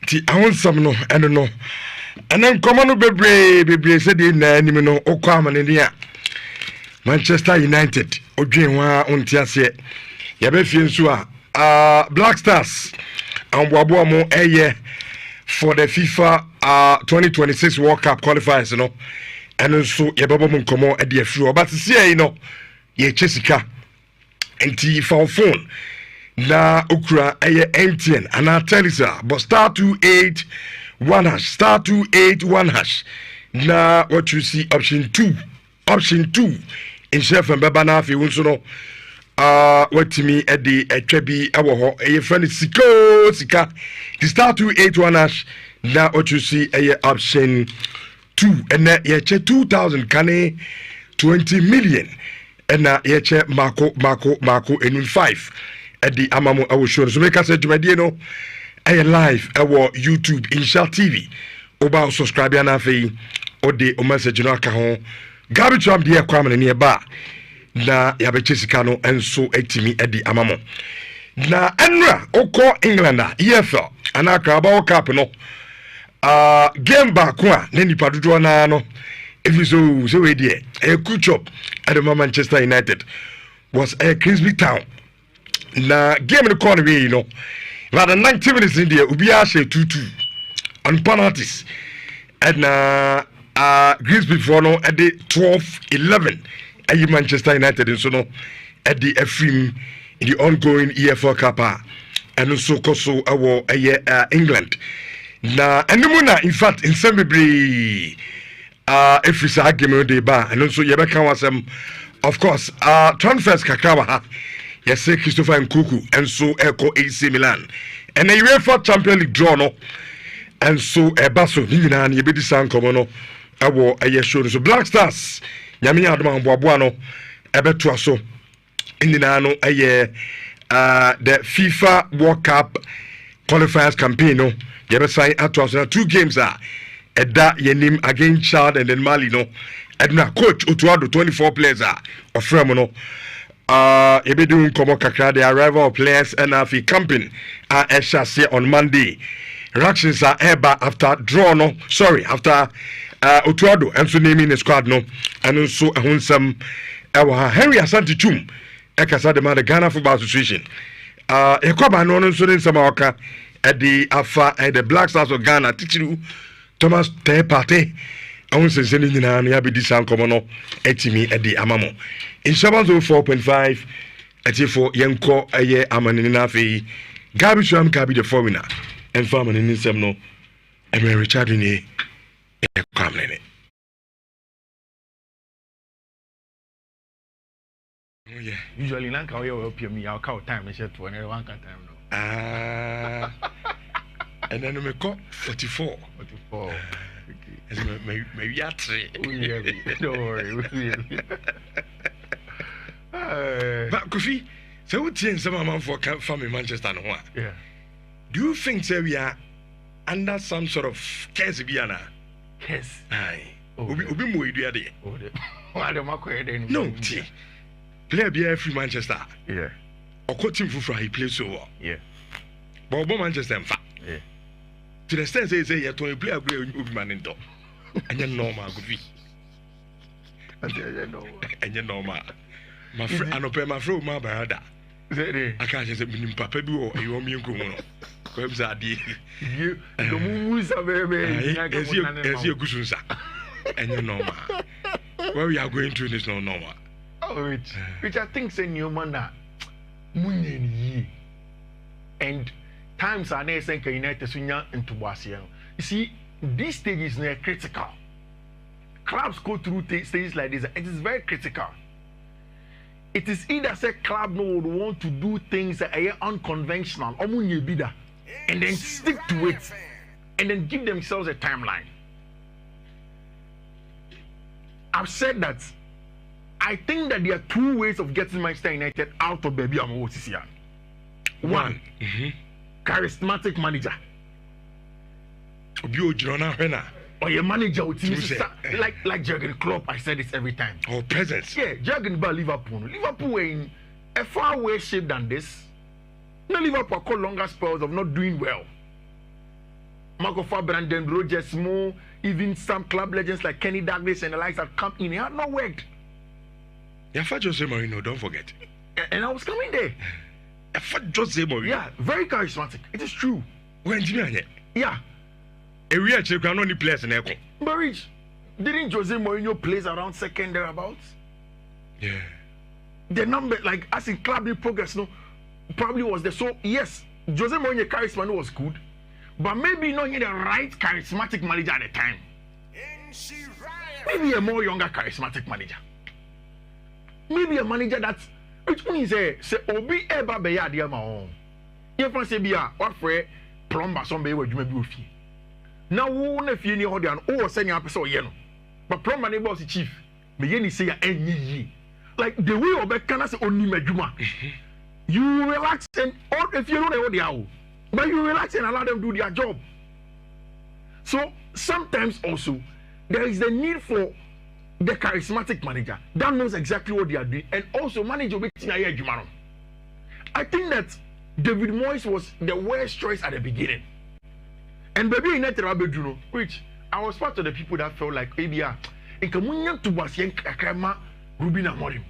Ti awon sam no eno no. Anan koma no bebre said in anim no okwa ne dia. Manchester United odwen wa ontiase. Ya be fie nso a Black Stars amboabo mo eye for the FIFA 2026 World Cup qualifiers no. And so ye babo mo nkomo e de afiri but see no ye chesika enti for phone na okura eye MTN and I tell you sir but *281 hash *281 hash na what you see option 2 in chef and baba na fi wonso no watimi e de atwa bi ewo ho eye friend sika the *281 hash na what you see eye option 2 and ye che 2000 kane 20 million and ye che mako enun 5 at the amamo I will show so make us say no I live our YouTube Insha TV oba subscribe na fe o de o message no aka ho garbage am de kwam na ba na ya be chesika no enso etimi at the amamo na enra oko England EFL ana Carabao Cup no game back one na nipa dodo na no if you so we there a good job at the Manchester United was a Crispy Town na game no corner we you know about 90 minutes in there ubi a share 2-2 on penalties and Grimsby for no at the 12-11 at Manchester United and so no at the FIM in the ongoing EFL Cup and also koso our England na enumuna in fact in Sembri if it's a game de ba and also you can wasem of course transfers kakawa ha yes Christopher Nkuku and so Echo AC Milan and the UEFA Champions League draw no and so baso ni nyina na yebedi san komo no ewo show so Black Stars nyame adoma boaboa no ebeto aso nyina no the FIFA World Cup qualifiers campaign no yebe sign ato aso 2 games Eda yenim against Chad and then Mali no Edna coach Otuado 24 players of frame no Ebedu Nkomo kakra the arrival of players and afi camping Eshase on Monday. Reactions are eba after draw no after Otuado and so naming the squad no and also some Henry Asante Chum ekasa the Ghana Football Association ekoba no no so den samawaka at the afa and the Black Stars of Ghana teaching Thomas Tepate I want to say nyina na be disan komo no etimi edi amamo in 704.5 etifo yenko eye amanini na fe gabi sham gabi the foreigner and farmer in nsem no Emery Richard ni e kwamne oh yeah usually nanka we help me I'll count time and share to one time no and then we got 44 okay maybe at 3 don't worry but Kofi so what in some amount for family Manchester no yeah do you think say we are under some sort of case biana yes aye obi mo idua de what am I quite no t player be free Manchester yeah or team for he play so well yeah but Manchester in fact yeah to the extent say you to play obi man into and you normal go be and you normal my friend anope my friend my brother I can't say minim papa bi o e o mi nko no ko em sa ade you do mu sa bebe ezi egusunsa and you normal where we are going to is not normal which I think say new man na munyen yi and times are there saying United sunya into Boasia. You see, these stages are critical. Clubs go through stages like this. It is very critical. It is either say club no would want to do things that are unconventional, and then stick to it, and then give themselves a timeline. I've said that. I think that there are 2 ways of getting Manchester United out of baby Amawosisia. One. Charismatic manager. Or your manager would like Jurgen Klopp. I said this every time. Oh, presence. Yeah, Jurgen by Liverpool. Liverpool were in a far worse shape than this. No Liverpool call longer spells of not doing well. Marco Brandon Rogers, Mo, even some club legends like Kenny Douglas and the likes that come in. It had not worked. Yeah, for Jose Mourinho, don't forget. And I was coming there. For Jose Mourinho. Yeah, very charismatic. It is true. When Jimmy, yeah. A real check can only place in Echo. But Rich, didn't Jose Mourinho plays around second thereabouts? Yeah. The number, like as in club in progress, no, probably was there. So yes, Jose Mourinho charisma was good, but maybe not the right charismatic manager at the time. Maybe a more younger charismatic manager. Maybe a manager that which one is say obi eba be ya dia ma on. You fan say bia what for plumber some be wadwuma bi ofie. Na wo na fie ni ho dia no wo senya apese oye no. But plumber ne boss chief, me ye ni say ya enyi. Like the way Obekana say oni madwuma. You relax and all if you know they are, but you relax and allow them do their job. So sometimes also there is the need for the charismatic manager that knows exactly what they are doing, and also manager. I think that David Moyes was the worst choice at the beginning, and baby in that which I was part of the people that felt like maybe to was Ruben Amorim.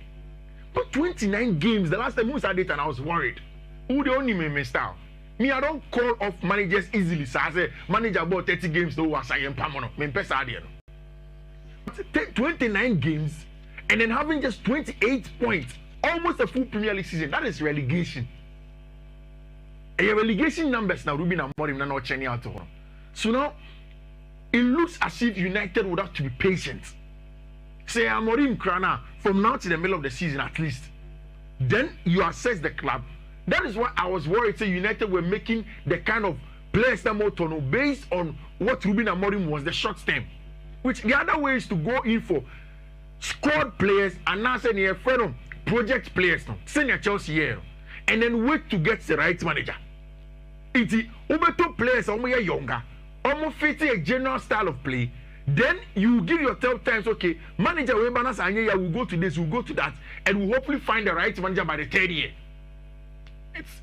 But 29 games, the last time we saw it, and I was worried. Who the only me style? Me, I don't call off managers easily. So I say, manager about 30 games, no, I say, but 29 games, and then having just 28 points, almost a full Premier League season, that is relegation. And your relegation numbers now, Ruben Amorim, not changing out of. So now, it looks as if United would have to be patient. Say Amorim Krana from now to the middle of the season at least. Then you assess the club. That is why I was worried. Say United were making the kind of players that more turn based on what Ruben Amorim was the short term. Which the other way is to go in for squad players and now say near friend project players no. Senior Chelsea here, and then wait to get the right manager. It's the Ubeto players are younger, almost fitting a general style of play. Then you give yourself times, okay, manager will go to this, we'll go to that, and we'll hopefully find the right manager by the third year.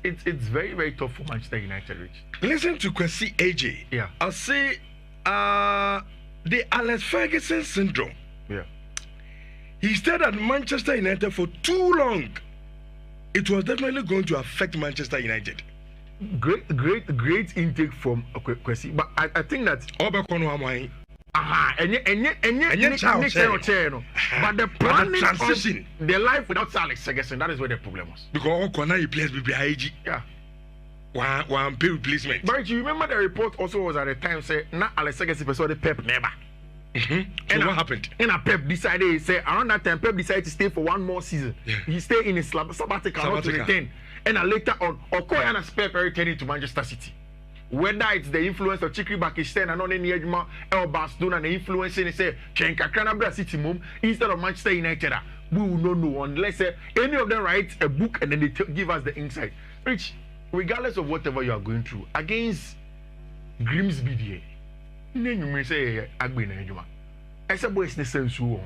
It's very, very tough for Manchester United, Rich. Listen to Kwesi AJ. Yeah. I'll say the Alex Ferguson syndrome. Yeah. He stayed at Manchester United for too long. It was definitely going to affect Manchester United. Great intake from Kwesi. But I think that but the planning transition, the life without Alex Ferguson, that is where the problem was. Because all corner he plays BBIG. Yeah. One pay replacement. But you remember the report also was at the time say not Alex Ferguson saw the Pep never. So what happened? And a Pep decided say around that time Pep decided to stay for one more season. Yeah. He stayed in his sabbatical not to return. And later on, Okoyana's Pep returning to Manchester City. Whether it's the influence of Chikri Bakistan and on any Ejma El Baston and the influence in say Kenka City Mum instead of Manchester United, we will not know unless any of them writes a book and then they give us the insight. Rich, regardless of whatever you are going through, against Grimsby, you say Agbena. I said, boys, the sense you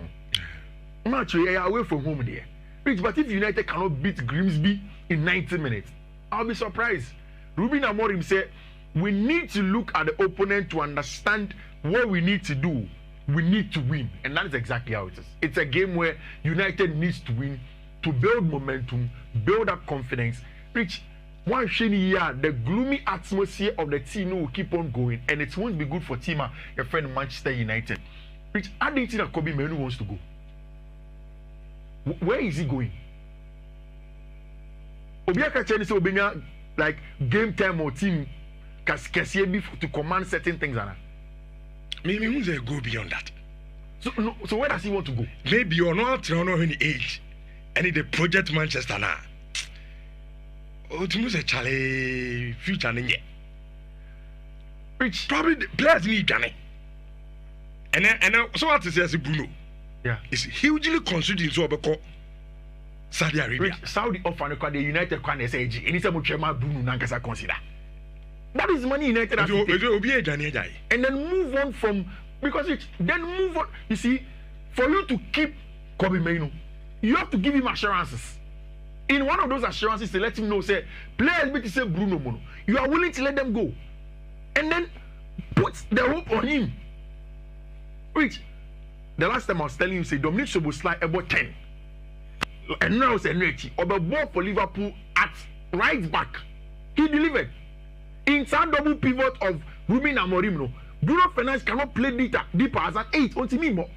match away from home there. Rich, but if United cannot beat Grimsby in 90 minutes, I'll be surprised. Ruben Amorim said, we need to look at the opponent to understand what we need to do. We need to win. And that is exactly how it is. It's a game where United needs to win to build momentum, build up confidence. Rich, one shiny year, the gloomy atmosphere of the team will keep on going. And it won't be good for Tima, your friend Manchester United. Rich, I don't think that Kobe Menu wants to go. Where is he going? Obiaka Cheney say Obenya like game time or team to command certain things. Maybe we will go beyond that. So where does he want to go? Maybe you're not any age. And the project Manchester now. Oh, to move a Charlie future Rich. Probably the players need Johnny. And then so what is as Bruno? Yeah. It's hugely considered in so Saudi Arabia. Rich, Saudi offer the United can say anytime we Bruno Nankasa consider. That is money United has to take. And then move on from because then move on. You see, for you to keep Kobe Mainoo, you have to give him assurances. in one of those assurances to let him know, say, players be to say Bruno Mono, you are willing to let them go. And then put the hope on him. Which, the last time I was telling you, say, Dominic Szoboszlai about 10. And now it's Enrique, or the ball for Liverpool at right back. He delivered. Inside double pivot of Ruben Amorim, no. Bruno Fernandes cannot play deeper as an 8 on Timimo.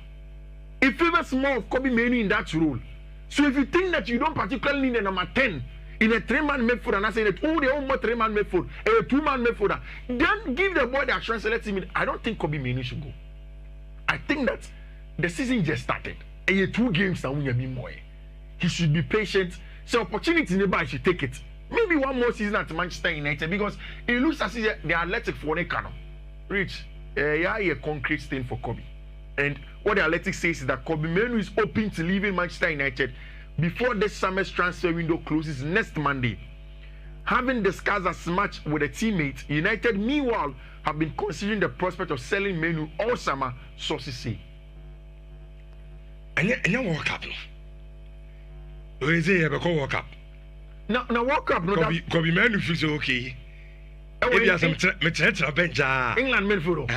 It favors more of Kobe Mainoo in that role. So if you think that you don't particularly need a number 10 in a 3-man midfield, and I say that they own more 3-man midfield, a 2-man midfielder, then give the boy the assurance and let him in. I don't think Kobe Mainoo should go. I think that the season just started. And 2 games now we be more. He should be patient. So opportunity nearby, should take it. Maybe one more season at Manchester United because it looks as if the Athletic for a canon. Rich, a concrete stain for Kobe. And what the Athletic says is that Kobe Mainoo is open to leaving Manchester United before this summer's transfer window closes next Monday. Having discussed as much with a teammate, United meanwhile have been considering the prospect of selling Mainoo all summer, sources say. And you World Cup. Or is it a World Cup? Now World Cup, no. Kobe Mainoo feels okay. Maybe as some bench. England midfield.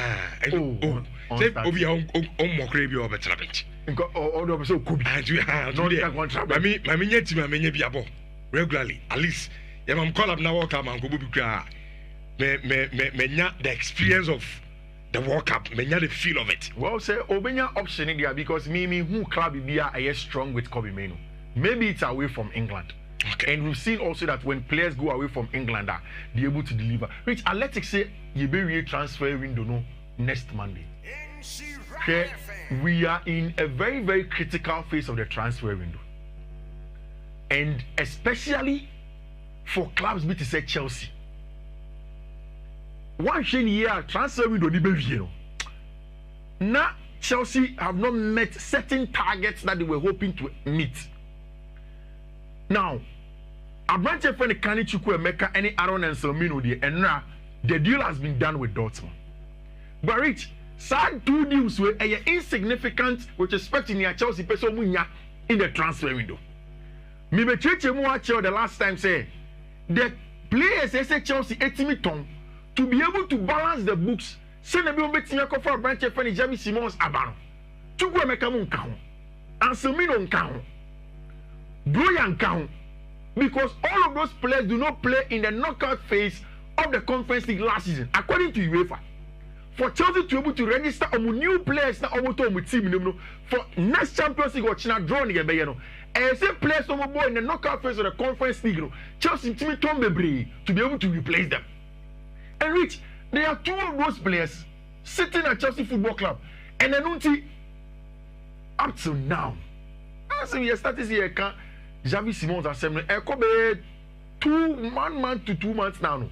Say Obi on more crazy over the bench. Or so Kobe. And you have no contract. My many be abo regularly. At least, if I'm called up now, World Cup and go the experience of the World Cup, the feel of it. Well, say Obenya option in there because me who club be a strong with Kobe Mainoo. Maybe it's away from England. Okay. And we've seen also that when players go away from England, they're able to deliver. Which Athletic say you be real transfer window no next Monday. Okay. We are in a very, very critical phase of the transfer window. And especially for clubs be to say Chelsea. One year transfer window ni be you. Now Chelsea have not met certain targets that they were hoping to meet. Now, a branch of friend Kani Chukwuemeka any Aaron and Selmino and now the deal has been done with Dortmund. But Rich, sad 2 deals were insignificant with respect to Chelsea person in the transfer window. Me be cheche mu ache the last time say the players say Chelsea 80 ton to be able to balance the books. Say na be o betia ko for a branch of friend Javi Simons Abano. Chukwuemeka mu nka ho. And Selmino nka ho. Brian count because all of those players do not play in the knockout phase of the Conference League last season, according to UEFA. For Chelsea to be able to register new players na team for next Champions League or China draw and say players in the knockout phase of the Conference League, Chelsea team to be able to replace them. And Rich, there are 2 of those players sitting at Chelsea Football Club, and then up to now, as we started here, Javi Simons assembly. Ekobe 1 month to 2 months now.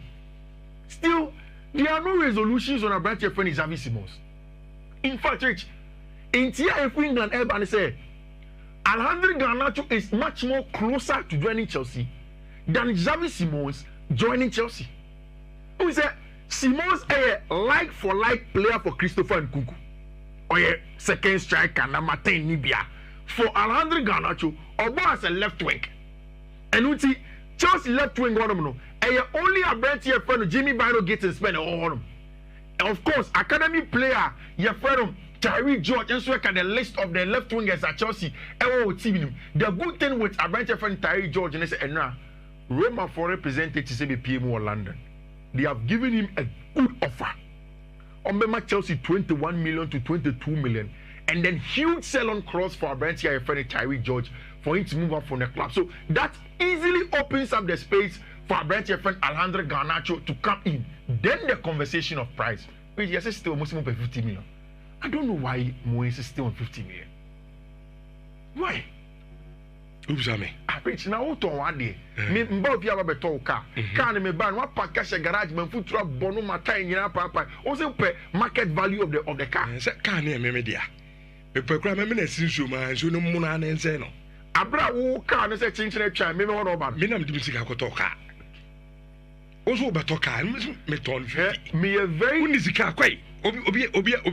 Still, there are no resolutions on a branch of friend Javi Simons. In fact, Rich, in TIF England, everybody say Alejandro Garnacho is much more closer to joining Chelsea than Javi Simons joining Chelsea. We say Simons a like for like player for Christopher Nkunku, or a second striker number 10 Nibia. For Alejandro Garnacho, Obo as a left wing. And we see Chelsea left wing one of them. And only a brand here friend Jimmy Bino gets in Spain all of them. Of course, academy player, your friend Tyree George, and so I can the list of the left wingers at Chelsea. The good thing with a brand friend Tyree George and they say, now Roma for representatives say PM or London. They have given him a good offer. On Chelsea 21 million to 22 million. And then huge sell-on cross for our branch here, friend Tyree George, for him to move up from the club. So that easily opens up the space for our branch here, friend Alejandro Garnacho to come in. Then the conversation of price, which is still almost 50 million. I don't know why Moise is still on 50 million. Why? Oops, I mean. I preach now to one day. Me mbao pia babe to car. Car ne me ban wa park cash garage me foot trap bono matai nyina papa. Also pay market value of the car. Say car ne me dia. Me pekura me na sinsu ma nso no mu na nse no. Abra wo car ne say chinchine twa me won oba. Me na me di sika ko to car. Also be to car me ton 50. Me a very unisika kwai. Obi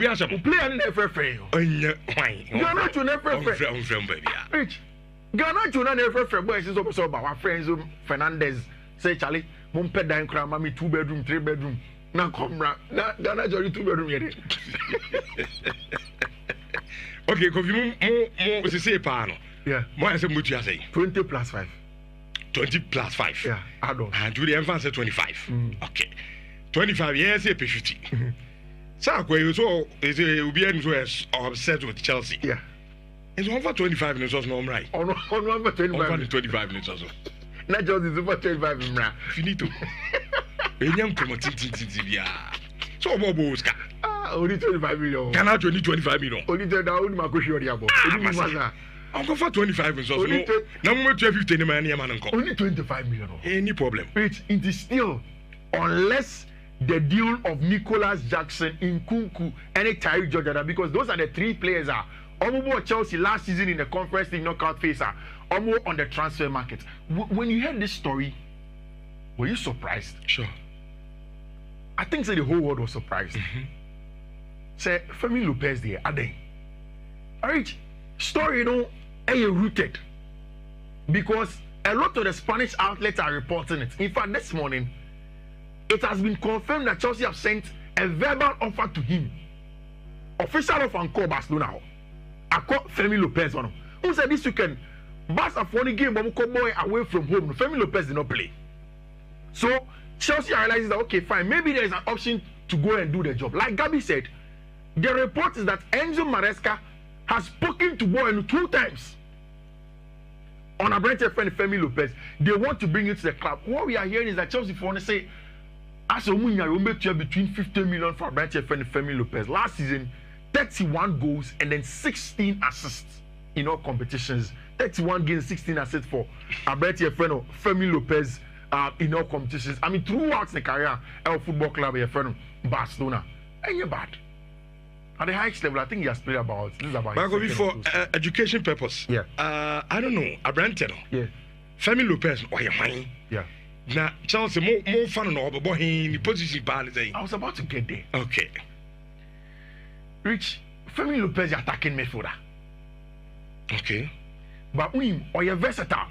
asem. Player na frefre. Onye hwan. You are not to never frefre. On frem baby. Rich. Ghana Juna never for boys is also about our friends Fernandez say Charlie mum pet down cram mommy 2-bedroom 3-bedroom now come round Ghana Jory 2-bedroom here. Okay, because you say panel. Yeah. More as a mutu say 20 plus 5. 20 plus 5. Yeah, I don't. And to the infant say 25. Okay. 25 years a 50. So so is a be upset with Chelsea. Yeah. It's on for 25 minutes or no right. On 25 minutes or so. Not just is over 25 minutes. Finito. Young commotion. So Boboska. Only 25 million. Can I 25 million? Only the down my cushion. Uncle for 25 minutes or so. Number 15 man. Only 25 million. Any problem? It is still, unless the deal of Nicholas Jackson, Nkunku, and Tyreek George, because those are the three players are almost Chelsea last season in the conference league knockout phase are almost on the transfer market. When you heard this story, were you surprised? Sure. I think the whole world was surprised. Say Femi Lopez there, are they? Alright, story rooted because a lot of the Spanish outlets are reporting it. In fact, this morning it has been confirmed that Chelsea have sent a verbal offer to him. Official offer and call Barcelona. I call Femi Lopez on. Who said this weekend? Barca for the game, but boy away from home. Femi Lopez did not play. So Chelsea realizes that okay, fine, maybe there is an option to go and do the job. Like Gabby said, the report is that Enzo Maresca has spoken to Boy 2 times on a branch friend Femi Lopez. They want to bring it to the club. What we are hearing is that Chelsea want to say, as a Munya, between 50 million for a branch friend Femi Lopez. Last season, 31 goals and then 16 assists in all competitions. 31 games, 16 assists for a branch friend Femi Lopez in all competitions. I mean, throughout the career of football club, your friend Barcelona. And you're bad. At the highest level, I think he has played about. This is about. But for education purpose. Yeah. I don't know. Abrante. Yeah. Femi Lopez. Why am I? Yeah. Now Chelsea more fun no, but he position ball is. I was about to get there. Okay. Rich, Femi Lopez is attacking midfielder. Okay. But him or you're versatile.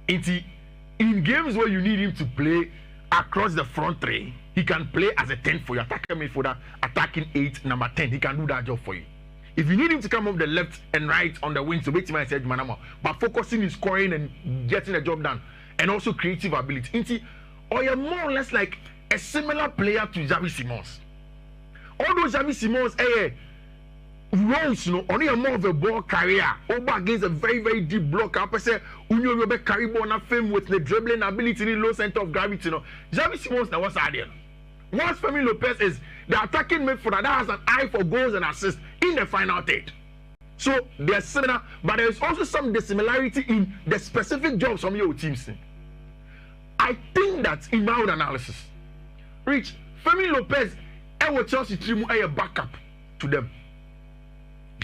In games where you need him to play across the front three, he can play as a 10 for your attacking midfielder, attacking 8, number 10. He can do that job for you. If you need him to come off the left and right on the wing, so wait till I said Manama, but focusing in scoring and getting the job done, and also creative ability. Or you're more or less like a similar player to Xavi Simons. Although Xavi Simons, roles, only a more of a ball carrier over against a very, very deep blocker. I say, Unyo be carry ball na fame with the dribbling ability in low center of gravity. Xavi Simons now what's idea? Once Femi Lopez is the attacking midfielder that has an eye for goals and assists in the final third. So they're similar, but there is also some dissimilarity in the specific jobs from your teams. I think that in my own analysis, Rich, Femi Lopez, I will Chelsea team a backup to them.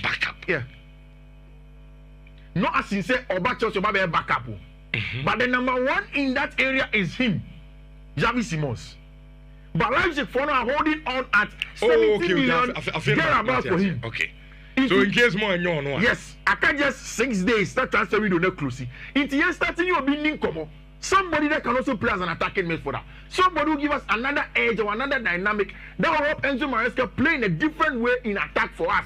Backup? Yeah. Not as in say, Oba Chelsea Oba be a backup. But the number one in that area is him, Xavi Simons. But Leipzig for now are holding on at 70 million thereabouts for him. Okay. So in case more no. Yes, I can just 6 days start transfer window not closing. Into year starting you be Ninkomo. Somebody that can also play as an attacking midfielder. Somebody who give us another edge or another dynamic that will help Enzo Maresca play in a different way in attack for us.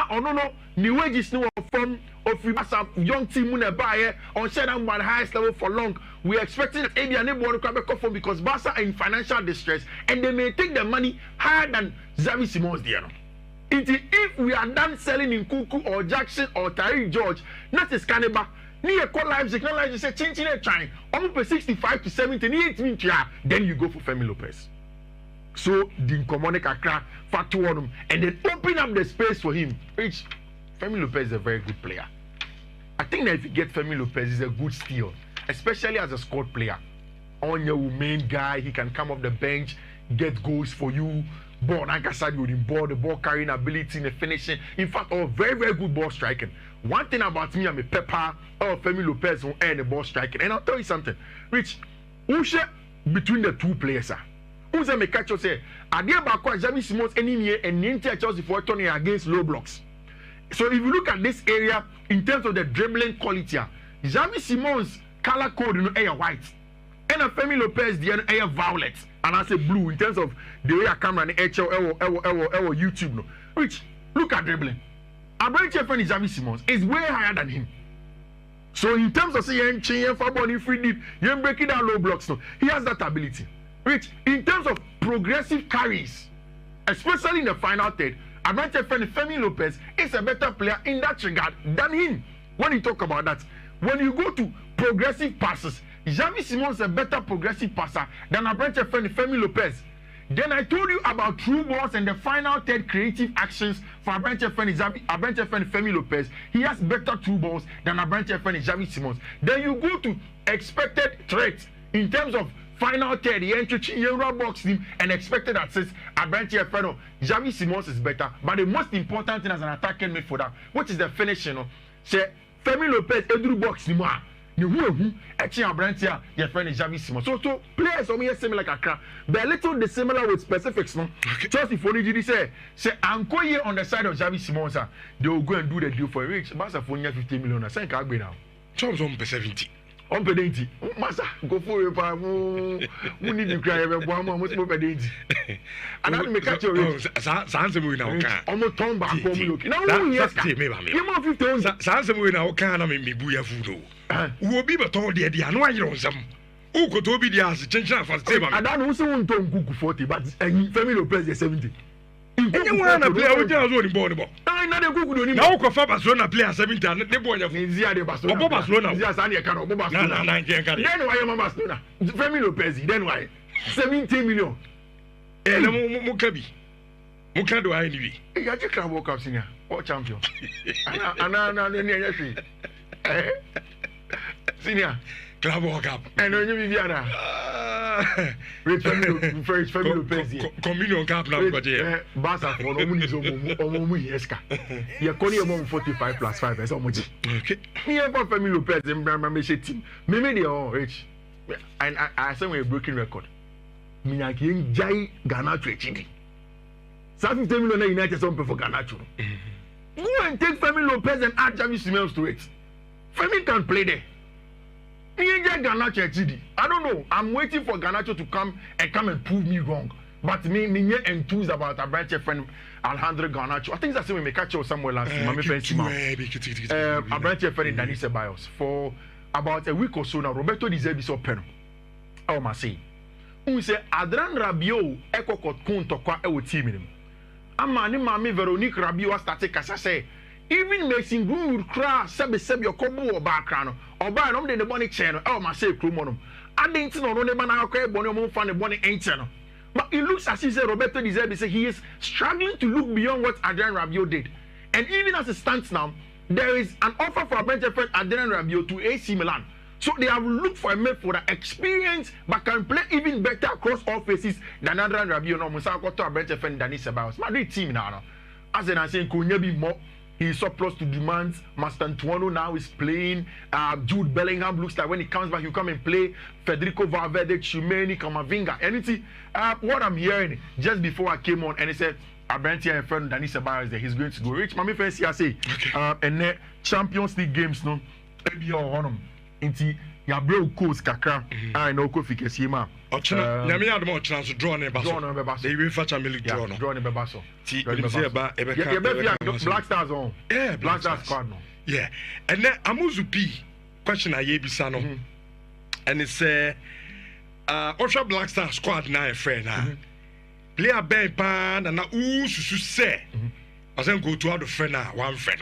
No, new wages no from of young team on shut down by the highest level for long. We are expecting that ABA and Ebola to come from because Barca are in financial distress and they may take the money higher than Xavi Simons there. If we are done selling Nkunku or Jackson or Tyreek George, not as Caneba, near call Leipzig, not Leipzig say changing a time, almost 65 to 70, then you go for Femi Lopez. So the Nkomone Kakra factor on him and then open up the space for him. Which Femi Lopez is a very good player. I think that if you get Femi Lopez, he's a good steal, especially as a squad player. On your main guy, he can come off the bench, get goals for you. Ball, like I said, the ball carrying ability, the finishing. In fact, very, very good ball striking. One thing about me, I'm a pepper or Femi Lopez will earn the ball striking. And I'll tell you something, Rich, who share between the two players? Who's a make catch say, Adia Bakwa, Xavi Simons, any year, and Ninja Chelsea for turning against low blocks. So if you look at this area in terms of the dribbling quality, Xavi Simons color code white, and Femi Lopez the violet, and I say blue in terms of the way I camera and YouTube. No, which look at dribbling. Abrante friend Xavi Simons is way higher than him. So in terms of saying for ball in free deep, you're breaking down low blocks. No, he has that ability. Which in terms of progressive carries, especially in the final third, Abrante friend Femi Lopez is a better player in that regard than him. When you talk about that, when you go to progressive passes, Xavi Simons is a better progressive passer than Abrante friend Femi Lopez. Then I told you about through balls and the final third creative actions for Abrante friend Femi Lopez. He has better through balls than Abrante friend Xavi Simons. Then you go to expected threats in terms of final third, the entry box him and expected assists. Abrante friend Xavi Simons is better. But the most important thing as an attacking midfielder, which is the finishing, say Femi Lopez edru box him. Abrante your friend is Xavi Simons. So players are here similar like a but a little dissimilar with specifics. No, just if only say Anko here on the side of Xavi Simons, they will go and do the deal for rich. Massa for 50 million. I think I'll be now. Charles on 70. On pedenti. Massa go for it. We need to cry every 1 month. What's more pedenti? And I make catch your rich. Sansa we now can. Almost turn back home look. Now yes, you more 50. Sansa we now can. I mean, me buya food. Who be but all the no one on some. Who could be the answer? Change for the I don't also want to cook 40, but Femi Lopez is 70. You want to play with your own ball. I know the good now. Barcelona player 70 and the boy of Nhyira de Barcelona. Yes, I can't go Barcelona. Then why am I Barcelona? Femi Lopez, then why? 70 million. And Mukabi. Mukado, I need. You can't walk up, senior or champion. Senior, club walk up. And then you Viviana. Femi Lopez. Communion cap now, but yeah. Basa for Omuyeska. You're calling among 45 plus 5 as much. Okay. Here for Femi Lopez and Bramamisha team. Maybe they are rich. And I say we're breaking record. Minaki Jai Ganacho Chidi. 50 million United something for Ganacho. Go and take Femi Lopez and add Xavi Simons to it. Femi can play there. I don't know. I'm waiting for Garnacho to come and prove me wrong. But me enthused about a branch friend Alejandro Garnacho. I think that's when we catch you somewhere last time. A branch friend Dani Ceballos for about a week or so now. Roberto Di Zerbi so pen. Oh my say. We say Adran Rabiot eko kot tokwa e wo team nim. Amani mami Veronique Rabiot started kasa say even Mason Greenwood cry sebe your combo or background or buy them the money channel. Oh my say crew I didn't know no man okay bonny fan the money ain't channel. But it looks as if Roberto Di Zerbi say he is struggling to look beyond what Adrian Rabiot did. And even as it stands now, there is an offer for a bench friend Adrian Rabiot to AC Milan. So they have looked for a midfielder experience but can play even better across all phases than Adrian Rabiot. No, Musa got to a bench friend Dani Ceballos. Madrid team now. As in I say, could be more. He's surplus to demands. Mastantuono now is playing. Jude Bellingham looks like when he comes back, he'll come and play. Federico Valverde, Chimeni, Camavinga. Anything. What I'm hearing just before I came on, and he said, Abrante and friend Dani Ceballos there, he's going to go rich. Mami first here say, and the Champions League games no, maybe on him. Inti ya bro coach kakra. I know ko fike sima. Ochina, nyame ya do chance draw na baso. Draw na be baso. They will fetch a milk draw no. Draw na be baso. Ti be say ba e be ka. Yeah, Black Stars on. Yeah, Black Stars squad no. Yeah. And then Amuzu P question aye bisa no. And it say Osha Black Stars squad na e friend na. Player ben pa na susu say. Asen go to other friend na one friend.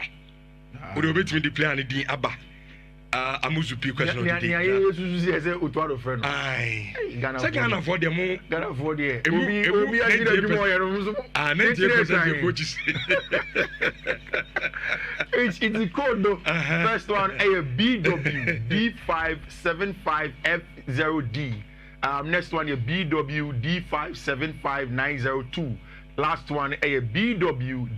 We do betimi the player ni din aba. Amuzu P question of the day. Yeah, say Otuado friend. Aye. Ghana for them. Ghana for there. Obi ajira jumo ya no. 90% coaches. It's the code though. First one a BW D575F0D. Next one a BW D575902. Last one a BW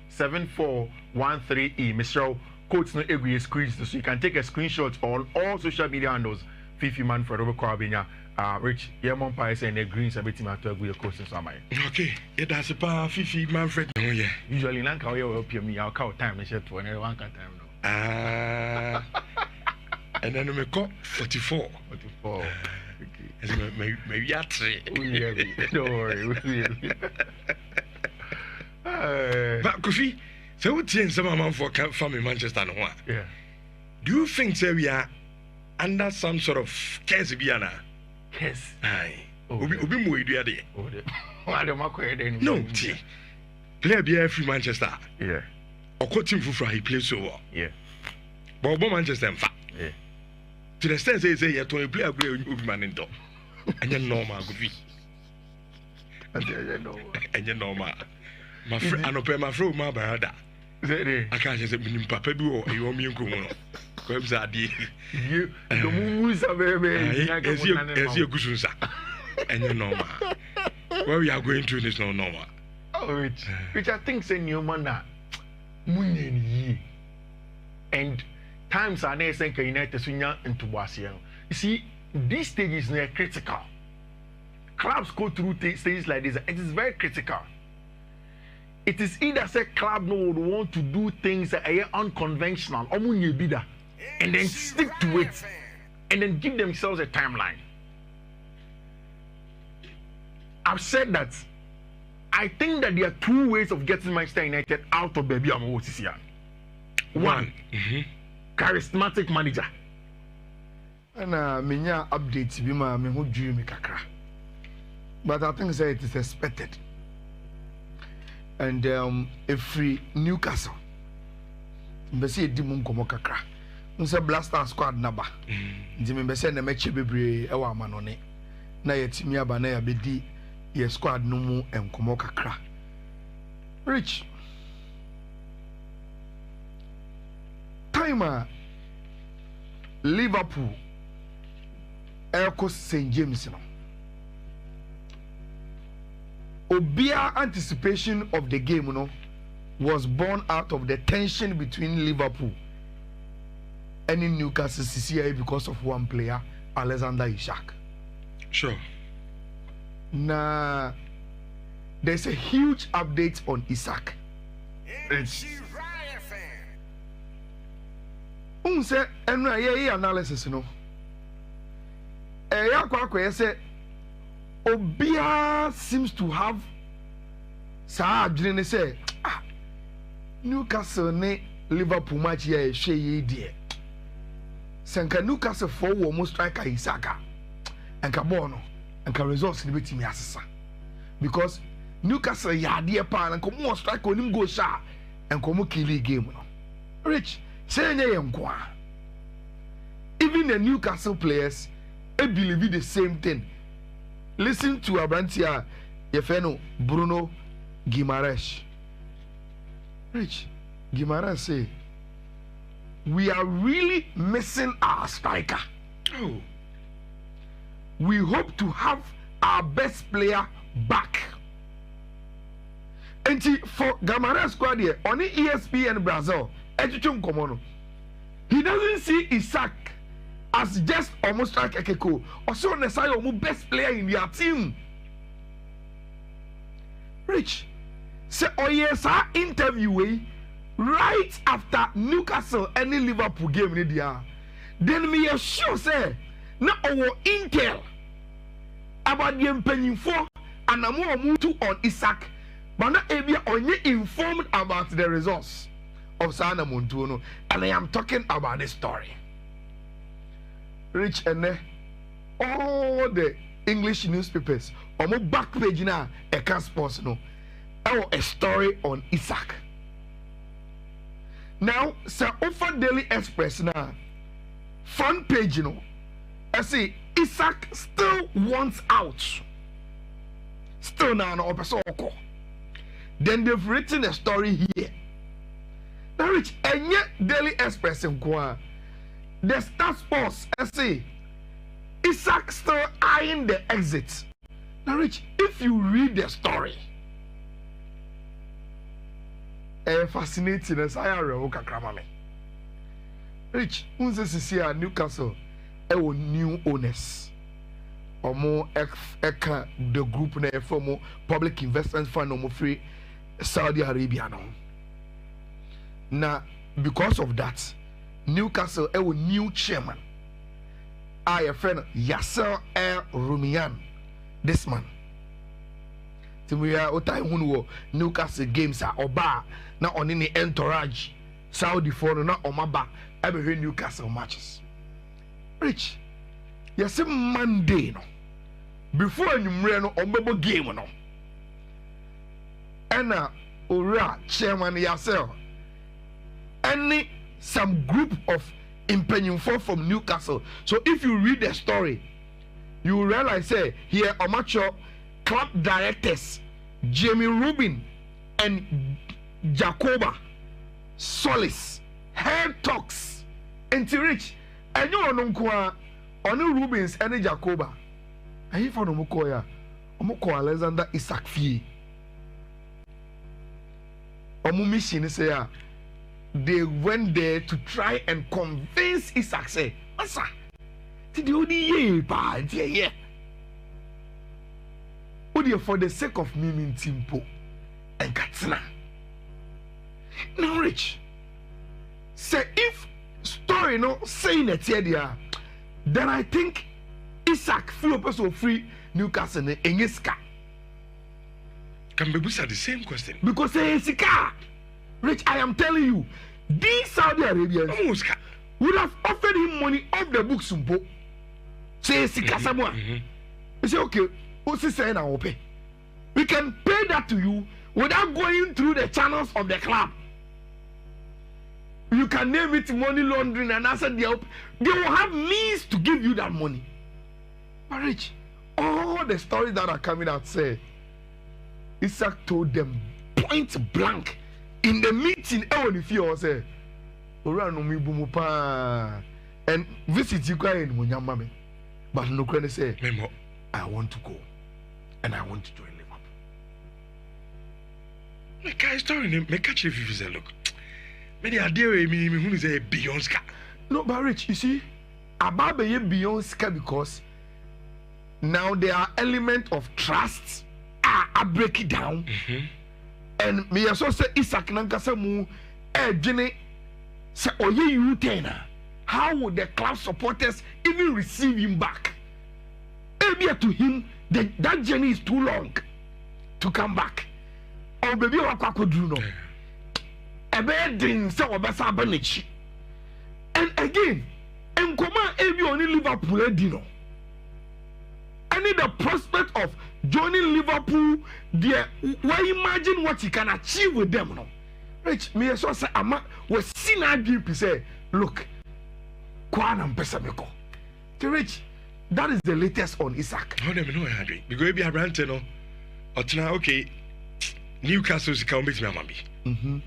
D57413E. Mr. Coach no every screens so you can take a screenshot on all social media handles. Fifi man for Robert Kwabenya Rich, yeah, mon pie saying the greens every team after we course in summer. Okay, it has a power Fifi Manfred. Oh yeah. Usually Lanka will help me. I'll count time and share to one time. And then we got 44. 44. Maybe at 3. Don't worry. But Kofi, so what change some amount for family Manchester? Yeah. Do you think so we are under some sort of case? Yes. Aye. Obi mo edu ade. No, see. Player be free Manchester. Yeah. Or team for he plays so well. Yeah. But Manchester in fact. Yeah. To the extent say you to play a great man in top. And you normal go be. And you normal. My friend anope my friend my brother. I can't say minim papa bi o e o mi nko no. Ko em sa ade. You do mu sa baby. Esi egusunsa. And you normal. What we are going through is not normal. Oh, which I think say Nhyira na munye and times are there saying United sunya into Boasia. You see, these stages are critical. Clubs go through stages like this. It is very critical. It is either say club no would want to do things that are unconventional, and then stick to it, and then give themselves a timeline. I've said that I think that there are two ways of getting Manchester United out of baby Amawosisia. One, charismatic manager. And minya updates bima me ho dwi me kakra. But I think say it is expected. And every Newcastle mbese edi mu nkomo kakra. Nse Blaster squad naba. Ndi me mbese na meche bebre e wa amanone. Na yetimi aba na ya bedi ye squad no mu enkomo kakra. Rich. Timer Liverpool Elko St. James no. Obia anticipation of the game no was born out of the tension between Liverpool and in Newcastle CCI because of one player, Alexander Isak. Sure. Now there's a huge update on Isak. Say and analysis no. Say Obia seems to have say Newcastle ne Liverpool match here shey die. Sanka Newcastle for almost striker Isaka. And Kabono and ka results ni betimi asesa. Because Newcastle yade pa and come more striker onim go sha and come kill game no. Rich say even the Newcastle players they believe the same thing. Listen to Abrantia Yefeno Bruno Guimaraes. Rich Guimaraes say we are really missing our striker. Oh. We hope to have our best player back. And for Guimaraes squad here on the ESPN Brazil, he doesn't see Isak as just almost like Ekeko, also necessarily best player in their team. Rich, say oh yes, our interview right after Newcastle and Liverpool game in the then me sure say now our intel about the penny for and I'm more move to on Isak, but not able only informed about the results of Sana Montuno, and I am talking about this story. Rich and all the English newspapers on my back page now a can sports no a story on Isak. Now Sir Offer Daily Express now front page no I see Isak still wants out. Still now no opesoko. Then they've written a story here. Now Rich and yet Daily Express in Kwa the Star Sports say Isak still eyeing the exit. Now Rich, if you read the story, fascinating as I are kakramame. Rich, unse sisi Newcastle new owners. omo eka the group na from public investment fund omo free Saudi Arabia no. Na because of that, Newcastle a new chairman. I friend Yasser El Rumian, this man. We are otai Newcastle games are oba na on any entourage Saudi for na omaba every Newcastle matches. Rich, yes, Monday no before you no omebo game no. Ena ora chairman Yasser any some group of impenyinfo from Newcastle. So if you read the story, you will realize say here amateur club directors Jamie Rubin and Jacoba Solis head talks into rich and you know only Rubins and Jacoba and he found Omoko Alexander Isaac Fee Omu mission say they went there to try and convince Isaac say Masa did you only yeah for the sake of me Timpo and Katsina. Now, Rich, say if story no saying it here, then I think Isaac feel person free Newcastle in Engiska. Can be the same question. Because say Sika, Rich, I am telling you, these Saudi Arabians would have offered him money off the books. Say Sika someone. You say okay. We can pay that to you without going through the channels of the club. You can name it money laundering and answer they will have means to give you that money. But Rich, all the stories that are coming out say Isaac told them point blank in the meeting say and visit you but no can say I want to go. And I want to join Liverpool. Make a story, make catch if you say, look. Maybe I dare me who is a Beyonce. No, but Rich, you see, about the Beyonce because now there are elements of trust. I break it down. And me also say Isaac Nankasamu, Jenny, say, oh, you tenor. How would the club supporters even receive him back? Maybe to him. That journey is too long to come back. Oh, baby, what could do no? A bad thing, so Obasa Banichi. And again, and come on, if you only Liverpool, Dino. I need the prospect of joining Liverpool there. Why imagine what you can achieve with them? No, Rich, me so say, I'm was seen I say, look, Kwanam Pesamiko. To Rich. That is the latest on Isaac. No, because if you have ranted, no, or okay, Newcastle's come with me, mammy.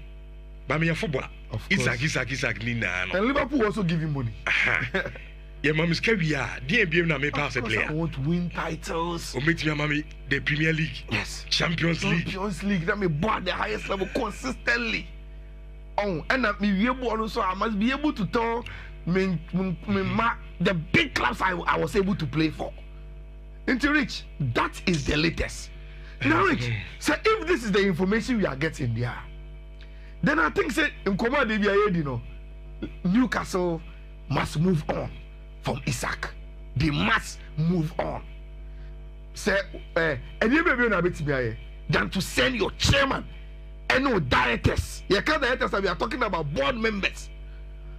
But me a footballer. Isaac, Nina. And Liverpool also give him money. Your mommy's career, DMB na me pass a player. I want to win titles. Or meet me, mommy, the Premier League. Yes. Champions League. That me bought the highest level consistently. Oh, and that me be able also, I must be able to tell the big clubs I was able to play for. Into Rich, that is the latest. Now, Rich, so if this is the information we are getting there, then I think say in Command Newcastle must move on from Isaac. They must move on. Say, and you may be a bit than to send your chairman and no directors. You can't directors that we are talking about board members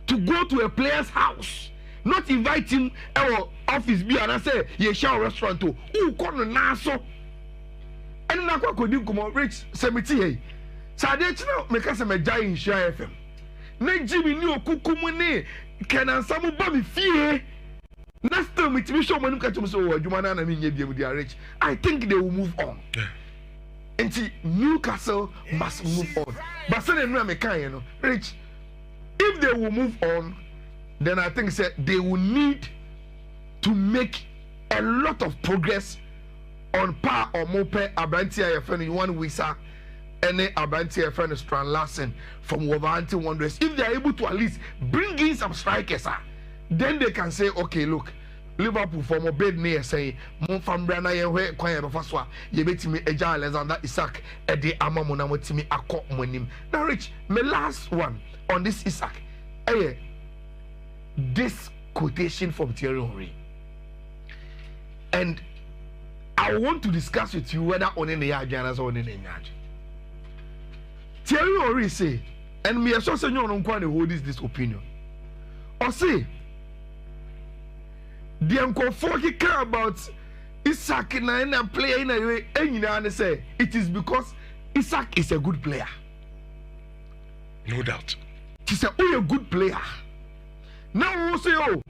to go to a player's house, not invite him or office be and I say ye shall restaurant to who come na so. And na kwa kodi come Rich Semiti. Sadechino make us a giant share FM. Na Jimmy ni okukumu ne kenan samu ba mi fie. Next time it be show manu katum so adwuma na mi nye bia mu dia Rich. I think they will move on. And Newcastle must move on. But say no me kan no Rich. If they will move on, then I think they will need to make a lot of progress on par or more per Abrantia friend one Wisa and Abrantia friend Strand Larsen from Wolverhampton Wanderers. If they are able to at least bring in some strikers, then they can say, okay, look, Liverpool for my bed near say mon fam brana ye hwe kwan ye befa so a ye betimi Eja Alexander Isak e de amamona motimi akọ monim. Now Rich, my last one on this Isak. This quotation from Thierry Henry. And I want to discuss with you whether on the Yajanas or on the Yaj. Thierry Henry say, and me also say no one hold this opinion. Or say the uncle Forky care about Isak and a player in a way, and say it is because Isak is a good player. No doubt. He's a good player. Now we say, oh,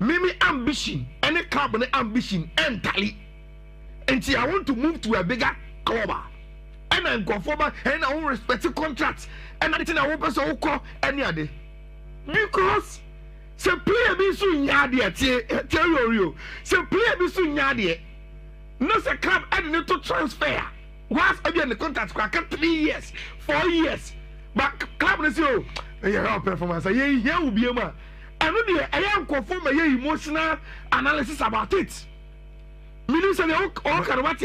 Mimi ambition, any club and ambition entirely. And see, I want to move to a bigger club. And I'm conform and I won't respect the contracts. And I think I won't pass call any other. Because say player be so nyadi tell you. Say player be so nyadi. No say club and need to transfer. Once again the contract crack 3 years, 4 years. But club is you. Yeah, performance. Yeah, will be a man. I know I am conform a emotional analysis about it. Meaning say all kind of what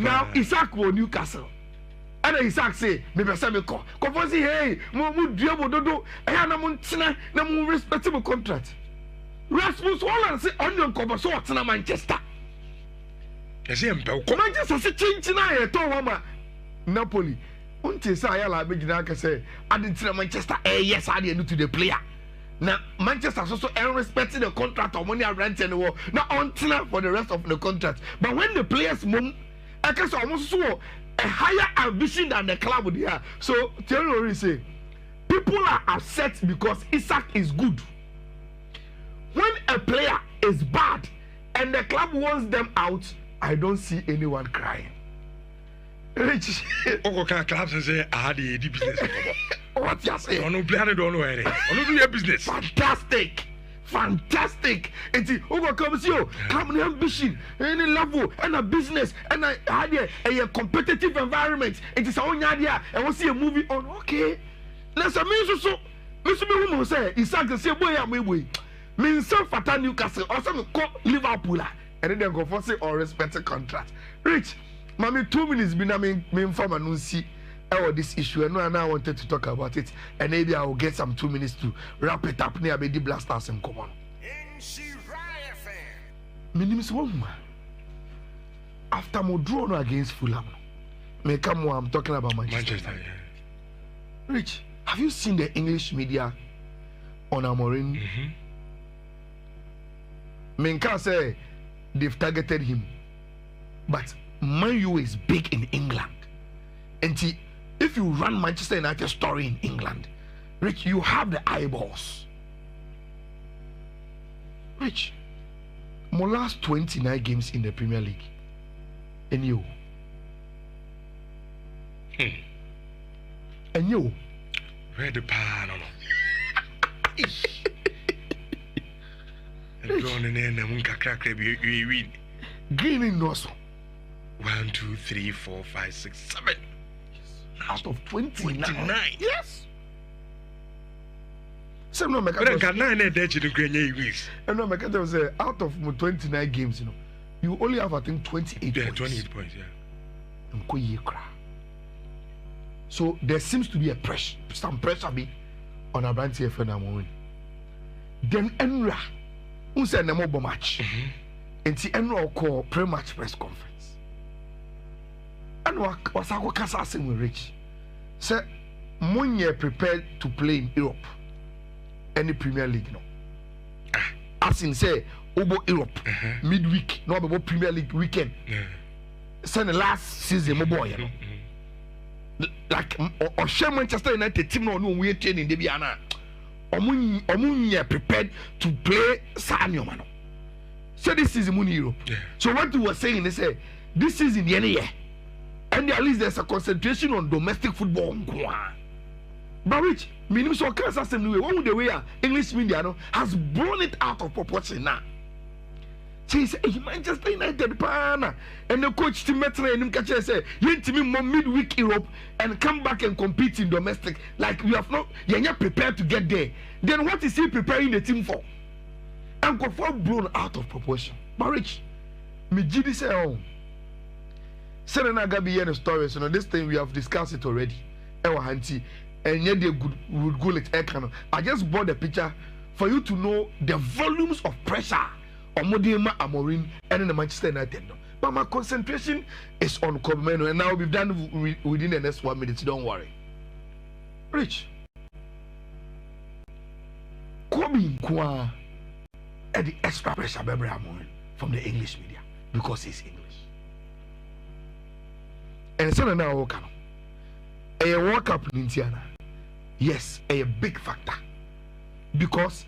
now Isak will Newcastle. And Isak say, maybe say me call. Conform say, hey, mo diabo dodo. I na mo tina na mo respectable contract. Rasmus Holland say onion cover so what's na Manchester. Manchester say change na e to wama Napoli. Until say I like begin aka say I didn't tell Manchester yes I didn't to the player. Now Manchester also respecting the contract of money I rent anymore. Now on for the rest of the contract. But when the players move, I guess almost so a higher ambition than the club would have. So Thierry Henry say people are upset because Isak is good. When a player is bad and the club wants them out, I don't see anyone crying. Rich. Clubs and say I had the business. What you say? I don't know anything. I don't do your business. Fantastic. And see, who comes you? Come on, ambition, any level, and a business, and a competitive environment. It is our own idea, and we'll see a movie on. Okay, let's amuse so. Mr. Who say, Isak say, boy, I'm way. Means some Fata Newcastle, or some call Liverpool, and then go for say or respect a contract. Rich. Mami, 2 minutes been I mean from and see this issue, and I wanted to talk about it, and maybe I will get some 2 minutes to wrap it up near the Blasters and come on. My name is Woma. After my draw against Fulham, me come more. I'm talking about Manchester. Rich, have you seen the English media on Amorim? Me can't say they've targeted him, but Man U is big in England. And if you run Manchester United story in England, Rich, you have the eyeballs. Rich, my last 29 games in the Premier League. And you? And you? Where the pan on? And going in there, and crack you win. Green also. 1, 2, 3, 4, 5, 6, 7. Out of 29. Yes. So no, but I got 9 there to the Grenier wins. And no, I was out of 29 games, you only have I think 28 points. Yeah, 28 points, yeah. So there seems to be some pressure on a brand here for now. Then Enra, who said no more match, and see Enra call pre-match press conference. And was our Casasing with Rich. Sir, Munye prepared to play in Europe. Any Premier League, no. As in say, Obo Europe, midweek, no about Premier League weekend. Send the last season, my boy, you know. Like, or share Manchester United team, no, we training, they be ana. Omunye prepared to play Sanyo, man. So this is Moon Europe. So what you were saying, they say, this season, the year. And at least there's a concentration on domestic football. But which means so can't say one the way English media has blown it out of proportion now. She said, Manchester United pana and the coach team met him catch say, you to me more midweek Europe and come back and compete in domestic. Like we have not you're not prepared to get there. Then what is he preparing the team for? and go for blown out of proportion. Marriage, me gidi say oh. Say na gabi here stories. You know this thing we have discussed it already. Ewa hanti, and yet they would go like ekano. I just brought the picture for you to know the volumes of pressure on Modema Amorim and in the Manchester United. But my concentration is on Kobmeno, and now we've done within the next 1 minute. Don't worry. Rich. Kobe Nkwa at the extra pressure Bebre Amorim from the English media because he's English. And so now Okano. A World Cup in Indiana. Yes, a big factor. Because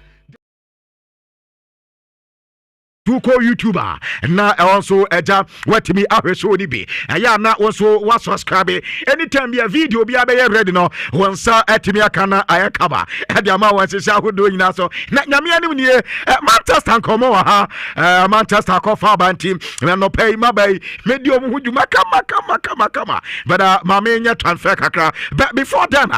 Tuko YouTuber na also eja watimi ahweso ni bi aya na also wa subscribe anytime be a video be abeye ready no wonsa atimi akana ayakaba e dia ma wansese ahodo nyina so na nyame anim nie Manchester komo ha Manchester ko fa ban team no pay mabai medio mu huduma kama but ma me nya transfer kakra but before then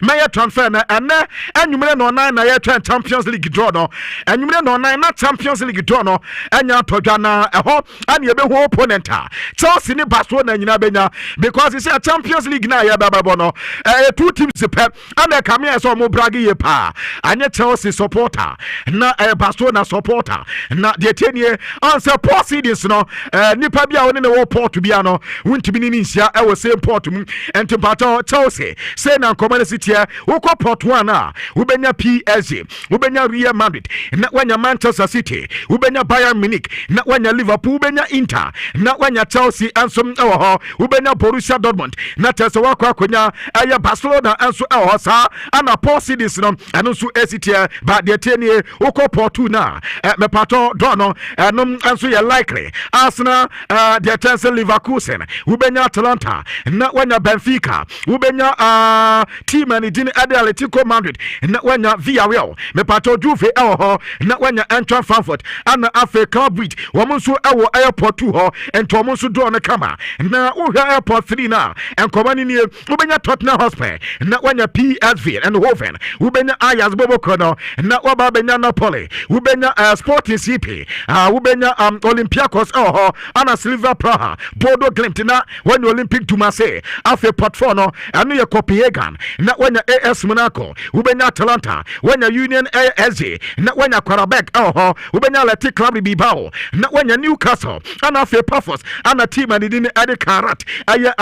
me ya transfer na ene anwumre no 9 na ya Champions League draw no anwumre no 9 na Champions League draw no anya tojana eho ani ebe ho opponent Chelsea ni Barcelona nyina benya because it's a Champions League na ya baba no two teams pep and come here so mo brag ye pa anya Chelsea supporter na Barcelona supporter na de tenie on support seedings no nipa bia woni na wo port bia no wontimi ni nsia e wo same port mu entimpato Chelsea say na Common City wo ko port one na wo benya PSG wo benya Real Madrid na wanya Manchester City wo benya Bayern Munich na wanya Liverpool benya Inter na wanya Chelsea anso ho ubenya Borussia Dortmund na tese wakwa akonya aya Barcelona anso ho sa ana Paul Sidis no eno so esitie ba de tenie ukọ Porto na me pato do no eno anso ye likely Arsenal de tese Leverkusen ubenya Atalanta na wanya Benfica ubenya team and din Atletico Madrid na wanya Villarreal me pato Juve ho na wanya Eintracht Frankfurt ana Africa Bridge womonso ewo airport 2 ho entomonso do na kama na uhwa airport 3 na enkomani ni ubenya Tottenham Hotspur na wanya PSV and Hoven ubenya Ajax Boboko no na waba benya Napoli ubenya Sporting CP ubenya Olympiacos ho ana Silva Praha Bodo Glimt na wanya Olympic du Marseille afi Port no anu ye Copenhagen na wanya AS Monaco ubenya Atalanta wanya Union ASG na wanya Qarabag ho ubenya Athletic Club Bilbao na wanya Newcastle ana afi Pafos ana team and din ade Karat aya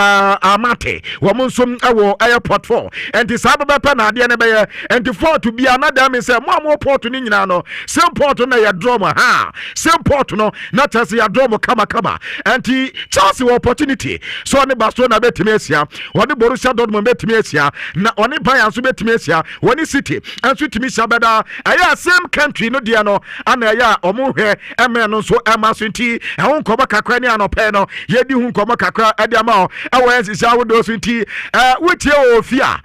Amate womonso awo airport 4 and sababa pa na de na be and for to be another me say mo port ni nyina no same port na ya drama same port no na chance ya drama kama and Chelsea opportunity so ne Barcelona betimi asia woni Borussia Dortmund betimi asia na oni Bayern so betimi asia woni City and so timi sabada aya same country no dia no ana aya omo hwe eme no so ema so nti ehun koba kakra ni anope no yedi hun koba kakra ade ama ewo ensisa wodo so nti wotie ofia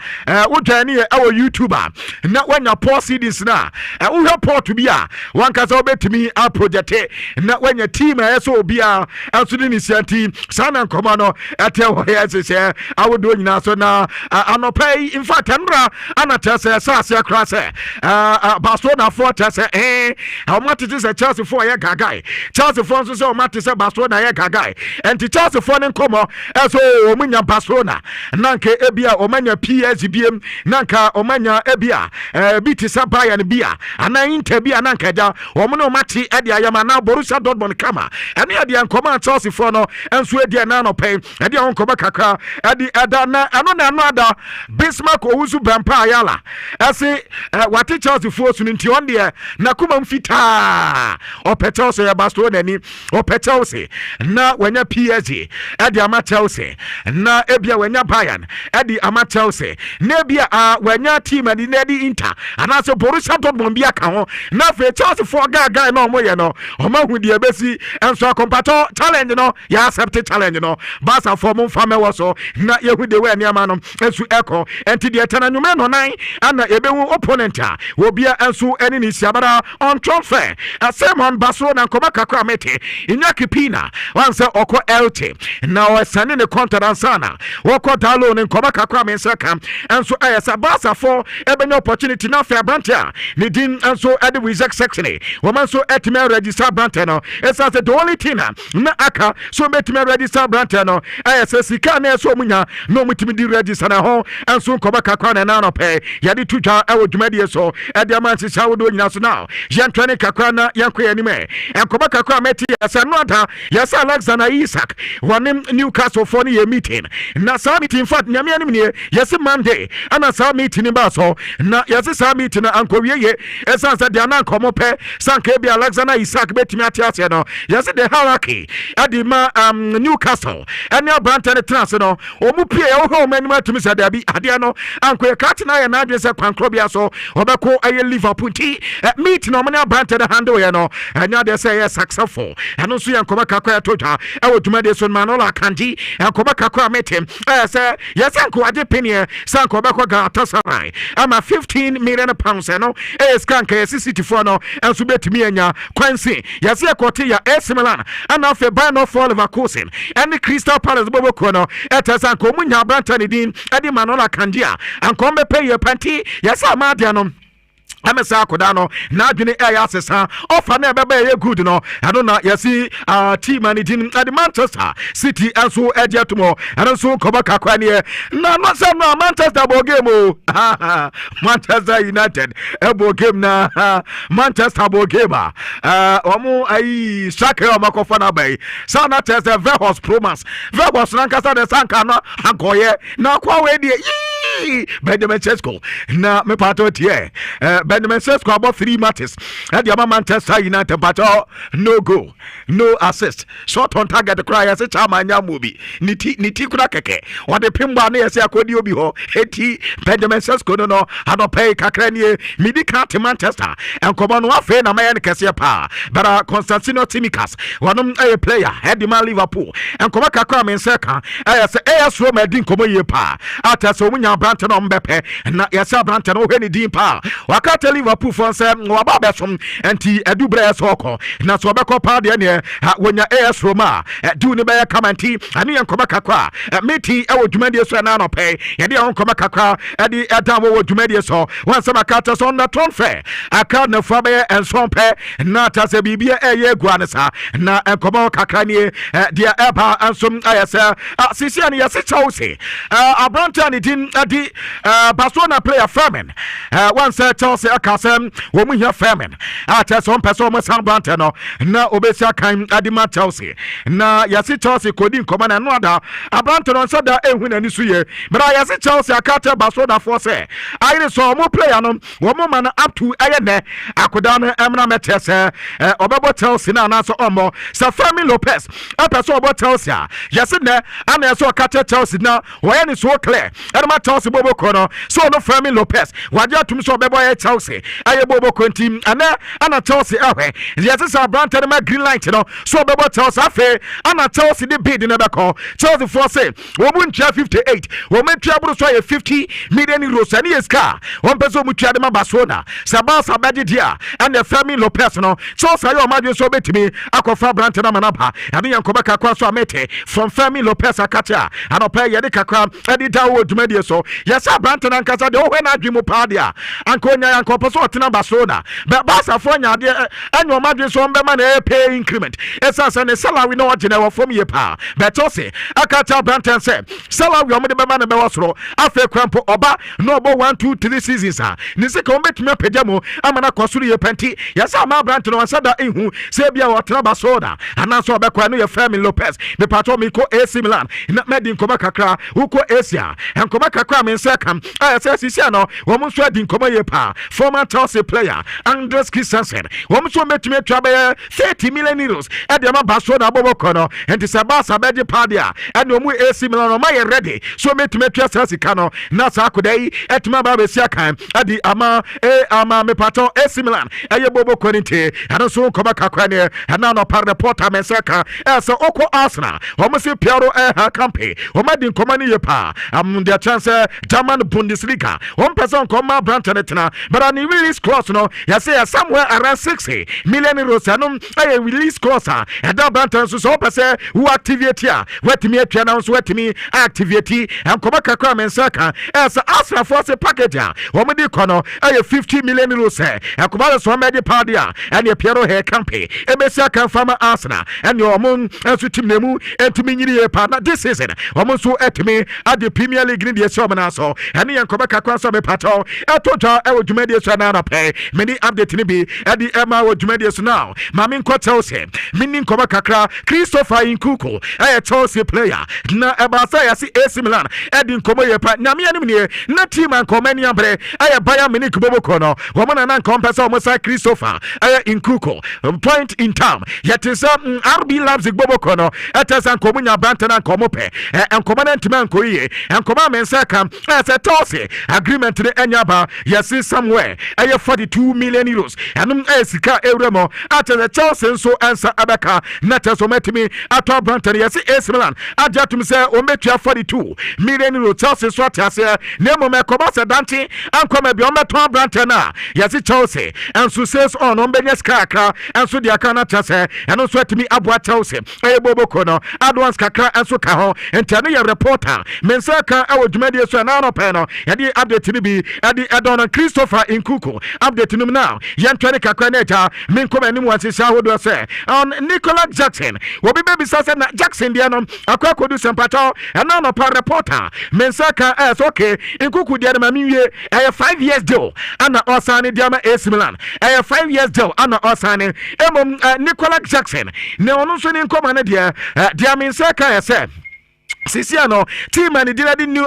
wotani ewo YouTuber na wanya Paul Sidis na wohwe port bia wankasa obetimi a project na wanya team eso obia aso ni sianti sana nkoma no ate ho yesese awodo nyina so na anope in fact enra anatese sase akra se Barcelona for tese amati se Chelsea for ye gagai Chelsea for so amati se Barcelona ye gagai enti Chelsea for nkomo eso omunya Barcelona nanka ebia omanya PSG biem nanka omanya ebia biti sa Bayern bia ana Inter bia nanka ja omuno mati ade ayama na Borussia Dortmund kama ene ade ankoma Chelsea for no enso ade na no pen ade ankoma kakra ade ada na ano na ano ada Bismarck owusu bampa ayala ase wati Chelsea for so nti on de na kuma mfita Chelsea ya Barcelona ni Chelsea na wanya PSG ade ama Chelsea na ebia wanya Bayern ade ama Chelsea na ebia wanya team ade na ade Inter ana so Borussia Dortmund bia ka ho na fe Chelsea for guy no mo ye no o ma hu de besi enso compato challenge no ya accept challenge no Barca for mo fa me wo so na ye hu de we ani ama no enso eko enti de tana nyume no nan ana ebe hu opponent a wo bia enso eni ni siabara on transfer same on Barcelona nkoma kakra mete inyaki pina wansa oko LT na wasane ne contract sana woko dalo ne nkoma kakra mensa kam enso ayesa Barca for ebenyo opportunity na fa brantia ne din enso ade reject section woman so etime register brantia no esa the only thing na aka so metime register brantia no ayesa sika na so munya no mutimi di register na ho enso nkoma kakra na no pe yade tuja ewo dwumade so ade amansi sawo do nyina so now yantwane kakra na yanko yanime nkoma kakra meti esa no ada yesa Alexander Isak wanem Newcastle for ne meeting na sa meeting fat nyame anim ne yesi Monday ana sa meeting ba so na yesi sa meeting na ankowieye esa sa de na nkomo pe sanka bi Alexander Isak betimi atiase no yesi the hierarchy adima Newcastle ene Brantford trans no omu pie wo ho manim atumi sa da bi ade no anko kat na ya na adwe se kwankro bia so obeko aye Liverpool ti meet no mane Brantford handle ye no anya de say yes successful eno so yankoma kakwa totwa ewo dwumade so manola kanji yankoma kakwa metem say yes anko ade penie sanko obeko ga Galatasaray ama 15 million pounds no skanka yes City for no enso betimi anya kwansi yes ekoti ya AC Milan ana fe buy no for Leverkusen and Crystal Palace boboko no sanko munya Brantford din ade manola kanji anko mbe pay your panty yes amadia no amesa akoda no na adwene ya asesa offer na beba ye good no ado na yesi team managing at Manchester City anso ejetumo anso koba kakwa ne na no se no Manchester bo game o Manchester United ebo game na Manchester bo game omo ai strike o makofa na bai sa na test the Verhos Promas Verhos na kasa de sanka no akoye na kwa we die Benjamin Sesko na me pato tie Benjamin Sesko about 3 matches at the Manchester United but no goal no assist shot on target cry as a chamanya movie niti kuna keke what the pimba na yesi akodi obi ho eti Benjamin Sesko no had pay kakranie midi can't Manchester and come on afe na mayan kese pa but Constantino Tsimikas one a player head the man Liverpool and come kakra men seka say AS Roma din komo ye pa ata so munya Brantford on bepe na yesa Brantford no hweni din pa wakata Liverpool for say waba besom enti edu bre soko na so beko pa de ne wonya AS Roma du ne be kamanti ani yankoma kakwa meti e wo dwumade so na no pe ye de yankoma kakwa e de edam wo dwumade so wan sama kata so na transfer aka na fa be enso pe na ta se bibia eye guanesa na enkomo kakra ne de eba ansom ayese sisi ani yase Chelsea Brantford din adi Barcelona player Fermin wan say Chelsea akasem wo mu hia Fermin ata so person mo San Brantford no na obesi akan adima Chelsea na yase Chelsea kodi nkoma na no ada Brantford on sada ehun ani suye bra yase Chelsea akata Barcelona for say ayire so mo player no wo mo man up to aye ne akoda no emna metese obebo Chelsea na na so omo sa Fermin Lopez person obo Chelsea yase ne ana so akata Chelsea na wo ye ni so clear erma Chelsea bobo kono so no Fermin Lopez waje atum so obebo ye Chelsea aye bobo kontim ana Chelsea ahwe yase sa Brantford ma green light no so obebo Chelsea afe ana Chelsea the bid na beko Chelsea for say wo mu ntua 58 wo metua buru so ye 50 million euros ani eska won peso mu tua de ma Barcelona sabasa bedi dia and the Fermin Lopez no Chelsea ayo ma so betimi akofa Brantford na manaba ani yankoba kakwa so amete from Fermin Lopez akacha anopa ye de kakwa edi dawo dwumade so yasa Brantford ankasa de ohwe na adwemu pa dia ankonya yankopa so otena Barcelona but Barca for nya de anyo madwe so mbema na pay increment esa se ne salary no ogene wo from ye pa but Chelsea akacha Brantford say salary o mede bema na be wosoro afa krampo oba no obo 1 2 3 seasons ni se ko betime pejamo amana kosuru ye penti yasa ma Brantford no sada ehu se bia otena Barcelona anaso obekwa no ye Fermin Lopez me pato me ko AC Milan na medin koma kakra uko Asia enkoma kakra me se kam asa sisia no wo mo so adin koma ye pa former Chelsea player Andres Christensen wo mo so metime twa be 30 million euros e de ma Barcelona bobo kono enti se Barca beje pa dia e no mu AC Milan no ma ye ready so metime twa sasika no na sa akodai etuma ba be sia kan adi ama me pato AC Milan e ye bobo kono nti ano so koma kakra ne na no par reporter me se kan e se oko Arsenal wo mo se Piero ha campe wo ma din koma ni ye pa am dia chance German Bundesliga. One person come out Brantanetna, but on the release clause, no, you say somewhere around 60 million euros. And I release clause, and that Brantan so person who activate here, wet me a announce wet me activity, and Komaka Kram and Saka as Asra Force package. Womedy Kono, I 50 million euros, and Komala Swamedi Padia, and your Piero Hair Campe, Emesaka Farmer Asana, and your moon, and to Timnemu, and to Mini partner this season. Almost so at me at the Premier League in the Somanaso, and the Komaka Kwansame Pato, Atoja, I would media Sanana pay, many update Nibi, at the Emma would media now. Mamin Quatose, meaning Komakakra, Christopher in Kuku, I Chelsea player, na Abasa, I see AC Milan, Edin Komoya, Namian, not team and Comania Bre, I buy a mini Kubokono, woman and Compass almost like Christopher, I in Kuku, point in time, yet is RB Labs Bobokono, Etas and Comunia Bantan and Comope, and Commandant Man Koye, and Commandant Sakam, as a tossy agreement to the Enyaba, yes, somewhere, I have 42 million euros, and Esika Euremo, after the Chelsea, so answer Abaka, not as Ometimi, at our Branton, yes, AC Milan, I just to say, Ometia 42 million euros, Chelsea, what I say, Nemo Macobasa Dante, and come a Bioma Tom Brantana, yes, Chelsea, and so says on Ombenes Kaka, and so the Akana Chase, and also to me Abwa Chelsea, a Bobo Kono, Adwans Kaka, and so Kaho, and Tania reporter, Mensaka, our Media Sanano Pano, and the update to be at the Adon Christopher in Kuku, update to him now, Yantanika Kaneta, Minko and Nimwasi would say, on Nicola Jackson, will be baby Sassan Jackson, Dianum, a Kwako do some pato, and none of our reporter, Mensaka as okay, in Kuku Dianamami, I have 5 years deal, Anna Osani Diama AC Milan, I have 5 years deal, Anna Osani, Nicola Jackson, no one in common, dear, Diaminsaka, I said. Sisiano team and the new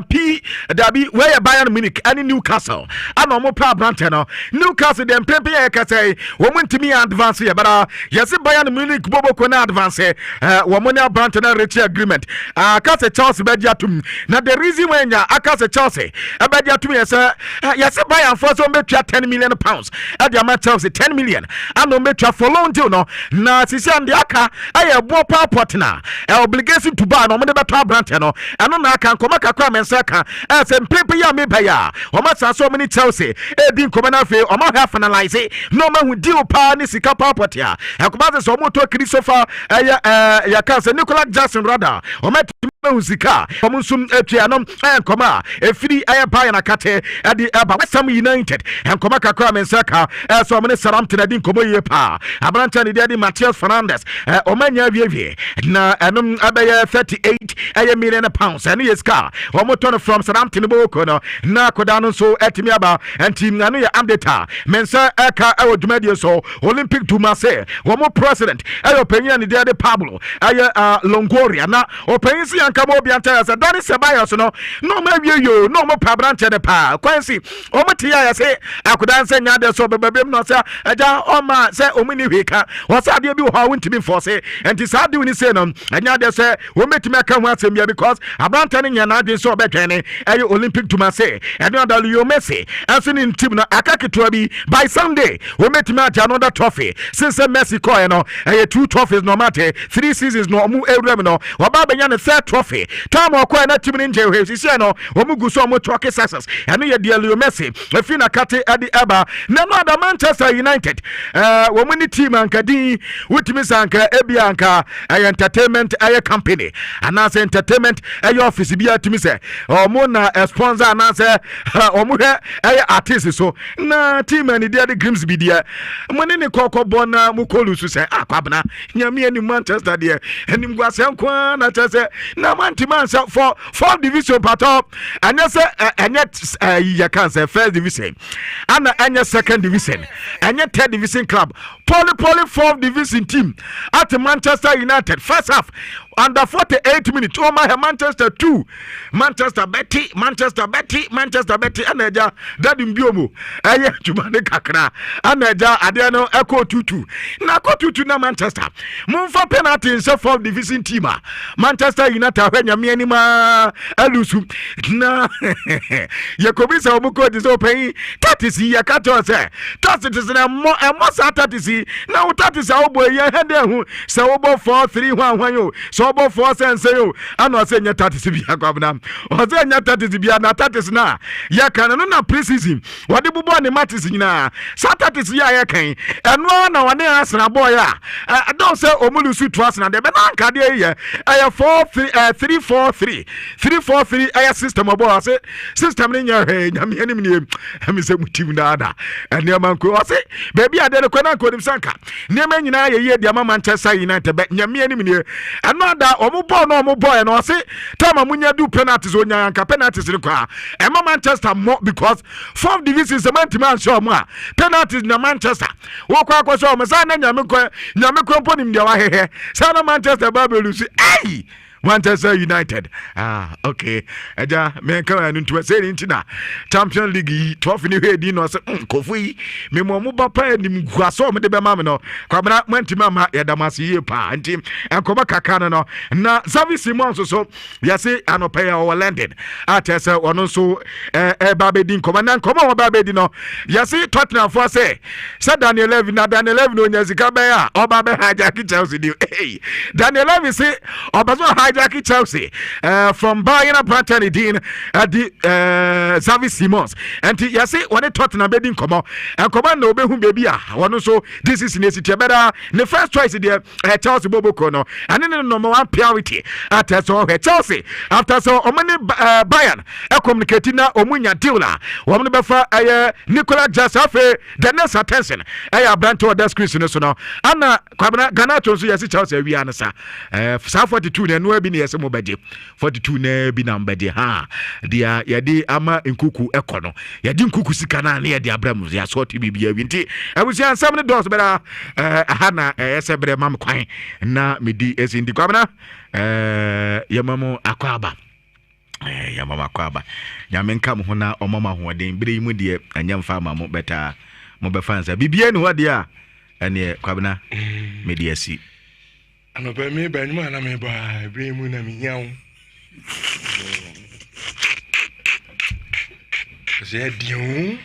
P Dabi where Bayern Munich and Newcastle and no pa Brantano Newcastle them pepe ka say woman to me advance here but yes Bayern Munich Bobo Kona advance woman Brantano reach agreement cause Chelsea bedia now the reason when ya cause Chelsea bedia to me yes Bayern for so make 10 million pounds at the match Chelsea 10 million and no make for loan deal no na Sisian the aka I bo pa partner obligation to buy no money beto Abrante no eno na aka Komaka kwa mensaka as empepe ya mebaya o ma so many Chelsea e di nkoma na fe o ma ha finalize no ma hu deal pa ni sika property a Komaka so moto Christopher ya kanse Nicola Jackson rather o ma Sika, Omusum Etianom, and Koma, a free air pie and a cate at the West United, and Komaka Kram and Saka, as so many Saram to the Dinkomoye Pa, Abrantani Daddy Matias Fernandez, Omania Vivi, na Anum Abaya 38 million pounds, and he is car, Omoton from Saram Tinibokono, Nakodano so Etimiaba, and Team Nania Amdeta, Mensa Eka Awodumedio so, Olympic Dumase, Omo President, Ayopenian Daddy Pablo, Aya Longoria, na Opensi. Come be answer as a Danny Sabayas no maybe you no more Pabrante the pa Quincy Omatia say I could answer Nada so baby no sir Oma say Omini Wika what's that you how went to be for say and this how doing say no and Nada say we met me come once here because Abrante and Yanadi so better any Olympic to Marseille and another you Messi as in team na Akaki to be by Sunday we met me another trophy since Messi coin 2 trophies no matter 3 seasons no mu no Wababa Yan third trophy time or quite not in jail is no omugu so mo trophy success and you dear Leo Messi Fina Kate at the Aba no other Manchester United woman team anka di witimi sanka ebianka entertainment company and as entertainment office bi atimi say omo na sponsor and as omo artist so na team and the Grims bi dia money ne kokobon na mukolu so say akwabna nyame ani Manchester dia enim gwasem kwa na say na mantimansa for 4th division pato and yes and yet you can say first division and second division and yet third division club poly 4th division team at Manchester United first half under 48 minutes oh my Manchester 2 Manchester Betty and eja dadi mbiomo eye jumane kakra and eja adeno echo 2-2 na ko 2-2 na Manchester mumfa penalty in 4th division team Manchester United hwenya mianima alusu na yakobisa omuko diso pay tatisi yakato se tatisi na mo sa tatisi na tatisi obo ye hede hu se obo 4-3 hwan yo so obo 4 and say, oh, I'm not saying your tatis to be a governor. Or saying your tatis to be an tatis now. Ya can no precism. What the bubble matters in now. Satatis ya can. And one answer a boy. I don't say Omulusu trust and the Bananka there. I have 3-4-3. 3-4-3. I have system of boss. System in your head. I'm enemy. I'm saying Mutimada. And your man could say, baby, I did a Quanako of Sanka. Neman United, ye, the Manchester United, but Yami enemy. And not that Omubo no boy, and I say, Tama Munya do penalties on Yanka penalties in the car. And Manchester more because 4th division is a man show more penalties in Manchester. Walk was almost an Yamako put him your hair. Sana Manchester Baby, hey! Manchester United. Okay. Aja me ka anu to say ntina Champions League 12 ni he di no say kofu me mo mo papa nim guaso me de be ma me no kwabena mantima ma ya damase ye pa ntim enkoba kaka no na service Simon so ya say anopa ya o landed atese ono so ba be di nkoma na nkoma o ba be di no ya say Tottenham for say Daniel 11 na Daniel 11 no nya sika be ya o ba be hijack Chelsea di hey Daniel 11 say obazo Jackie Chelsea from Bayern Brantani Dean at the Xavi Simons and you see when it Tottenham bedding come out and command no be whom baby one so this is in a city better the first choice there Chelsea Bobo Kono and then the number one priority at so Chelsea after so many Bayern communicating now Omunya Dila one befa Nicola Jasafe the next attention Branto that's Christian so now Anna Kwabena Ganato so yes Chelsea we answer 42 and bi ne yese mo bede 42 na bi na mbede ha dia yade ama nkuku ekono yade nkuku sika na yade abram ya sort bibia wi nti abusi ansam ne dos bera aha na yese bere mam kwan na medi esindi kwabana yamamo akwaba yamama akwaba nyamenka mo na omama hoden bere mu de anyamfa ma mo beta mo befansa bibia ne hode a ene kwabana medi asi ano ba me ba nyuma na me ba Ibrahim na me yawo c'est dion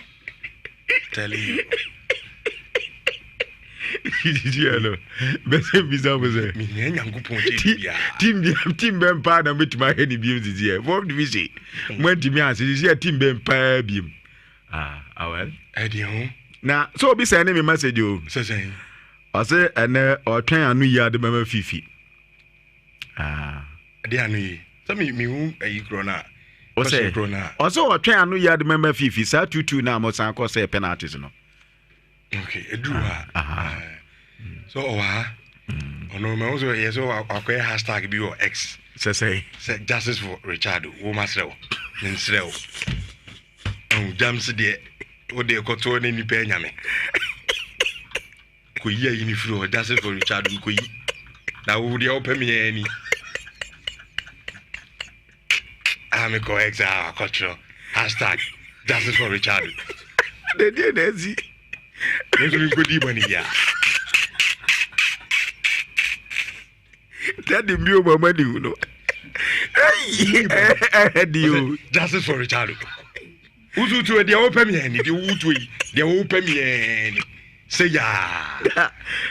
tali Dialo bese bizarre bese mi nyankopon team ben pa na metima he ni biem zizie fourth division mwantimi asisi team ben pa biem well dion na so obi say na me message o say ose ene otwen anu ya de mama fifi de anu yi so mi hu ayi krona ose otwen anu ya de mama fifi sa 22 na mo san ko say penalties no okay eduwa so ono me so yeso akwa hashtag bi o x say justice for Richard wo masrew nsrew jams de o de ko to ni nipa nyame ko yi ayi ni firo justice for Richard ko yi na wo de open me ani me ko x culture hashtag justice for Richard de nezi nezo ko di bani ya that the new mama do no dio justice for Richard uzu to de open me ani de wutu yi de open me ani say ya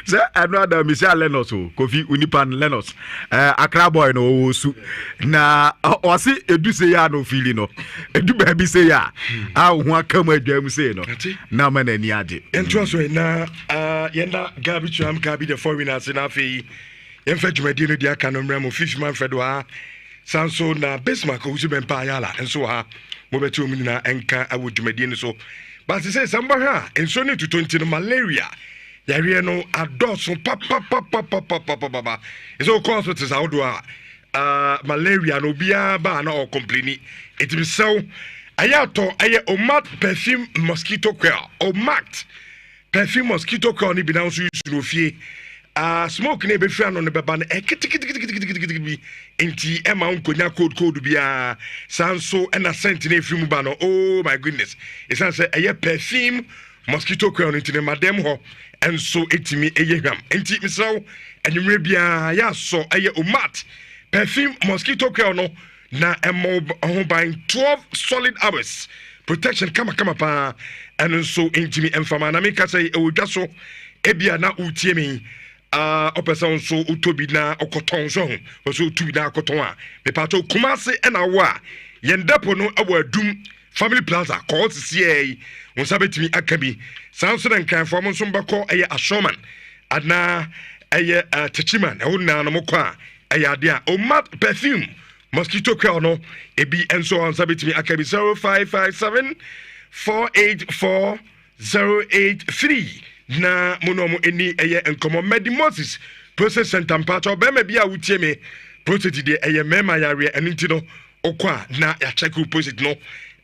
say another Michelle Lenos Kofi Unipan Lenos Accra boy no su na o si edu say ya no feel no edu baby say ya ho aka mu adwam say no na ma na ni ade ento so na yenda gabi tram gabi the foreigners na fe yemfa dwumadi no dia ka no mra mo fishman fedo ha sanso na Bismarck usu bempa yala enso ha mo betu mu na enka awu dwumadi no so but say somebody enso ne to 20 malaria yare no adoso papa so cause it is outdoor malaria no bia ba na o complain it be so ayato aye omat perfume mosquito coil omat perfume mosquito coil ni bi na so use no fie smoke ne be fia no ne be ba na bi enti ema unkonya code bia sanso na scent ne fi mu ba no oh my goodness it sounds say aye perfume mosquito coil enti ne madam ho enso etimi eye hwam enti misaw anwumre bia ya so aye omat perfume mosquito coil no na emo ho ban 12 solid hours protection kama pa enso entimi emfama na me ka say e wodwa so ebia na utie mi opesa so utobi na okoton so ho so utobi na okoton a me pato kumase na wo a yendepo no awo adum family plaza call CCA won sabetimi akabi sanso na nkanfo mo so mbako eye ashoman adna eye techiman e wona no mokọ a eye ade a o mat perfume mosquito coil no ebi enso on sabetimi akabi 0557 484 na monomo eni eye enkomo medimosis process center mpacho obema bia wutie me process de eye mema yare eniti no okwa na ya check process no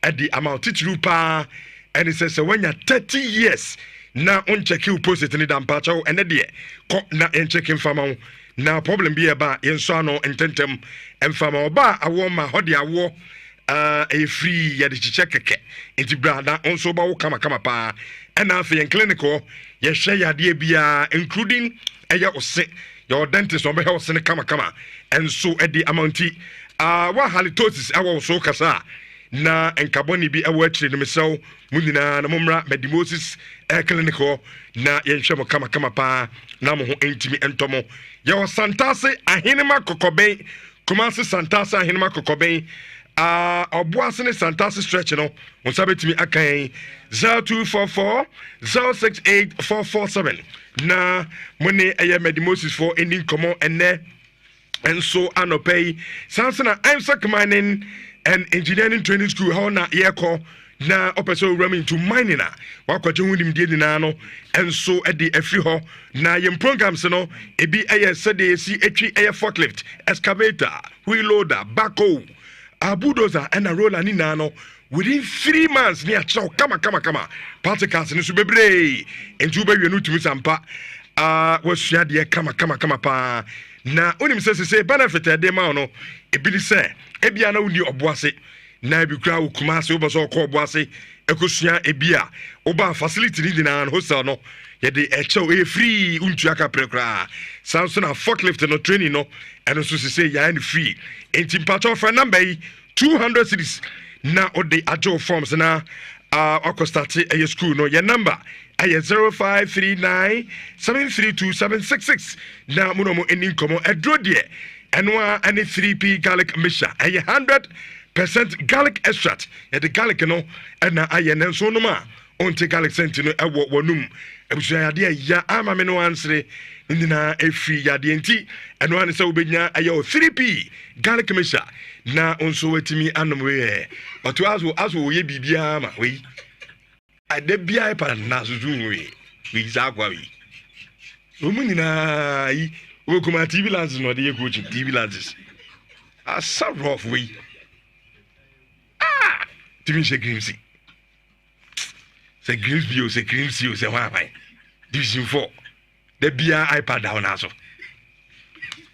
at the amount titru pa and it says when you 30 years na on check process ni da mpacho ene de ko na en check infama na problem bi eba yenso ano ententem emfama oba awo ma hode awo a free ya de keke enti brada onso ba wo kama pa and after in clinical ye share ya de bia including eya ose your dentist on be house ne kama and so at the amounti wa halitosis awo so kasa na enkaboni bi awo akire ne mesew munina na momra medimosis clinical na ye hwemo kama pa na mo ho entimi entomo ye wo santase ahenema kokoben kumase santase ahenema kokoben obuase ne santase stretch no on sabetimi akan 0244 068447 na money eye medimosis for ending common ene enso anopay sansana Isaac Mining and Engineering Training School how na yeko na opeso ramming to mining na wakwaje hunim die na no enso e de afri ho na yem programs no ebi eye sede si etwi eye forklift excavator wheel loader backhoe bulldozer and a roller ni na no within 3 months ni acha kama particles ni so bebre enju be wienu tumi sampa wasua de kama pa na onim se benefit e de ma no ebi se ebia na woni oboase na bi kura okuma se oboso ko oboase ekosua ebia oba facility ni na hostel no ye de eche free untu aka prekra Samson na forklift no training no and so se ya and free enti patch for number 200 cities na ode ajo forms na akostati a school no your number ay 0539 732766 na munomo eni komo edro de enwa any 3p garlic mixture ay 100% garlic extract e the garlic no na ay nenso no ma onte garlic scent no ewo wonum ebusu yade ya ama me no ansre ndina efi yade enti enwa ne se obenya ay 3p garlic mixture na onso wetimi anom we but aso ye bibia ma we ade bia pa na zuzun we zakwa we omunina yi we kuma TV lands no de ye coach TV lands asa rough we timi se grimsi se grimsbio se grimsio se wa pai division 4 de bia ipad down aso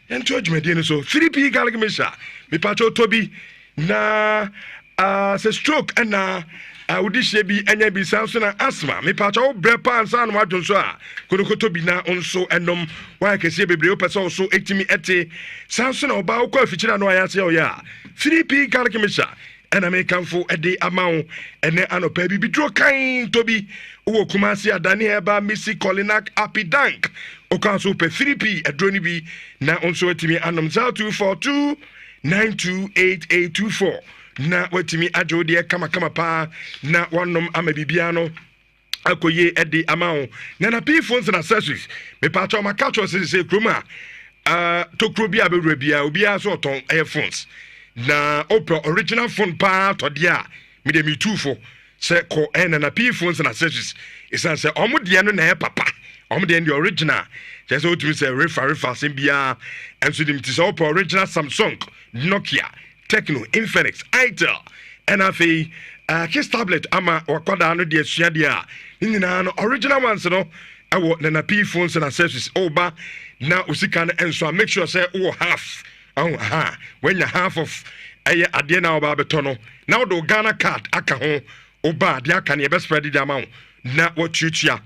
and judge me dey so 3p garlic mixture me pacho tobi na se stroke and na udishe bi enya bi sanso na asthma me pacho brepa ansa no adwo so a kodokoto bi na onso enom wa kese bebre opese so etimi ete sanso na oba okọ afichira no ayase o ya 3p garlic mixture ena me kanfo ede amawo ene anopa bi bidro kan tobi wo kumasi adani eba misi colinac apidank okanso pe 3p edroni bi na onso etimi anom 0242 928824 na watimi ajo de kama pa na wanom ama bibia no akoye edi amawo na p phones and accessories me pa cho makacho se kroma to krobia be rabia obia so ton earphones na opera original phone pa to dia me de me tufo se ko na p phones and accessories isan se omode no na papa omode the original just so to say refer bia enso dim ti so opera original Samsung Nokia Techno, Infinix, Itel, NFA, Kiss tablet, ama wakwada no de asua de a nina no original ones no awo na P phones and accessories oba na usika no enso make sure say o half when you half of ade na oba beto no na do Ghana card aka ho oba de aka ne be spread the amount na watchuchia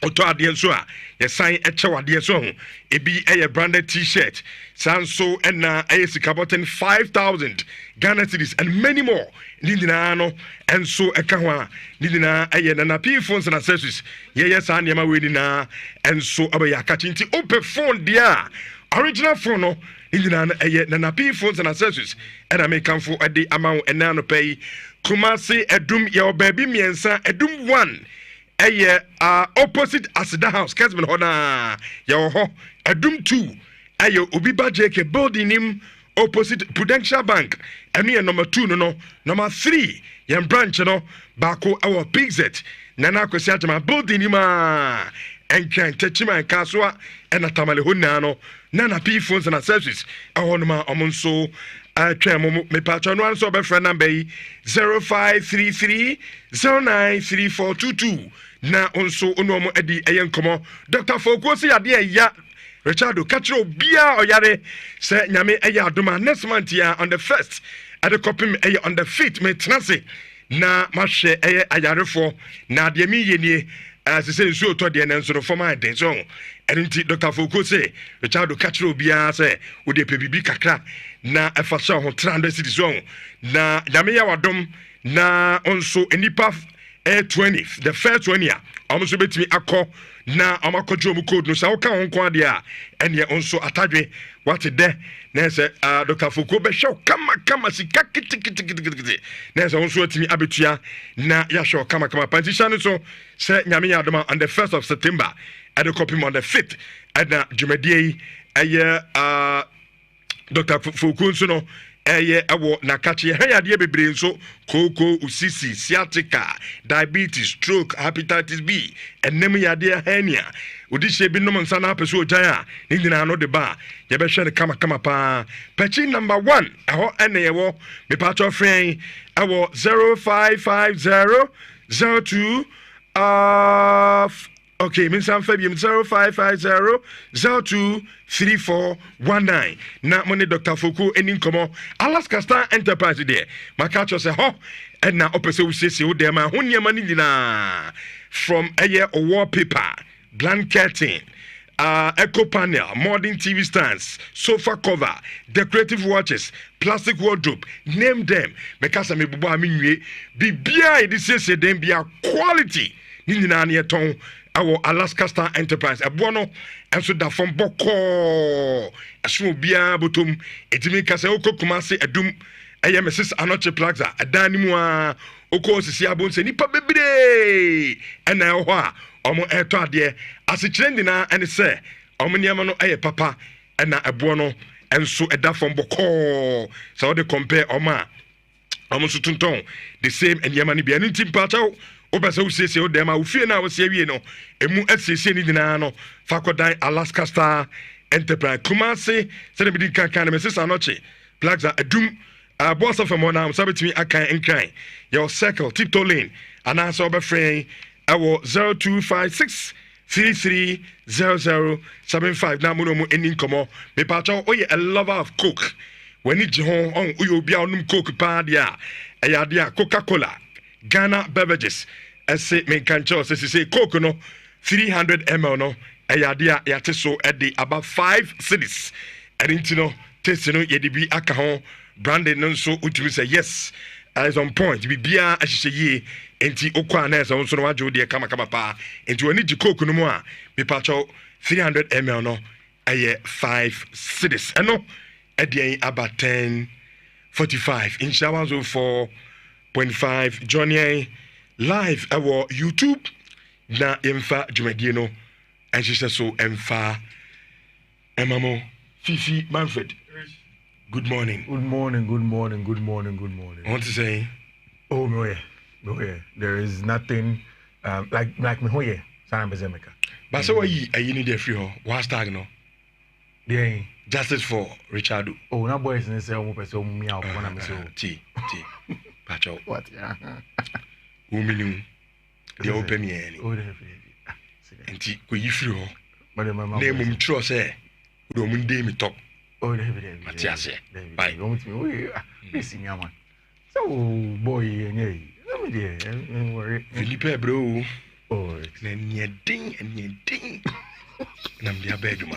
Oto adeɛ so a yɛsan ɛkyɛw adeɛ so ho ebi ɛyɛ branded t-shirt sanso ɛna ɛyɛ sika bɔten 5,000 Ghana cedis and many more ne nyinaa no ɛnso ɛka ho a ne nyinaa ɛyɛ nana p phones and accessories yɛyɛ saa nneɛma wei nyinaa ɛnso ɛbɛyɛ akakye nti open phone deɛ a original phone no ne nyinaa no ɛyɛ nana p phones and accessories ɛna mekamfo ɛde ama wo ɛna no pɛ yi Kumasi ɛdum yɛwɔ baabi mmiɛnsa ɛdum 1 ɛyɛ opposite Asida House Kesman hɔ na yɛwɔ hɔ ɛdum 2 ɛyɛ Obi Ba JK building nim opposite Prudential Bank ɛno yɛ number 2 no number 3 yɛn branch no baako ɛwɔ PZ Nana Kwesi Ajama building nim a ɛnkran tɛkyima nka so a ɛna tamale hɔ nyinaa no Nana P phones and accessories ɛhɔ nom a ɔmo nso atwa mo mepatwa no anso ɔbɛfrɛ number yi 0533 093422 na onso ono mo adi ɛyɛ nkɔmɔ Dr. Fokuo si ade ɛya Richardo kachiro bia oyare sɛ nyame ɛyɛ adoma next month ya on the 1st ade kopim ɛyɛ on the 5th me tenase na mahwɛ ɛyɛ ayarefo na de mi yenie sɛ nsuo tɔ deɛ nanso no fɔma den so ɛnti Dr. Fokuo sɛ Richardo kachiro bia sɛ wode pɛ bibi kakra na ɛfa sɛ ho 300 cedis so na nyame ya wadom na onso enipa 20 the first one ya almost betimi akọ na amakọjo mu code no sa wo ka ho nko ade a ene onso atadwe wate de na se Dr. Fokuo be hwe kama sika kitikiti na se onso atimi abetua na ya hwe kama pantisha no so se nyame ya adoma on the 1st of September at the copy on the 5th na jumadie eye Dr. Fokuo so no awo na kachi yade bebre nso koko usisi sciatica diabetes stroke hepatitis B enem yade hernia odi hye bi nom nsa na apeso ojan a ni nyina no de ba ye be hwe ne kama pa pachi number 1 eho ene yewo me pa cho friend awo 055002 okay, means I'm Fabian 0550023419. Na money Dr. Fokuo enin komo Alaska Star Enterprise there. Makacho say ho and na opese we say o dem ho niam ni nyina from a wallpaper, blanketing, echo panel, modern TV stands, sofa cover, decorative watches, plastic wardrobe, name them. Mekasa me bubu aminwe bibia e dis say dem bia quality ni nyina na yeton our Alaska Star Enterprise abono enso da from boko aso bia botom etimi kase Kumasi edum eye Mrs. Anoche Plaza adani mu a oko osisi abonse nipa bebre ena ho a omo eto ade asekire ndina ene se omo niam no eye papa ena abono enso eda from boko so they compare omo so tunton the same enyama ni bia ntim pachaw obasa usese o dem a ufie na wo se wie no emu asese ni nyina no fakodan Alaska Star Enterprise Kumasi se be din kan Mrs. Anoche Plaza adum boss of mo na sabetimi akan nkran your circle tiptoe lane ana so be friend awo 0256 330075 na mo no mu eni nkomo me pa cho oye a lover of coke when it ho on uyo bia onum coke pa dia ayade Coca-Cola Ghana beverages say me kancho say coke no 300 ml no ayade yate so e dey about 5 cedis enti no taste no ye dey bi aka ho branded no so utimi say yes is on point bi bia ahihye yi enti okwa na so no wajo dey kama pa enti woni ji coke no mu a me pacho 300 ml no aye 5 cedis eno e dey about 10:45 in Shawan 4.5 Johnny live our YouTube na emfa dwumadie no enhyehyɛ so emfa emamo Fifi Manfred. Good morning. Good morning. I want to say oh no yeah there is nothing like me hoye sana bezemeka but so yi ayini dey free ho was tag no yeah justice for Richardo. Oh na boys ne say omo pese omo mi akọ na me say ti pacho what yeah wominum the open me oh definitely enti ko yi free ho but mama na mum tro say do mun dey me top oh definitely Matiase bye don't me oh this me man so boy yeah let me there worry Philippe bro Oh, na near ding and near ding. And I'm the bedroom.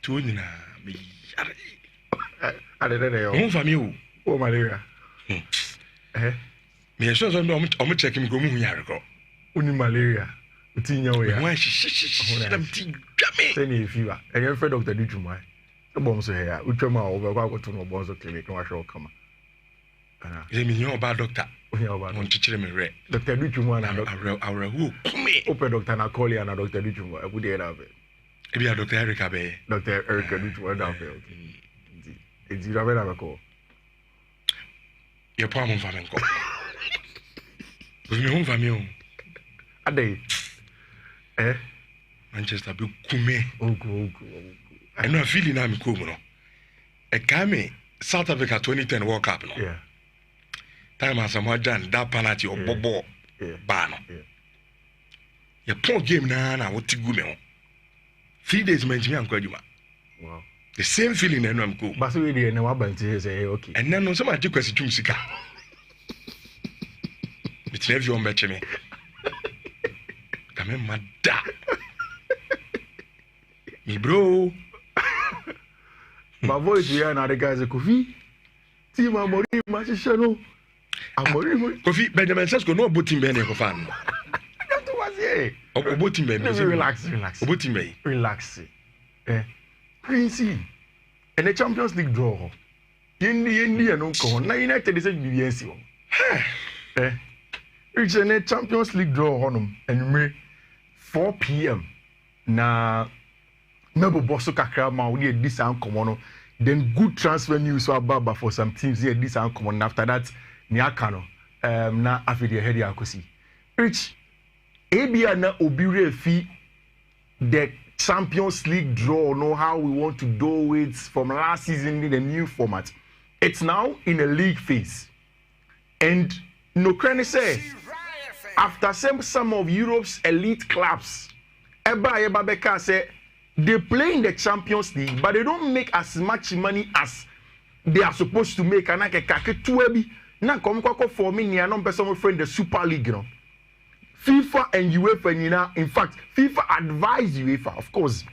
Two in me. I didn't know. Home from you. Oh, malaria. Me sure so no I'm checking go mu yareko. Uni malaria. Utinya we ya. Why she them tea me. Send you fever. And your friend Dr. Dutuma. The bomb so here. Uchoma over go to no bonzo clinic no show come. They mean you bad doctor. On chichire me re. Dr. Dutuma na our who come. Open Dr. Nakoli and Dr. Dutuma. I would have it. Ebi a Dr. Erica be. Dr. Erica Dutuma down there. It's you have a call. Your palm on Famenco. Was me home for me. A day. Manchester be kume. Oh. I know feeling I'm cool, no. A kame South Africa 2010 World Cup, no. Yeah. Time as I'm done that penalty or bobo ban. Your poor game na what to go me. 3 days mention me uncle Juma. Wow. The same feeling and I'm cool. But we didn't know about it. Say okay. And then no somebody took us to Sika. It's never you bet me. Come in, my dad. Me bro. My voice here now the guys are Kofi. Team Amori Machishano. Amori Kofi Benjamin says go no booting Benny Kofan. That was here. Booting Benny. Relax. Booting me. Relax. Quincy. And the Champions League draw. Yendi and Uncle. Now United is a BBNC. It's a Champions League draw on them and me 4 p.m. Na Mebo Bosso Kakra ma we this and come on. Then good transfer news about for some teams here this and come on. After that, Niakano na afidi head yakosi. Rich Abia na obire fi the Champions League draw know how we want to do it from last season in the new format. It's now in a league phase. And no can say after some of Europe's elite clubs, Eba Beka say they play in the Champions League, but they don't make as much money as they are supposed to make. And I can tuebi na come for me ni anon person friend the Super League, you know. FIFA and UEFA, in fact, FIFA advise UEFA, of course,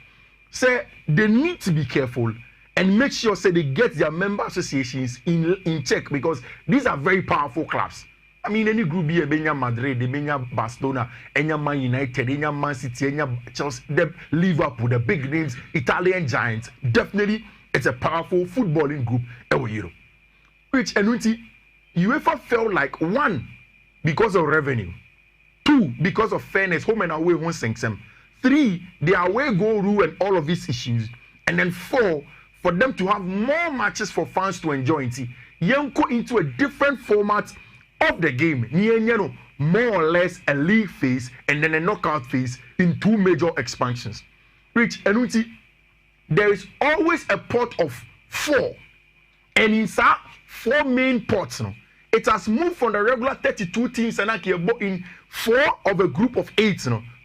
say they need to be careful and make sure say they get their member associations in check because these are very powerful clubs. I mean, any group here, Benya Madrid, Benya Barcelona, Enya Man United, Enya Man City, Enya Chelsea, the Liverpool, the big names, Italian giants. Definitely, it's a powerful footballing group. Which UEFA felt like 1 because of revenue, 2 because of fairness, home and away won't sink them. 3 the away goal rule and all of these issues, and then 4 for them to have more matches for fans to enjoy. Yanko into a different format of the game, more or less a league phase and then a knockout phase in 2 major expansions. Which there is always a pot of 4, and in 4 main pots. It has moved from the regular 32 teams and in 4 of a group of 8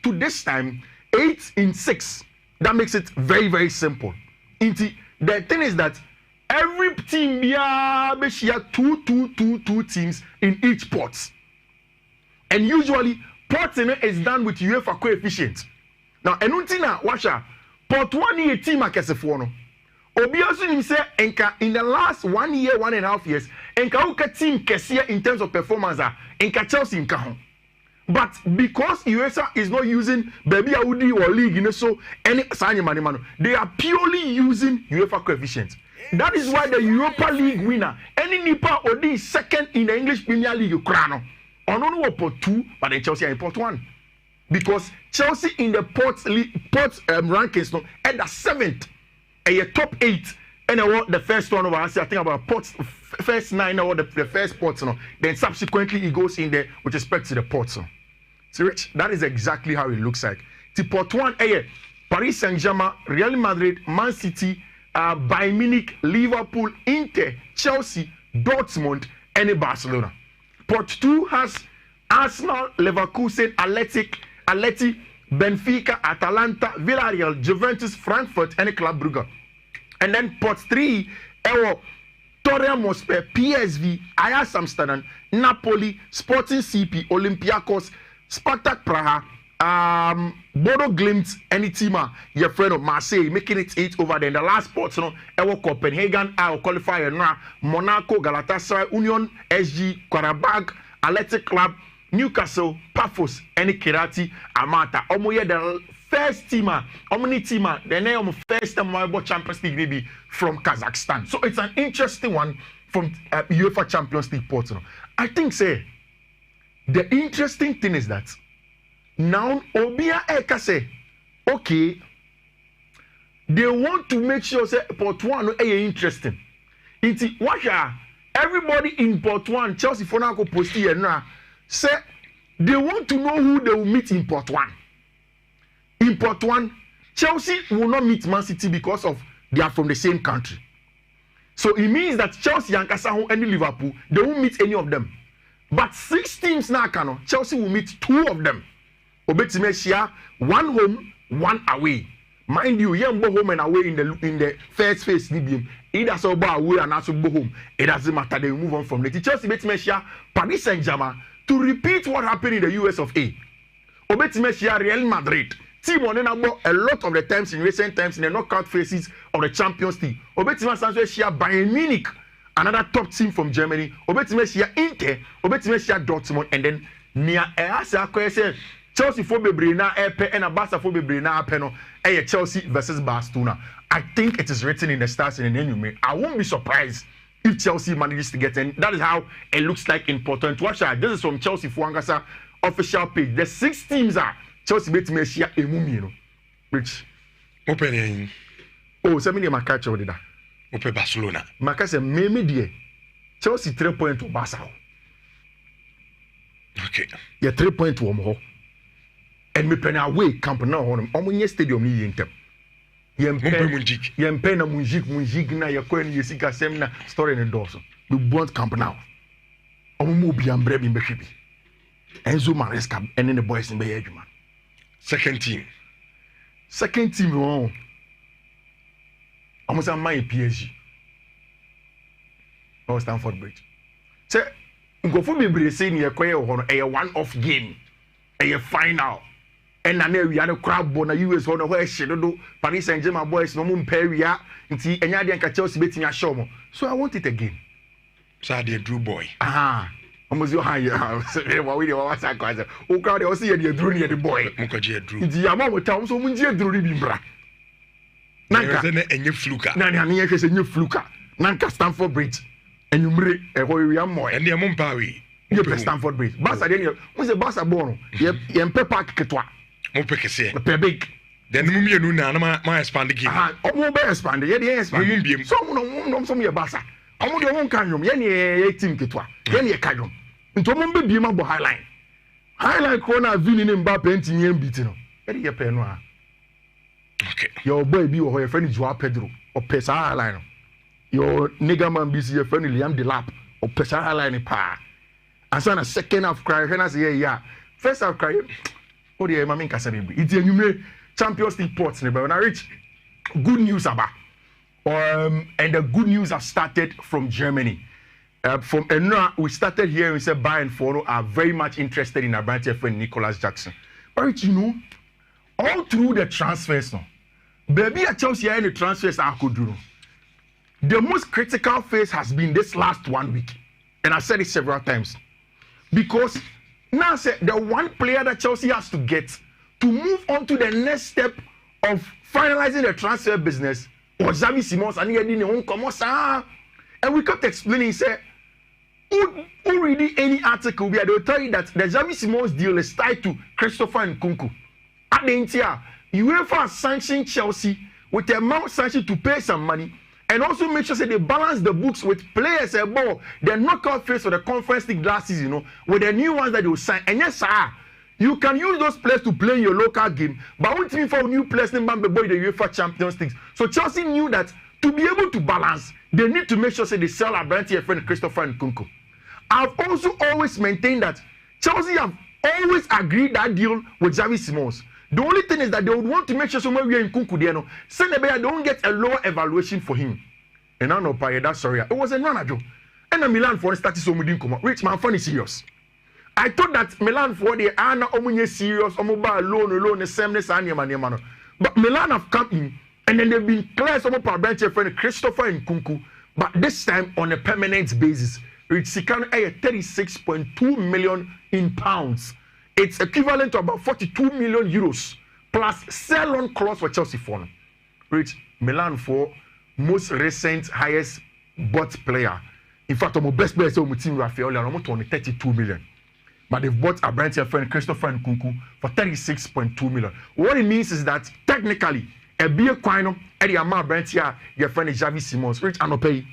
to this time 8 in 6. That makes it very, very simple. The thing is that every team share 2 teams in each pot. And usually, pot is done with UEFA coefficient. Now, enuntina washa pot 1 year team akesefo. Obiasu say in the last 1 year, 1.5 years, enka uka team kesia in terms of performance enka Chelsea nka ho. But because UEFA is not using baby Audi or league, so any they are purely using UEFA coefficient. That is why the Europa League winner, any Nipa Odi second in the English Premier League, Ukrano, only pot 2, but then Chelsea in pot 1. Because Chelsea in the pot rankings at the 7th, a top 8, and the first one over, I think about pots, first 9 or the first pots, then subsequently it goes in there with respect to the pots. So Rich, that is exactly how it looks like. The pot 1, Paris Saint-Germain, Real Madrid, Man City, Bayern Munich, Liverpool, Inter, Chelsea, Dortmund, and Barcelona. Pot 2 has Arsenal, Leverkusen, Atleti, Benfica, Atalanta, Villarreal, Juventus, Frankfurt, and Club Brugge. And then pot 3, Tottenham Hotspur, PSV, Ajax Amsterdam, Napoli, Sporting CP, Olympiacos, Spartak Praha, Bodo Glimt, any team, your friend of Marseille, making it 8 over there. In the last spot, Copenhagen, I'll qualify now. Monaco, Galatasaray, Union, SG, Qarabag, Athletic Club, Newcastle, Paphos, any Kirati, Amata. The first teamer, the name of first time about Champions League maybe from Kazakhstan. So it's an interesting one from UEFA Champions League portal. I think, say, the interesting thing is that now Obia Eka say, okay, they want to make sure say Port 1 is interesting. It's what everybody in Port 1, Chelsea for now post here now, say they want to know who they will meet in Port 1. In Port 1, Chelsea will not meet Man City because of they are from the same country. So it means that Chelsea and Casaho and Liverpool, they won't meet any of them. But 6 teams now, Chelsea will meet 2 of them. Obetimeshia, 1 home, 1 away. Mind you, you go home and away in the first phase. Either so go away and also go home. It doesn't matter. They move on from it. Chelsea Obetimeshia, Paris Saint-Germain to repeat what happened in the US of A. Obetimeshia, Real Madrid. Team on a lot of the times in recent times in the knockout phases of the Champions League. Obetimeshia, Bayern Munich, another top team from Germany. Obetimeshia, Inter, Obetimeshia, Dortmund, and then near Chelsea for Bebrina Epe and a Barca for Bebrina Apeno, Chelsea versus Barcelona. I think it is written in the stars in the name. I won't be surprised if Chelsea manages to get in. That is how it looks like important. Watch out. This is from Chelsea Fuangasa official page. The 6 teams are Chelsea Betimeshia Emumino. Rich. Opening. Oh, 7 years, my catch over there. Open Barcelona. Makasa Meme die. Chelsea 3 points to Barca. Okay. Yeah, 3 points to Omo. And me penny away camp now on Omo stadium ni yentem. Yempe na munjik na yakwen yesika semna story in Dawson. We want camp now. Omo mo bi ambre bi mbehwe bi. Enzo Maresca and then the boys in Bayajuma. Second team, almost a my PSG. Or Stamford Bridge. Say, go for me, saying a one-off game, a final. And I know we had a crowd on a US on a where she do Paris Saint-Germain boys, no moon peria, and see any idea can Chelsea betting a show. So I want it again. So I did Drew Boy. Aha. Almost your high. What we was I call it. Oh, God, I see a drew near the boy. Mukaji drew. The amount of time so Munjia drew Ribra. Nanka and you fluka. Nanya is a new fluka. Nanka Stamford Bridge. And you bring a hoy more. And the Mumpawi. You play Stamford Bridge. Bassa Daniel was a Bassa Bono. Yem Peppa Ketwa. Mopekese. Pebig. Then Mumia Nuna, my expanding. Ah, oh, bear expanded. Yes, Mumbium. Some your Bassa. I'm the one kind of Yenny 18 Ketwa. Yenny Kajum. Into Mumbi Bima Highline. Highline corner Vinin and Bapenting and beating. Eddie Penwa. Okay. Your boy be or your friend Joao Pedro or Pesa Highline. Your nigger man be your friend Liam Delap or Pesa Highline pa. And so on a second half cry, when I say, yeah, first half cry, oh, dear, Mammy Casabi. It's a new Champions League ports, but when I reach good news about. And the good news have started from Germany. From Enra, we started here and said Bayern Fono are very much interested in our brand friend Nicholas Jackson. But you know, all through the transfers, no, baby at Chelsea and the transfers I could do. The most critical phase has been this last 1 week. And I said it several times. Because now say the one player that Chelsea has to get to move on to the next step of finalizing the transfer business or Xavi Simons and he didn't own come. And we kept explaining, say, who reading any article where they'll tell you that the Xavi Simons deal is tied to Christopher Nkunku. At the end here, UEFA sanctioned Chelsea with the amount sanctioned to pay some money and also make sure that they balance the books with players above the knockout phase of the Conference League last season, you know, with the new ones that they will sign. And yes, sir, you can use those players to play in your local game, but what mean for new players in the UEFA Champions League? So Chelsea knew that to be able to balance, they need to make sure that they sell our brand friend Christopher Nkunku. I've also always maintained that Chelsea have always agreed that deal with Xavi Simons. The only thing is that they would want to make sure somewhere we are in Nkunku there, no, they don't get a lower evaluation for him. And I know that's sorry. It was a manager. And the Milan for started so we didn't come out. Rich man, funny serious. I thought that Milan for the Anna Omunye serious Omoba loan the same as Anya. But Milan have come in and then they've been clear some of our bench friend Christopher and Kunku, but this time on a permanent basis. It's 36.2 million in pounds. It's equivalent to about 42 million euros plus sell-on clause for Chelsea for them. Which Milan for most recent highest bought player. In fact, our best player is on team Rafael almost on 32 million. But they've bought a brand friend Christopher Nkunku for 36.2 million. What it means is that technically a beer coin at the amount brand here your friend is Xavi Simons, which I pay.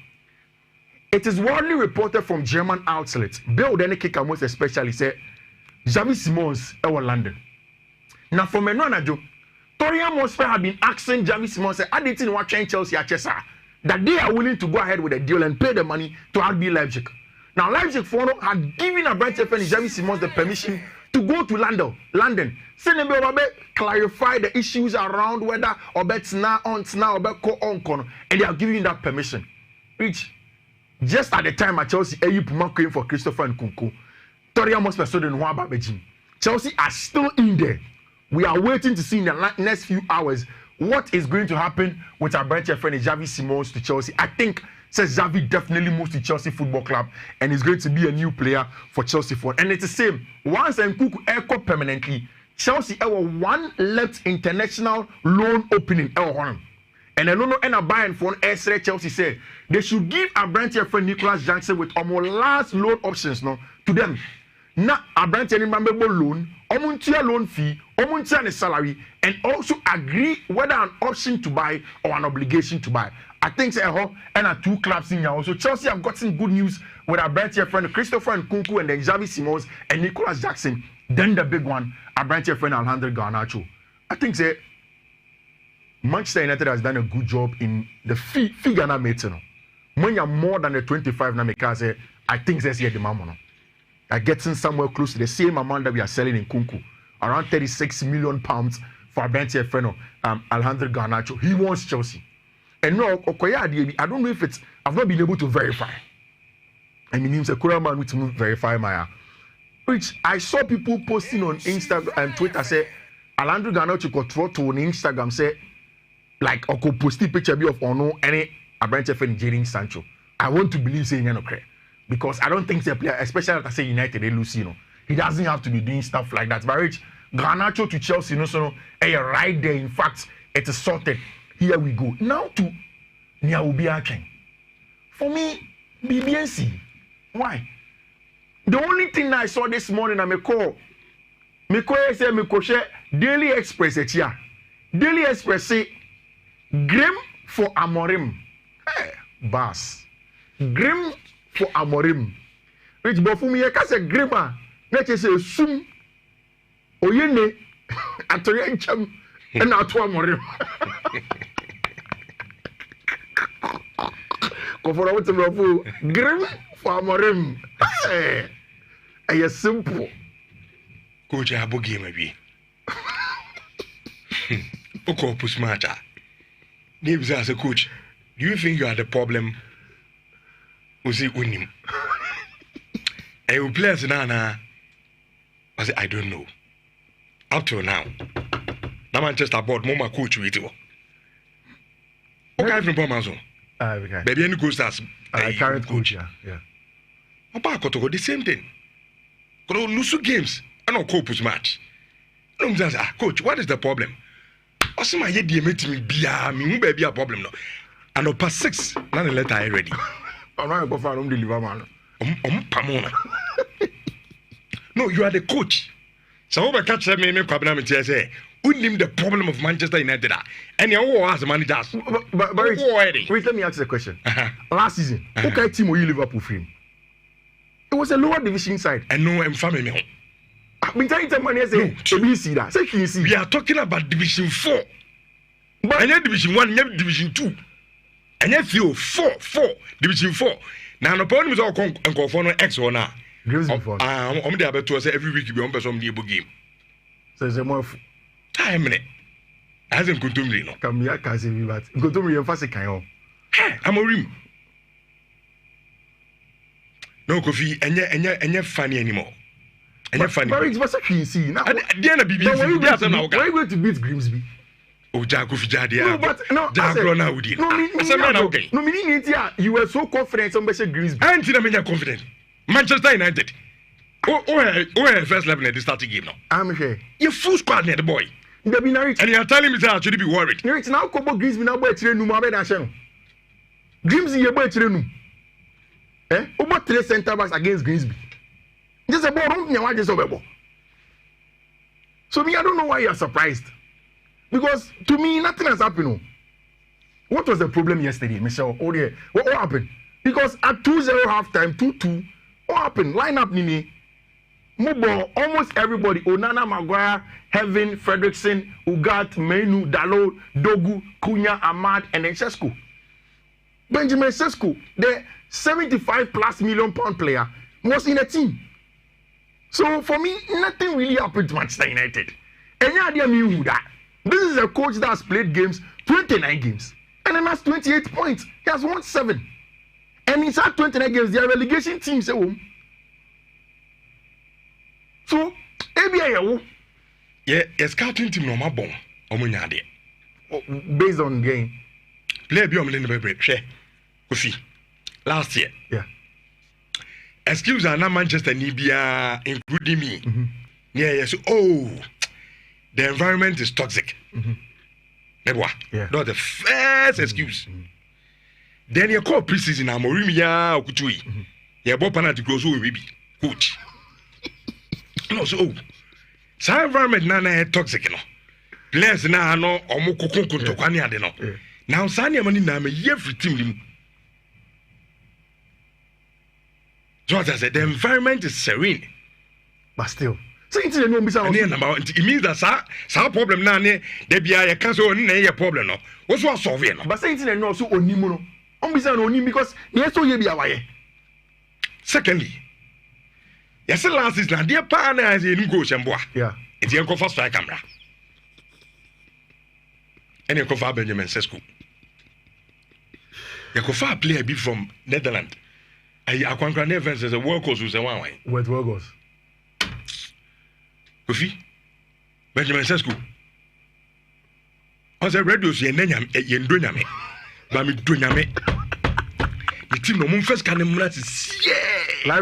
It is widely reported from German outlets. Bill Denny Kicker most especially said Xavi Simons in London. Now for Menonado, Torian Mosfer have been asking Xavi Simons, I didn't want to change Chelsea at Chelsea, that they are willing to go ahead with a deal and pay the money to RB Leipzig. Now Leipzig Fono had given a branch friend Xavi Simons the permission to go to London. Send them clarify the issues around whether or bet now on or bet co on, and they are giving that permission. Which just at the time at Chelsea, Ayu Puma came for Christopher Nkunku. Torian Mosfer so den Waba Beijing. Chelsea are still in there. We are waiting to see in the next few hours what is going to happen with our branch friend Xavi Simons to Chelsea. I think says Xavi definitely moves to Chelsea Football Club and is going to be a new player for Chelsea for. And it's the same. Once Nkunku echo permanently, Chelsea have one left international loan opening. And I don't know any buying for an Chelsea say they should give a branch friend Nicholas Jackson with almost last loan options no to them. Now a branch memorable loan, omuntia loan fee, omuntia salary, and also agree whether an option to buy or an obligation to buy. I think and are two clubs in here. So Chelsea have gotten good news with our branch friend Christopher Nkunku and then Xavi Simons and Nicholas Jackson. Then the big one, our branch friend Alejandro Garnacho. I think Manchester United has done a good job in the figure na made. When you're more than the 25 na because I think that's here the mammono. Are getting somewhere close to the same amount that we are selling in Kunku, around 36 million pounds for our branch friend Alejandro Garnacho. He wants Chelsea. And no, I don't know if it's, I've not been able to verify. I mean, he's a Korean man with to verify my, which I saw people posting on Instagram and Twitter say, Alejandro Garnacho got thrown to on Instagram say, like, I could post a picture of Ono any a branch of Jadon Sancho. I want to believe saying no credit because I don't think the player, especially if I say United, they lose, he doesn't have to be doing stuff like that. But Rich, Garnacho to Chelsea, right there. In fact, it is sorted. Here we go. Now to Nhyira. For me, BBNC. Why? The only thing I saw this morning, I call say Daily Express here. Daily Express say Grim for Amorim. Hey, boss. Grim for Amorim. Which before me, I can say Grimma. Let's say Sum Oyene Atoyancham and Atu Amorim. Grim for Amorim. Hey, a simple. Coach Abu game maybe. Oko Pusmata. Davis as a coach, do you think you are the problem? Uzi Unim. And you players now. I say I don't know. Up till now. Now Manchester bought Moma coach with you. Okay, from Pomazo. Baby, any coach as current coach. Yeah. About the same thing. Go lose games. I don't cope match. Coach, what is the problem? Also, my head meeting me be a problem no. And up past 6, not a letter I ready. I'm not going to deliver man. Pamona. No, you are the coach. Some of the catch me problem say, who named the problem of Manchester United? And you all as managers. But wait, let me ask you a question. Last season, what kind of team were you Liverpool free? It was a lower division side. And no, I'm family. I've been telling someone yesterday, we are talking about Division 4. But I Division 1, Division 2. And if you 4, Division 4. Now, the problem is all and go for no X or now. I'm there about to say every week you be on some game. So it's a more time minute. As in Kutumri, no. Come here, Kazi, but Kutumri and Fassi Kayo. I'm a rim. No, Kofi, and you're funny anymore. And you're funny. But it's such a see. Now, Diana BB, why are you going to beat Grimsby? Oh, Jaco Fijadia. No, but no, Jaco now would you? No, meaning you were so confident somebody said Grimsby. I ain't confident. Manchester United. Oh, first level at the starting game now. I'm here. You full squad near the boy. And you're telling me that I should be worried. It's now Kobo Grimsby now by Trenu Mabed. Grimsby, you're by Trenu. About 3 centre backs against Grimsby. Just about don't just over. So me, I don't know why you're surprised. Because to me, nothing has happened. What was the problem yesterday, Michelle? Oh, yeah. What happened? Because at 2-0 halftime, 2-2, what happened? Line up Nini. Mubo, almost everybody. Onana, Maguire, Heaven, Fredrickson, Ugat, Menu, Dalot, Dogu, Cunha, Ahmad, and then Sesko. Benjamin Sesko, the 75+ million pound player, was in a team. So for me, nothing really happened to Manchester United. Any idea me who that? This is a coach that has played games, 29 games, and then has 28 points. He has won 7. And he's had 29 games. Their relegation team say home. So, yeah, a scouting team no more bomb. Based on game. Play be on the break. Share. Kofi. Last year. Yeah. Excuse me, Manchester Nibia, including me. Mm-hmm. Yeah, yes. Oh, the environment is toxic. Yeah. Not the first excuse. Then you call preseason, I'm Morimia Okutui. Yeah, Bob Panati goes over, baby. Coach. No, so, environment now toxic. Players now no Omoko to Kwani Adeno. Now, Sanya Mani Name, every team. So as I said, the environment is serene. But still, it means that some problem now, there be a cancel on a problem. No, what's what solving? But saying no, so only only because yes, so you be away. Secondly, yes, last is not dear partner as in go Shamboa. Yeah, it's your first strike camera. And you cover Benjamin Sesko. You cover player be from Netherlands. I can't never as a work was a one way. What goes? Kofi Benjamin Sesko. I said, radio, you Yendunyame. Bami Dunyame. The team no first can Live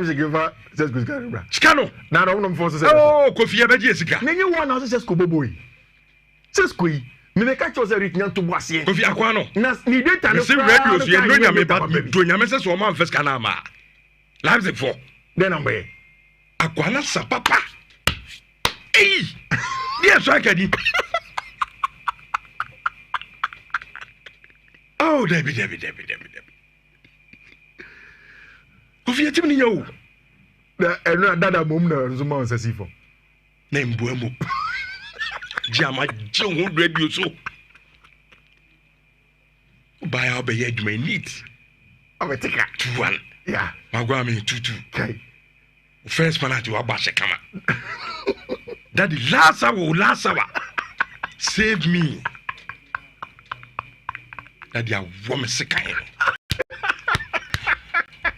is a giver, Sesko Scano. Scano. Now, I don't force. Oh, Kofi Abajessica. Many one has Sesko boy. Sesko. Me catch us every to Boisier. Kofi Aquano. Nas ni data no radio, you Yendunyame, but Dunyame says one man first canama. Lives it for. Then I'm way. Aquana Sapapa. Hey! Yes, I can. Oh, Debbie. Kofi Atimini yo. That mom no so man says for. Name Buemo. Jama John radio so. Buy our bed you may need. I'm a ticker. 2-1. Yeah. Magwami 2-2. Okay. First man at your bash kama. That the last hour. Save me. That they are woman sick.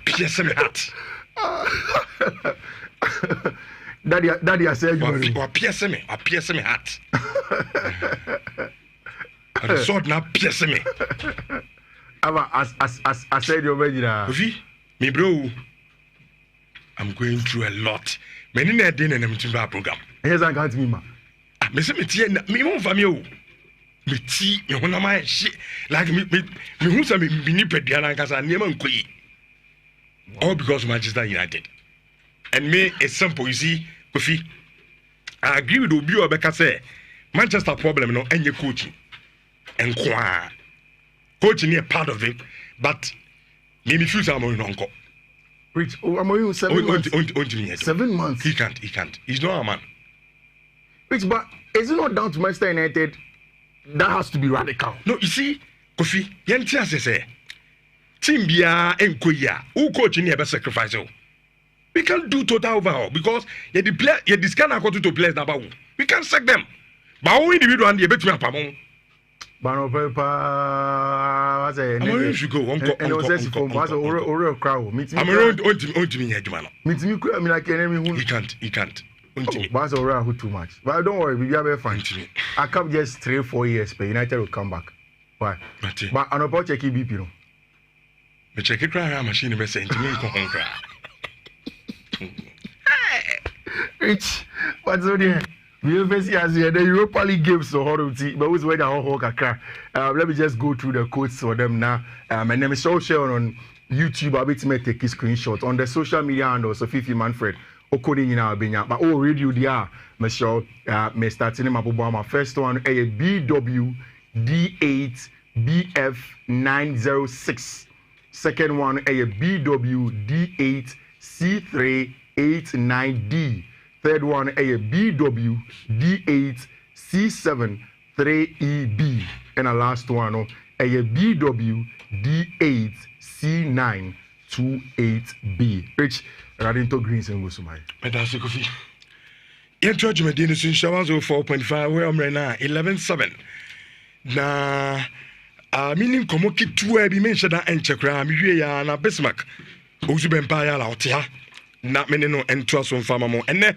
Pierce me heart. Daddy, I said you are piercing me. I pierce me heart. The sword now pierce me. I said you're ready now. Me bro, I'm going through a lot. Many na din na mtimba program. Here's an count me ma. Me say me tie me won fa me o. Me ti me ho na ma shit. Like me hu say me ni pedua na nkasa niam nkoyi. All because of Manchester United. And me it's simple, you see, Kofi. I agree with Obi Obeka say Manchester problem no enye coaching. And coaching is part of it, but maybe few time on uncle. Rich, I'm on 7 months. 7 months. He can't. He's not a man. Rich, but is it not down to Manchester United? That has to be radical. No, you see, Kofi, Yantia say, Team Bia and Koya, who coaching never sacrifice. We can't do total overhaul because you this kind of go to players now. We can't sack them. But only individual and the bet me up. Bano paper, what's it? I'm should go. And it was says from what's a crowd. I'm around on to me, Edmano. Meet me, I mean, like enemy. He can't. But already too much. But don't worry, we have a fun. I come just 3-4 years, but United will come back. Why? But on a pot check BP, no. But check it right, machine be saying to me, come on, cry. Rich, what's on there? We have see as the Europa League games so horrible, but who's where the whole car. Let me just go through the codes for them now. My name is Social on YouTube. I'll be to take a screenshot on the social media and also Fifi Manfred. Okodi nyina abenya but radio dia me show me starting my first one a BW D8 BF 906 second one a BW D8 C3 89D third one a BW D8 C7 3EB and the last one a BW D8 C9 28B rich Radinto Greens and Wusumai. Medasi Kofi. Yentro Jumedini sin shawazo 4.5 where I'm right now 11.7. Na meaning komoki tuwe bi mention da enchekra mi ya na Bismarck. Ozu bempa ya la otia. Na mene no entwa so mfama mo. Ene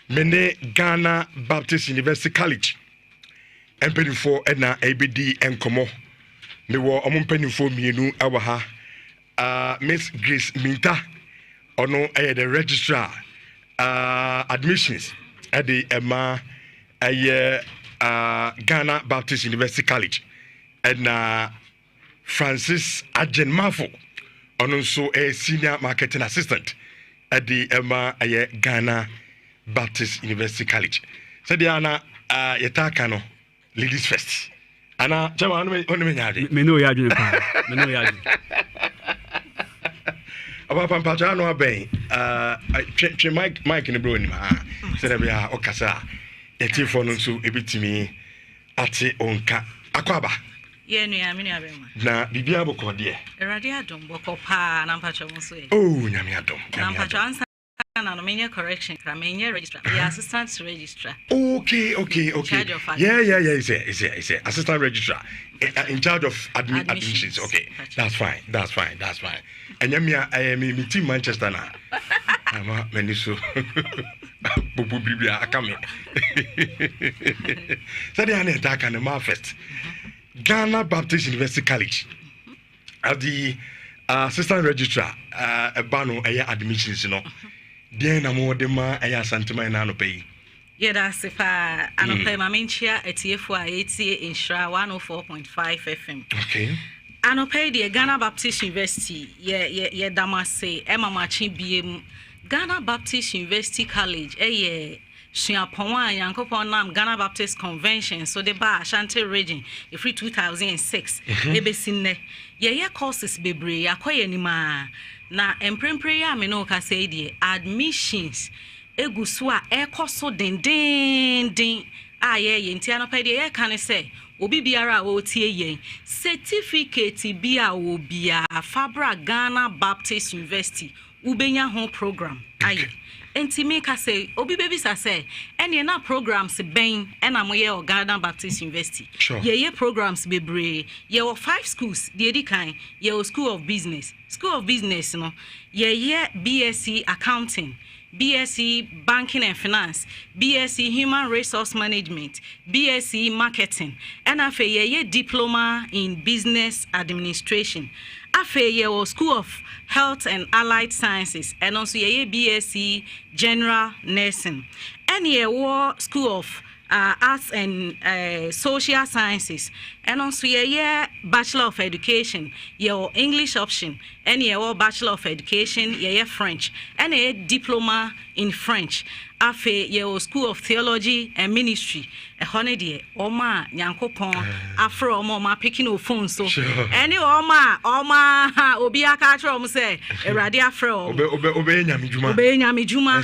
mene Ghana Baptist University College. Empenifo na ABD enkomo. Me wo ompenifo mienu awa ha. Miss Grace Minta ono the registrar admissions at the Ghana Baptist University College and Francis Ajenmafo ono so a senior marketing assistant at the Ghana Baptist University College. So the ana yetaka no ladies first. Ana chama ono me nyaade. Me no yaade pa. Me no yaade. Aba pampacha no aben twe mic ne bro ni ma se na bia okasa etifo no so ebitimi ate onka akwaba ye nu ya me nu aben ma na bibia boko de erade adom boko pa na mpacha mo so e oh nyame adom na mpacha ansa na no menye correction kra menye registrar the assistant registrar okay yeah is assistant registrar in charge of admissions. Okay, that's fine. And I am in team Manchester now. I'm a meniso. Bubu Bibia, I come in. So they are an attack on the Marfest. Ghana Baptist University College. As the assistant registrar, a bano admissions, you know. Then I'm more than my Santama and Anope. Yeah, that's if I pay my mentia at TF80 in Shra 104.5 FM. Okay. I no pay the Ghana Baptist University. Yeah, Damase, Emma Machin BM Ghana Baptist University College. Shiaponwa Yankopon Nam Ghana Baptist Convention. So the bar Ashanti region, if 2006. Ebesine. Yeah, courses bebre, yakoye nima. Na emprempre ya me no ka say the admissions. Egusua ekoso den aye nti anopede ye kan say obi biara wo tie yen certificate bia wo bia Fabra Ghana Baptist University ubenya ho program aye enti me ka say obi baby say ene na programs ben ena mo ye Ghana Baptist University ye programs bebre ye 5 schools the edikan ye school of business no ye BSc accounting BSc Banking and Finance, BSc Human Resource Management, BSc Marketing, and a diploma in Business Administration. A School of Health and Allied Sciences, and also a BSc General Nursing. And a School of Arts and Social Sciences, and also a Bachelor of Education, your English option, and your Bachelor of Education, your French, and a diploma in French. Afe your School of Theology and Ministry, a holiday, Oma, Yankopon, Afro, Oma, picking of phone so. Any Oma, Obiaka Trom say, a radia fro, obey Yamijuma,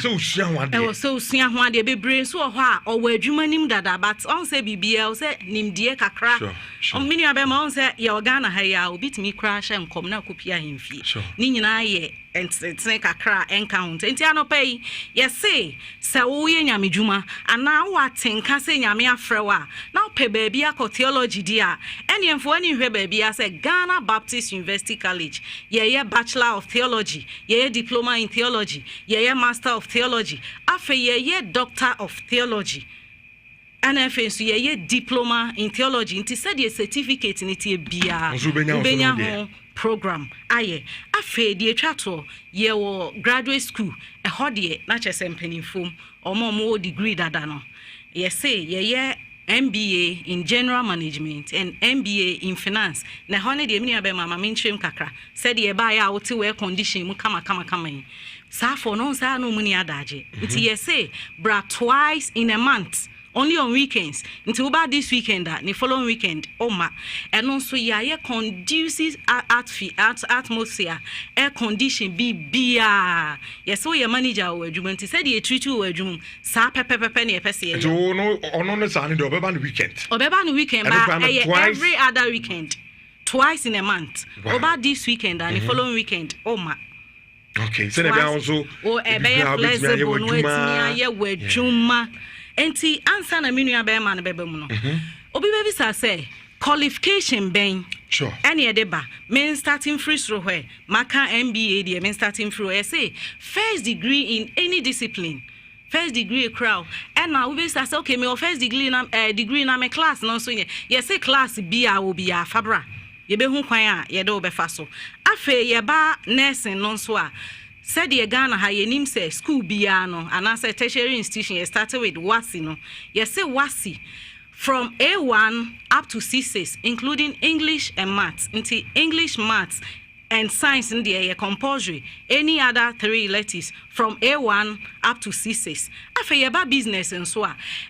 so soon one day be brain so hard, or where Jumanim dada, but on say BBL say, Nim dear Kakra. Mini abema on say ya Ghana ha ya obi timi kra hye nkom na kopia hemfie. Ni nyina ye entene kakra encounter. Enti anopai ye say se wo ye nyame dwuma ana wo atenka se nyame afrewa na pe baabi akọ theology dia ene emfo ani hwe baabi a say Ghana Baptist University College ye Bachelor of Theology, ye Diploma in Theology, ye Master of Theology, afa ye Doctor of Theology. And if you diploma in theology, inti said your certificate in it bia ubenya program. Aye, afe die chato ye wo graduate school a hodie na chese mpenifum or more degree dada no. Ye say ye MBA in General Management and MBA in Finance. Na hone de mini abe mama minchim kakra. Said ye ba ya oti we condition mu kama. Sa for no sa no muni adaje. Inti ye say bra twice in a month. Only on weekends. Until about this weekend, the following weekend, and also ye conducive atmosphere, air condition be beer. Yes, so your manager or you said ye treat you a room, sa penny a pessie. No, on the Sunday, Obeban weekend. Obeban weekend, but every other weekend, twice in a month. About this weekend and the following weekend, Okay, so also, a bear flexible, no, Juma. Enti answer na minu ya be ma na bebe mu no obi baby say qualification ben sure any edeba men starting free through where maka MBA dey men starting through I say first degree in any discipline, first degree crowd and now we say okay me first degree na me class no so ye say class B a obi a fabra ye be hu kwan a ye de obefa so afa ye ba nursing no so a said ye Ghana ha ye nim say school bia no anase tertiary institution ye started with WASI no ye say WASI from A1 up to C6 including English and maths into English, maths and science in the compulsory any other 3 electives from A1 up to C6 afa ye ba business and so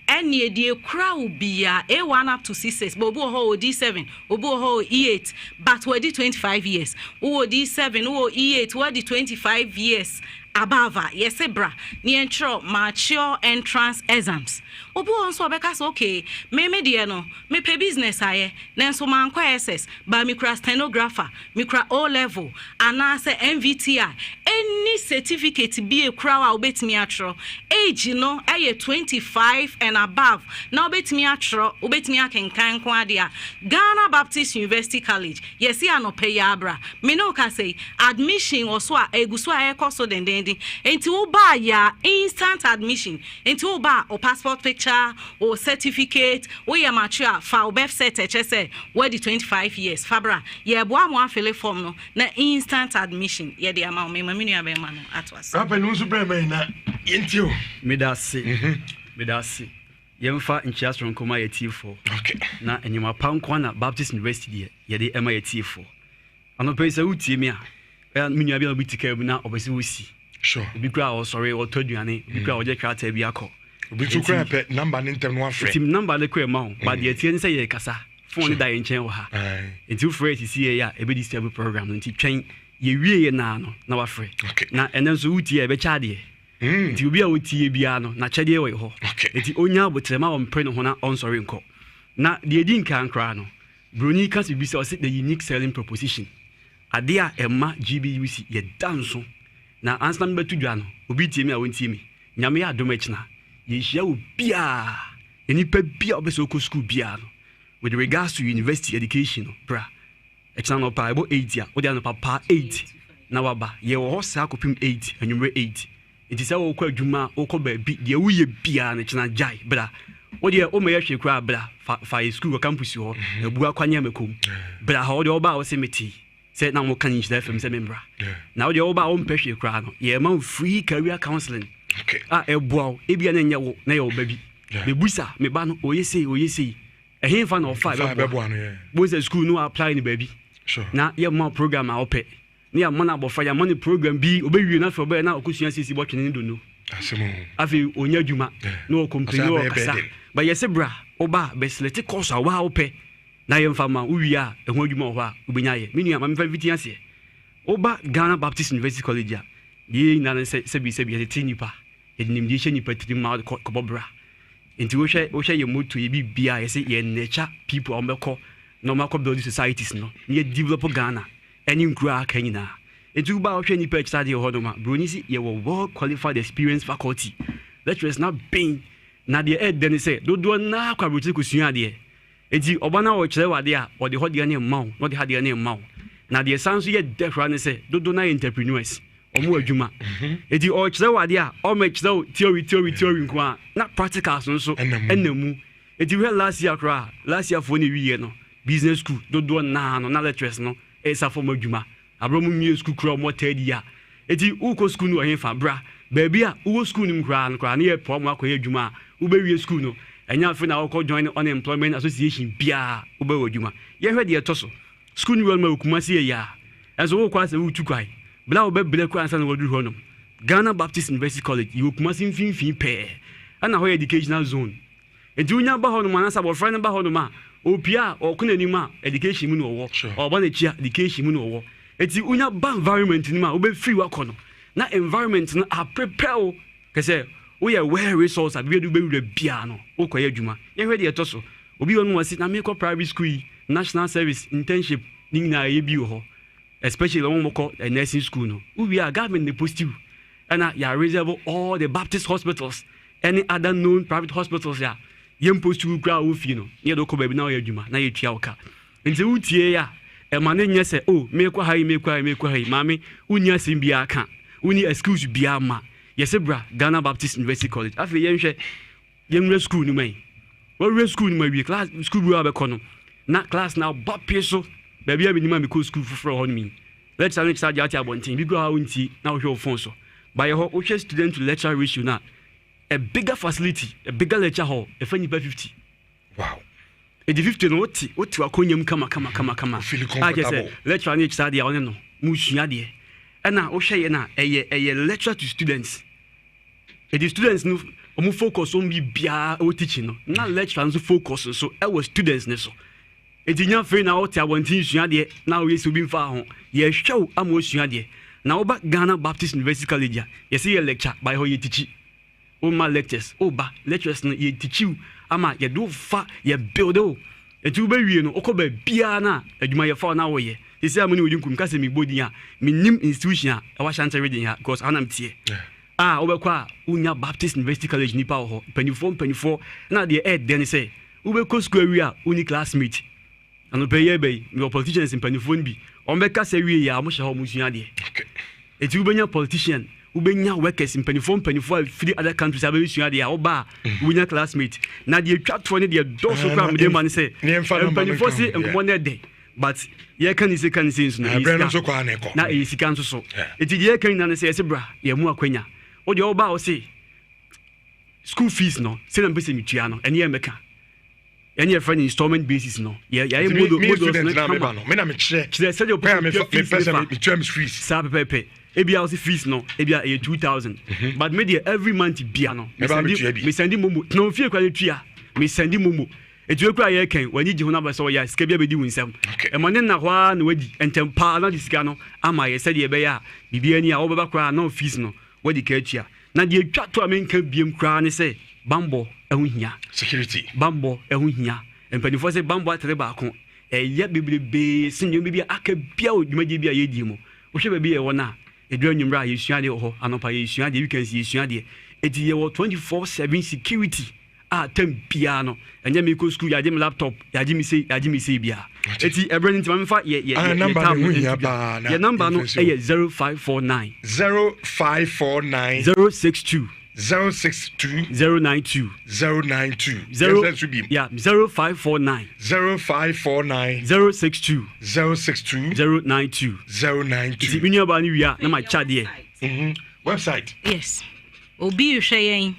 and ye die crowd bia A1 up to C6 but obo ho D7 obo ho E8 but we did 25 years o D7 o E8 we did 25 years above yes bra ni entro mature entrance exams obo onso obeka say okay me de no me pe business aye nenso man kwa SS ba me kra stenographer me kra O level ana say MVTI any certificate be a kra obetimi atro age no aye 25 and above now obetimi atro obetimi akenkan kwa dia Ghana Baptist University College yes ya no pay ya bra me no ka say admission also eguso aye koso den enti wo ba ya instant admission enti wo ba o passport picture or certificate wo ya mature fa birth certificate say we di 25 years fabra ye bo am afele form no na instant admission ye de ama me manu ya be ma no atwas rapa no so be me na enti o medase yemfa nchiastron koma ye T4 okay na enyuma pankwa na Baptist University ye de ema ye T4 ano pesa utie me a menu abia bitika na obese wosi sure bi kra o sorry o toduane bi kra o je krata bi akọ obi to kra pe number ntem no afre team number le kra ma ho but the tie say ye kasa phone da ye nchen wo ha enti ufre ti see ya e be this table program enti twen ye wie ye na no na wafre na enen so utie e be cha de enti obi a wotie bia no na chede we ho enti onya abotrema wo mpre no ho na on sorry nko na de di nkan kra no broni kan se bi say the unique selling proposition ade a emma GBUC ye danso na answer number 2 dwa no obi tie me a won tie me nyame ya domachina ye hia obi a enipa bia obeso ko school bia no with regards to university education no bra exam no pa ebo 8 ya odi an papa 8 na waba ye wo hosa akopim 8 anwumre 8 enti se wo kwa adwuma wo ko ba bi de wuye bia na china jai bra odi o me yehwe kra bra fa school campus ho ebu akwanya mekom bra ha odi oba wo se meti say na mo kan Nhyira FM say membra na wo de wo ba wo mpehwe kra no ye man free career counseling ebuaw ebia na nya wo na ye oba bi be busa me ba no oyese ehin fa na ofa be bo no ye bo say school no apply ni ba bi sure na ye mo program a ope ni ya mo na bofa ya money program bi obewie na fa ba na okosua sisi bo twene do no asemo afi onya dwuma na o complain o kasa ba ye se bra oba be select course a wa ope na ye mfa ma uwi a eho adwuma ho a obenya ye menu ama mfa viti ase oba Ghana Baptist University College a ye na se bi ye tinipa ye nim ye nipa tiri ma ko bobra enti wo hwe ye moto ye bibia ye se ye nature people on beko normal building societies no near develop Ghana any nkura aka nyina etu ba ohwe nipa extra dey hodoma broni si ye well qualified experienced faculty lecturers not being na the head then say do na kwa broti kusua de enti obana wo kire wade a wo de hode ne maw no de hade ne maw na the sanso ye defra ne say do na entrepreneurs omo adwuma enti o kire wade a o ma kire theory nko na practicals nso enamu enti we last year for ne wiye no business school do na no na lecturers no esa for adwuma abromu mi school kura mo third year enti uko school no he fa bra baby a uwo school nim kura na ye pom akoye adwuma ubewie school no enya afi na wo join unemployment association bia ubewe adwuma ye hwe de etoso school ni won ma Kumasi ya enso wo kwa se wo tu kwai bla wo be bele kwa ansa na wo duru honom Ghana Baptist University College you Kumasi mfimfin pe ana ho educational zone enti unya ba honom anasa bo friend ba honom a opia okuna ni ma education mu no wo oba na chia education mu no wo enti unya ba environment ni ma wo be free wakono na environment no a prepare kese we are well resource abi do be bia no ukoye adwuma ye hwe de etoso obi won mo si na me ko private school national service internship ning na ye bi ho especially when we call a nursing school no we are government the post you and ya reserve all the Baptist hospitals any other known private hospitals ya yem post you kra wo fi no ye do ko ba bi na ye adwuma na ye tua oka nti wutie ya e ma ne nye se oh me kwa hai mami unya sim bia aka uni excuse bia ma yes bra Ghana Baptist University College afi yenhwe yenre school ni mai we school ni mai class school bra be kono na class na bapie so baby abi ni ma me ko school fufro ho ni let's say charge at abontin bi bra wonti na wo hwe phone so by ho wo hwe student to lecturer ratio na a bigger facility a bigger lecture hall e fa nipa 50 wow e di 50 no woti akonyam kama feel comfortable lecturer ni charge ya no mu sua de na wo hwe ye na eye lecture to students e di students no omu focus on bi bia o teaching no na lecturer no focus so e was students ne so e di nya free na wo te abontin sua de na wo yesu bi mfa ho ye hwew am wo sua de na wo ba Ghana Baptist University College ye see ye lecture by ho ye teach o ma lectures o ba lectures no ye teach ama ye do fa ye build o e ti wo ba wie no okoba bia na adwuma ye fa na wo ye isi amuni wodi nkum kase mi bodi a minim institution a wa chance reading ha because anam tie obekwa unya Baptist University College nipa ho panifo na de ed then say ubeko school wi a uni classmate anu peye be your politicians in panifo bi ombeka se wi ya mo hye ho musua de okay eti ubenya politician ubenya workers in panifo free other countries abe sua de a oba unya classmate na de twatwo ne de do so kwa me man say panifo se enkomo ne de but ye kan ise nso na e sika nso so eti ye kan na say ese bra ye mu akwanya o de oba o say school fees no say na pese mitua no ene ye meka ene ye friend installment basis no ye modo no me na me kire say you pay me terms fees sa pepe ebia o say fees no ebia 2000 but me dey every month bia no me send momo no fie kwa tua me send momo etu ekura ye kan wani ji ho na ba so ya sika bia be di wunsam e mo ne na hwa na wadi entempa na di sika no ama ye said ye be ya bibia ni a wo ba kura na fees no wadi ka atua na de atwa to amenka biem kura ne say bambo ehun hia security bambo ehun hia empanifo say bambo atere ba ko ye bebrebe sinyo bibia aka bia odwumaje bia ye di mu wo hwe ba bia ye wona edwa nwumra ye sua de ho anopa ye sua de weekends ye sua de eti ye wo 24/7 security tem piano enye me ko school yaje me laptop yaje me say bia eti ebren ntima me fa ye number no ye number no 0549 062 092 yes should be 0549 062 092 iti binya ba ni wia na ma cha de website yes obi hwe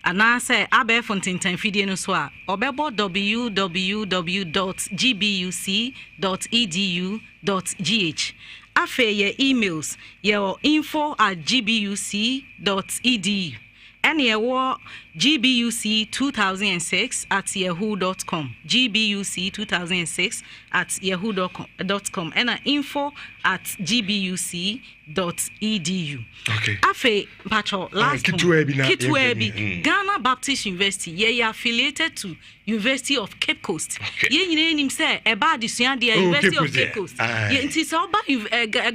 anase abef ntintan fidie no so a obebo www.gbuc.edu.gh afe ye emails ye info@gbuc.edu Any war GBUC 2006 at yahoo.com. GBUC 2006 at yahoo.com. And info at gbuc.edu. Okay. Afe, Pacho, last Kitwebi, Ghana Baptist University. Yeah, affiliated to University of Cape Coast. Yeah, you name say about this University of Cape Coast. Yeah, it is about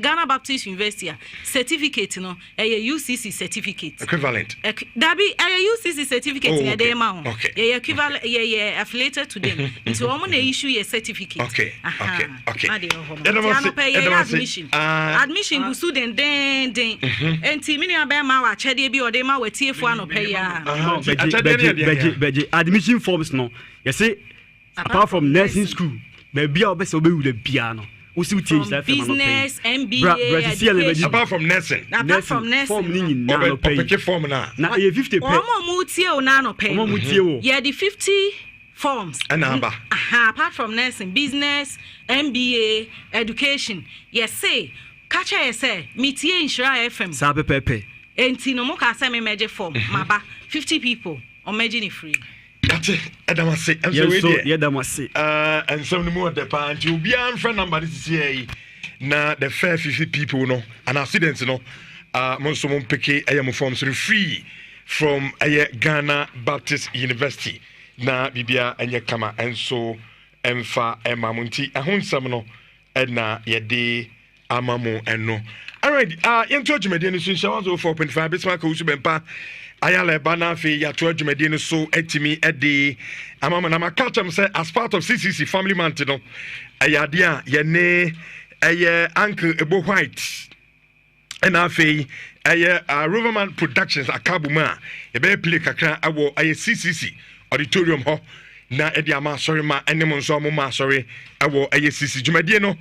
Ghana Baptist University certificate, no, a UCC certificate. Equivalent. Dabi a UCC certificate in the amount. Okay. Yeah, equivalent. Yeah, affiliated to them. So I'm gonna issue a certificate. Okay. Okay. Admission. Admission go student den. Enti mini abema wa chede bi odema wetie fu anope ya. Admission forms no. You say apart from nursing school, maybe I'll be so be with the piano. Business, MBA, apart from nursing. Form nini na no pay. Form na. Na e 50 pay. Omo mutie o na no pay. Omo mutie o. Yeah, the 50 forms. Anamba. Apart from nursing, business, MBA, education. Yes, say, catch I say, metie Nhyira FM. Sabe pepe. Enti no mo ka say me meje form. Maba 50 people on meje free. Ate edamase enso we dey edamase and some more the pan you be an friend number this year na the fair 50 people no and our students no monso mon peke ayam forms free from Ghana Baptist University na bibia enye kama enso emfa emamunti ehonsam no na yede amamu enno. All right, into Jumedi no sunshine 104.5 Bismarck Usubempa ayala bana fe ya to Jumedi no so etimi ede amama na makatam say as part of CCC family month no ayade a ye ne eye uncle Ebo White and afi eye Riverman Productions akabuma e be play kakra awo eye CCC auditorium ho na ede ama sorry ma enem nso mo ma sorry awo eye CCC Jumedi no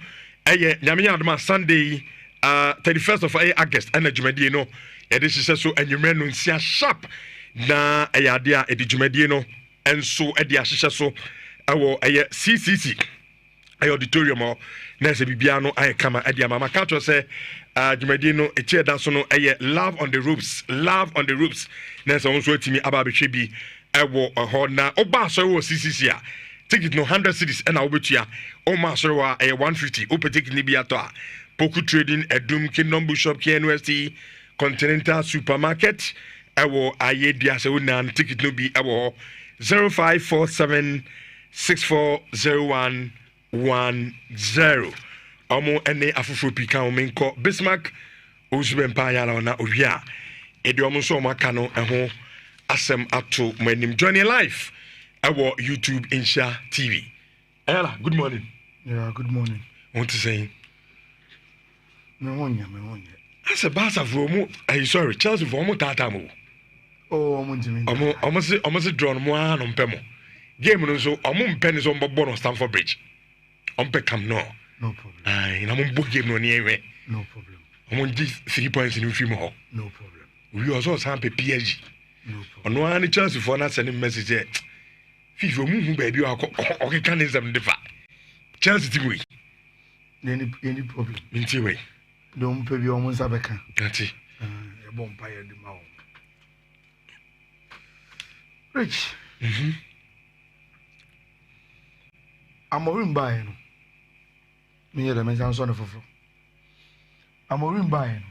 eye nyame adoma Sunday 31st of August and Jumedi no this is so and you men no nsia sharp na ayade a edi Jumedi no enso edi ahihye so awo eye CCC ayo auditorium o na se bibia no aye kama edi amama ka to say Jumedi no eche da so no eye love on the roofs na se onso atimi aba behwe bi ewo ho na oba so wo CCC a ticket no 100 cities and obetua o ma so wa 150 o ticket ni bi ato a Poku Trading, Edum, Kingdom Bishop, KNUST, Continental Supermarket, Ewo Aye Diase Unan, ticket no be Ewo 0547640110. Omo ene afufu pika omenko Bismarck Usubempa yala na ovia. Edi omo so maka no eho asem ato manim joining live Ewo YouTube Nhyira TV. Ella, good morning. Yeah, good morning. What to say? Me wonya. As a Barca for mo, sorry, Chelsea for mo tata mo. Oh, omo almost drawn mo on pemo. Game no so omo pen is on board on Stamford Bridge. On pekam no. No problem. Aye, na mo book game no near me. No problem. Omo give 3 points in film ho. No problem. We also sample PSG. No problem. Ono ani Chelsea for na send message. FIFA mu hu baby o kan exam defa. Chelsea team we. Any problem. Minti we. Don't pay your own sabeka. Ati. A bonfire the mouth. Rich. I'm a ring buying. Me the mention son of I'm a ring buying.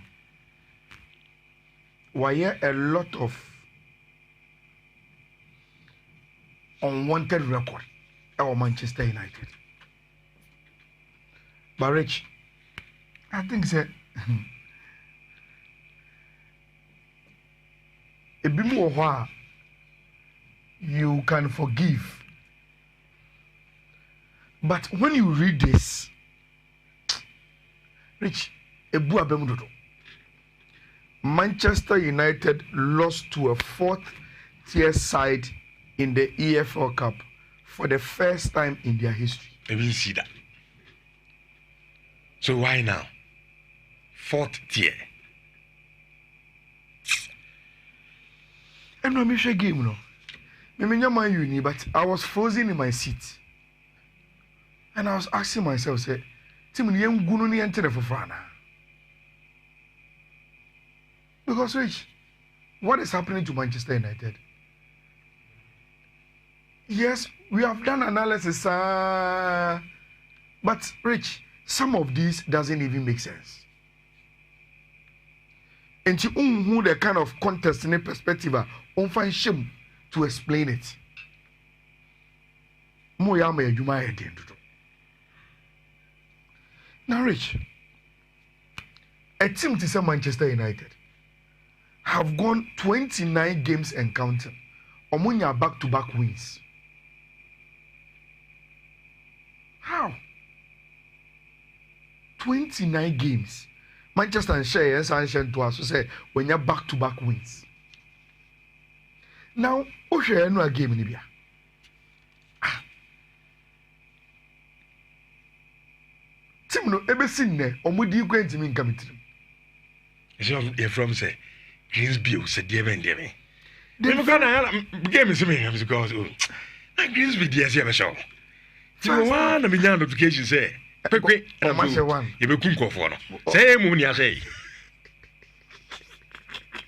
Why a lot of unwanted record our Manchester United. But Rich, I think that a bit more while you can forgive. But when you read this, Rich, Manchester United lost to a 4th-tier side in the EFL Cup for the first time in their history. I didn't see that. So why now? 4th tier. I'm not sure game no. But I was frozen in my seat. And I was asking myself, say, Tim, you ain't going to enter for Frana. Because Rich, what is happening to Manchester United? Yes, we have done analysis, but Rich, some of these doesn't even make sense. And you who the kind of contest in a perspective, on find shame to explain it. Now, Rich, a team to say Manchester United have gone 29 games and counting. Omunya back-to-back wins. How? 29 games. Manchester and Shea and to us to say when you're back-to-back wins. Now, Osha no game in Libya. Tim no ebe sinne omudi going to mean coming to them. You're from say Greensby said dear and dear me. Never gonna game is me because Greensby dear see a show. So one million notification say quick one. You be cook for no. Say moon I say.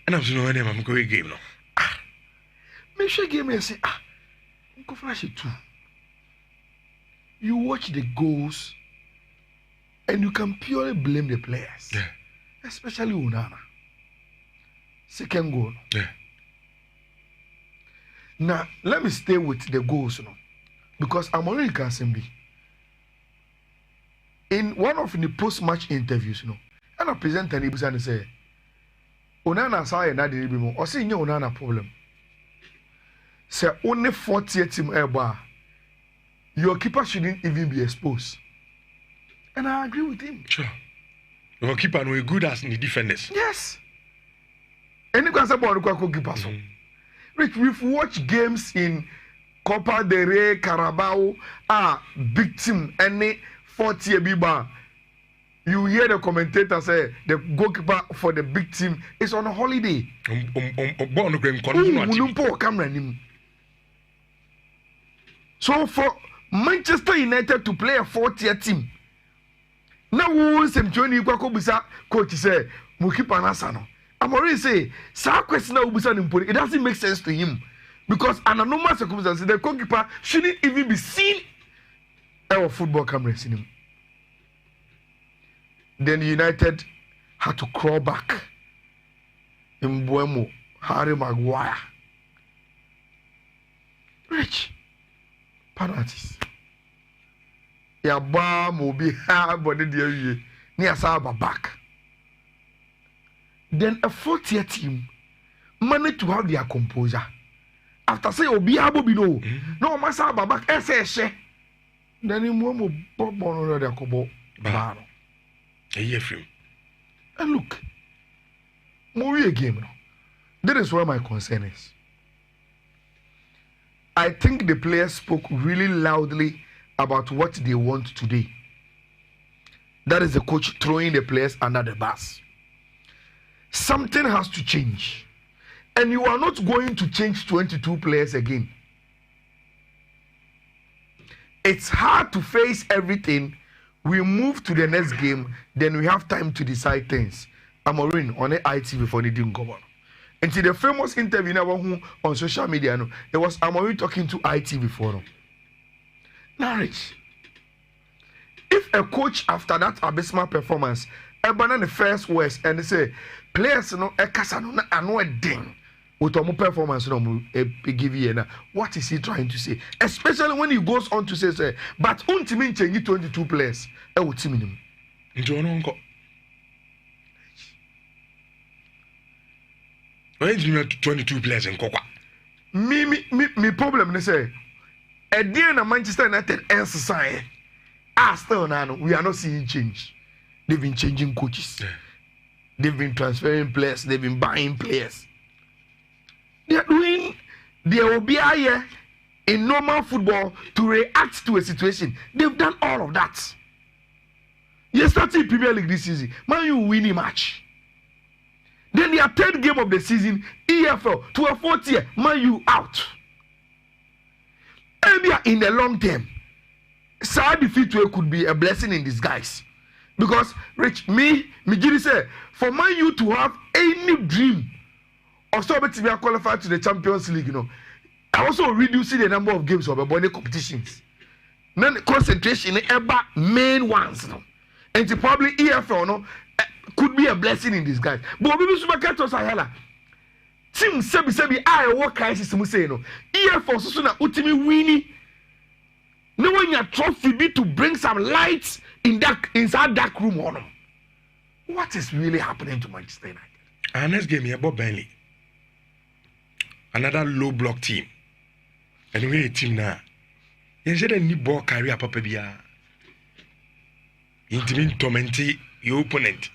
And I'm so no name I'm going game no. Me share game and say go flash it too. You watch the goals and you can purely blame the players. Yeah. Especially Onana. Second goal. Yeah. Now, let me stay with the goals now. Because I'm already Kasimbi. In one of the post-match interviews, and I present an Ibusan and say, Onana saw another Ibimo, or seeing your Onana problem. Say only 40 team air bar. Your keeper shouldn't even be exposed. And I agree with him. Sure. Your keeper no good as the defenders. Yes. Any guys about the keeper so. Rich, we've watched games in Copa del Rey, Carabao, big team, any 40 Biba. You hear the commentator say the goalkeeper for the big team is on a holiday. So for Manchester United to play a 40th team, now we want some joining Bisa coach say Mukipa Nasano. I'm already say sa question it doesn't make sense to him because under normal circumstances the goalkeeper shouldn't even be seen our football cameras in him. Then United had to crawl back in Buemo, Harry Maguire. Rich penalties. Ya ba mo bi ha body dey wie ni asaba back. Then a 40th team managed to have their composure. After say obi abobi no masa back ese then mo bobo no dey kobo ba no. And look, more game now. That is where my concern is. I think the players spoke really loudly about what they want today. That is the coach throwing the players under the bus. Something has to change. And you are not going to change 22 players again. It's hard to face everything. We move to the next game, then we have time to decide things. Amorin on the ITV for the Dingobo. And to the famous interview now on social media, it was Amorin talking to ITV for. Now, Rich, if a coach after that abysmal performance, abandon the first words and they say, players no ekasano na ano edin with omo performance no give you na, what is he trying to say? Especially when he goes on to say but untimi change 22 players e wo team nim njono nko when you 22 players in kokwa me problem ne say e dey na Manchester United ensign still now we are not seeing change. They've been changing coaches. Yeah. They've been transferring players. They've been buying players. They are doing their OBI in normal football to react to a situation. They've done all of that. You started Premier League this season. Man, you win a match. Then their third game of the season, EFL, to a fourth year, man, you out. Maybe in the long term, sad defeat could be a blessing in disguise. Because Rich, me say, for Man U to have any dream also bet me qualify to the Champions League, you know. I also reducing the number of games of the competitions. Then concentration about main ones, no. And the probably EFL no could be a blessing in disguise. But we super catch us ayala. Team sebi I work crisis mu say no. EFL so na ultimate winning. No one your trophy be to bring some lights in that inside that room on them. What is really happening to Manchester United? Our next game here, Bob Burnley. Another low block team. And we a team now. You said a new ball career papa bia. Intimate tormenti your opponent.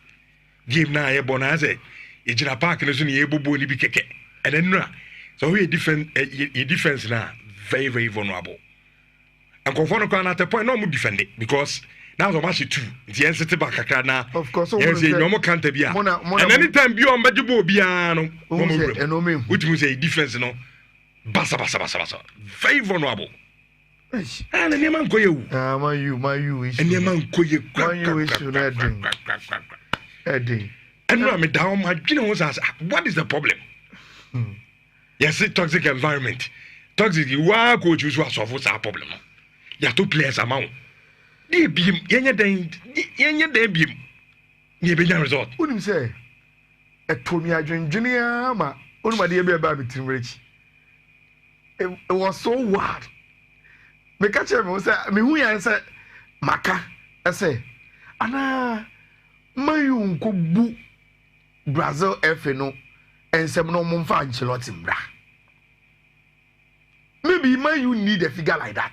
Game now a bonaze. You jina park and you able ni keke. And then so we defense now very very vulnerable. And conform to at a point no more defend it because now so much two. The NCT back kakana. Of course, yes, no more can't be. And anytime you on Bajubo Biano, which means a defense, no basa. Very vulnerable. And the name go you. My you is. And the man go you. And no, me down my was asked, what is the problem? Yes, it's toxic environment. Toxic, you are coach who was solve our problem. You have two players amount. They beam, yenya beam. You be result. What do you say? A Tommy Junior, ma, only my dear baby team rich. It was so wild. Me catch him, say, me who answer Maka. I say, Anna, my uncle boo Brazil FNO and some no mumfa Ancelotti bra. Maybe you need a figure like that.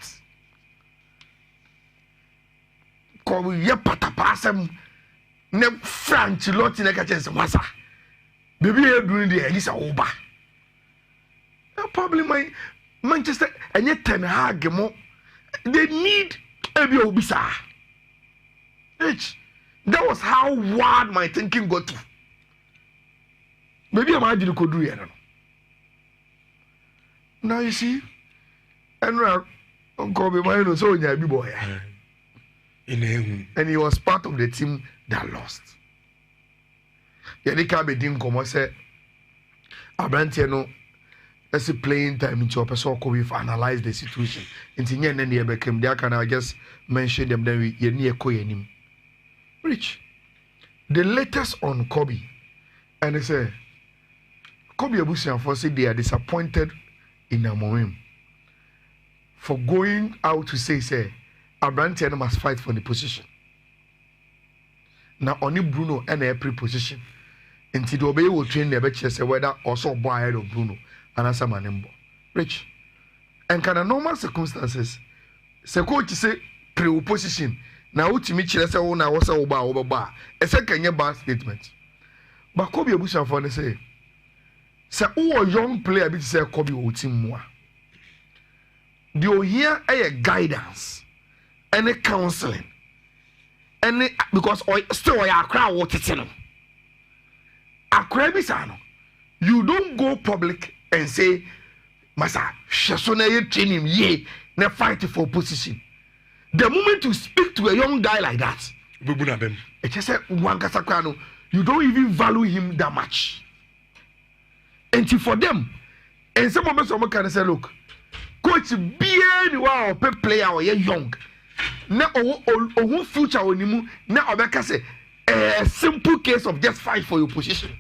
Ko ye patapasem ne French lot na ka chance wasa baby e doing the Elisa Oba probably my Manchester and yet Ten Hag mo they need ebi obisa that was how wild my thinking got to maybe I'm actually could do it now you see and Uncle be my so nya bi boy and he was part of the team that lost. Yadika Bedin Como said, Abrantiano, as a playing time into a person we've analyzed the situation. And then they became there. Can I just mention them? Then we near Koyanim. Rich, the latest on Kobe, and they say, Kobe Abusian for say they are disappointed in Amorim for going out to say, Abrantiano must fight for the position. Now only Bruno and a pre-position. Until the obey will train the betches say whether also boy ahead of Bruno and as a manembo. Rich. And can a normal circumstances say coach say pre-position. Now to me say oh now was over bar. A second year bad statement. But Kobe Abusian for say oh a young player bit say Kobe will team more. Do you hear a guidance? Any counseling, any because still I crowd what it's in. Akrabisano, you don't go public and say, Masa, Shasona train him ye, na fight for position. The moment you speak to a young guy like that, it just said one Casacriano, you don't even value him that much. And for them, and some of us can say, look, coach, be anyone or player or young. Na o future onimu na obeka say a simple case of just fight for your position.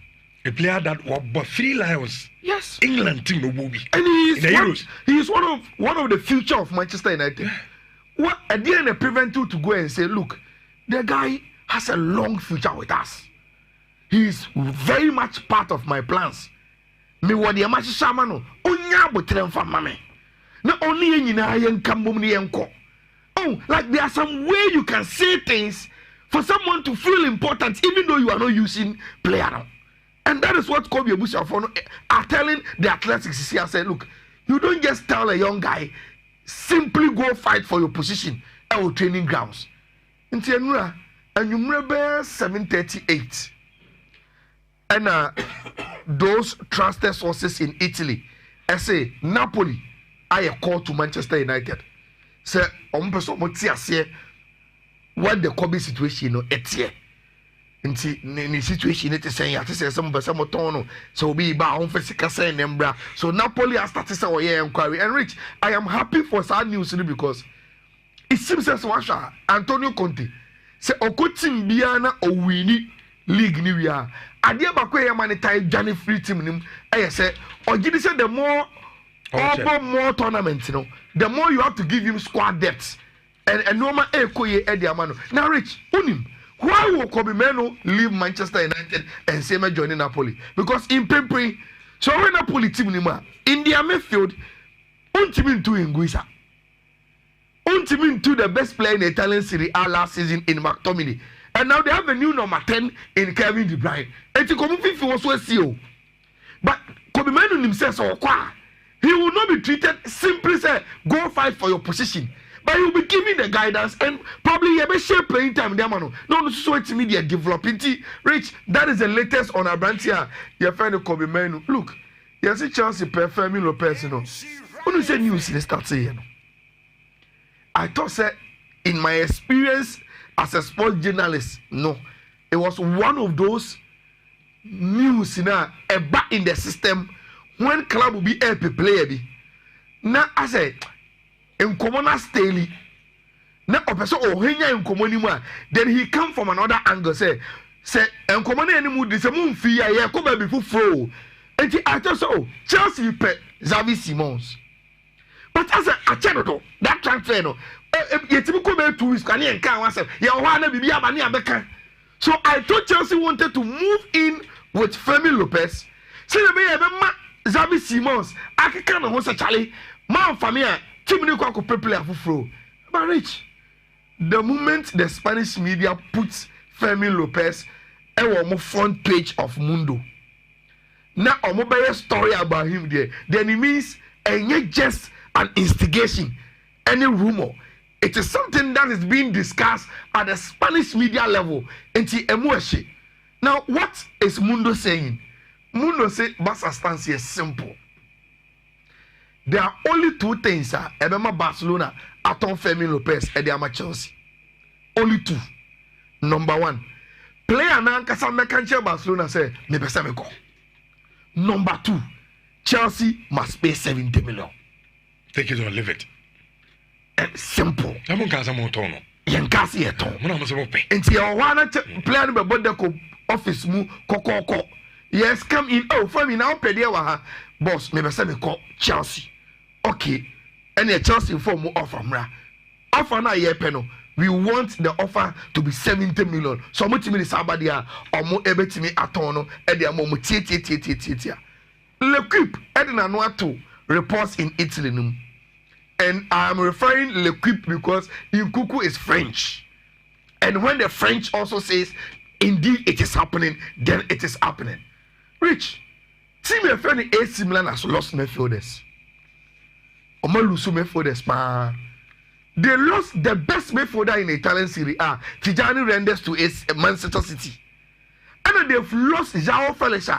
A player that was but 3 Lions. Yes. England team no will be. And he is one of the future of Manchester United. Yeah. What at the end prevent you to go and say, look, the guy has a long future with us. He is very much part of my plans. Me wadi amachi shamano onya botrem fa mame. Na only nyina yen kambom ni yenko. Oh, like there are some way you can say things for someone to feel important, even though you are not using player. And that is what Kobe Abusiafo are telling the Athletics. He said, look, you don't just tell a young guy, simply go fight for your position at our training grounds. In Tianura, and you remember 738. And those trusted sources in Italy, I say, Napoli, I call to Manchester United. Say, what the Kobe situation no etie. nti ne situation it is saying at say some tono so be ba on physical say nembra so Napoli has started say oye inquiry and Rich I am happy for sad news because it seems as washa Antonio Conte say okotim bia na owini league ni wia ade ba ko e manita Johnny free team nim e say ogidi say the more more tournament the more you have to give him squad depth and normal ekoye e de amano now Rich unim why will Kobe Meno leave Manchester United and say me joining Napoli? Because in Pempri, so when Napoli team nima in their midfield, untimin to Nguisa, untimin to the best player in the Italian Serie A last season in McTominay, and now they have a new number 10 in Kevin De Bruyne. And to come fifth was CEO, but Kobe Meno himself or qua, he will not be treated simply say go fight for your position. But you'll be giving the guidance and probably you be share playing time there, man. No, so it's media developing. Rich, that is the latest on our brand here. Your friend Kobe Menu. Look, you see Chelsea per Fermin Lopez, you know. When you say news, they start saying, I thought, say, in my experience as a sports journalist, no, it was one of those news, you know, back in the system when club will be a player. Now, I said, in common daily na opeso ohenya in common mu then he come from another angle say in common animu de say mumfi ya ye ko ba bi fufuro enti I just so Chelsea pe Xavi Simons but as a channel that transfer no yetimi ko be 2 weeks kan ye nkan wa say ye ho na bibia ba ne abeka so I thought Chelsea wanted to move in with Fermin Lopez say be ye be ma Xavi Simons akeka no ho say chale man famia but Rich, the moment the Spanish media puts Fermin Lopez on the front page of Mundo, now a mobile story about him there, then it means ain't just an instigation, any rumor. It is something that is being discussed at the Spanish media level. Now, what is Mundo saying? Mundo say Barca stance is simple. There are only 2 things, Ebema Barcelona, Aton Fermin Lopez, and the Chelsea. Only 2. Number 1, player na nkasa mekanche Barcelona say me pesa me go. Number 2, Chelsea must pay 70 million. Take it or leave it. Simple. Amun kasa mo tono. Yen kasi e ton. Mo na mo se mo pay. Enti e wana player no be bode ko office mu kokoko. Yes, come in. Oh, for me now pay there wa ha. Boss, me pesa me go Chelsea. Okay, and the Chelsea for more offer, offer na ye peno. We want the offer to be 70 million. So much me somebody or more able to me atono and the more tia. L'Equipe Edna Noato reports in Italy. And I am referring L'Equipe because Nkuku is French. And when the French also says indeed it is happening, then it is happening. Rich, see me friend AC Milan has lost midfielders. They lost the best midfielder in the Italian Serie A, Tijani Renders to Manchester City. And they've lost João Felix.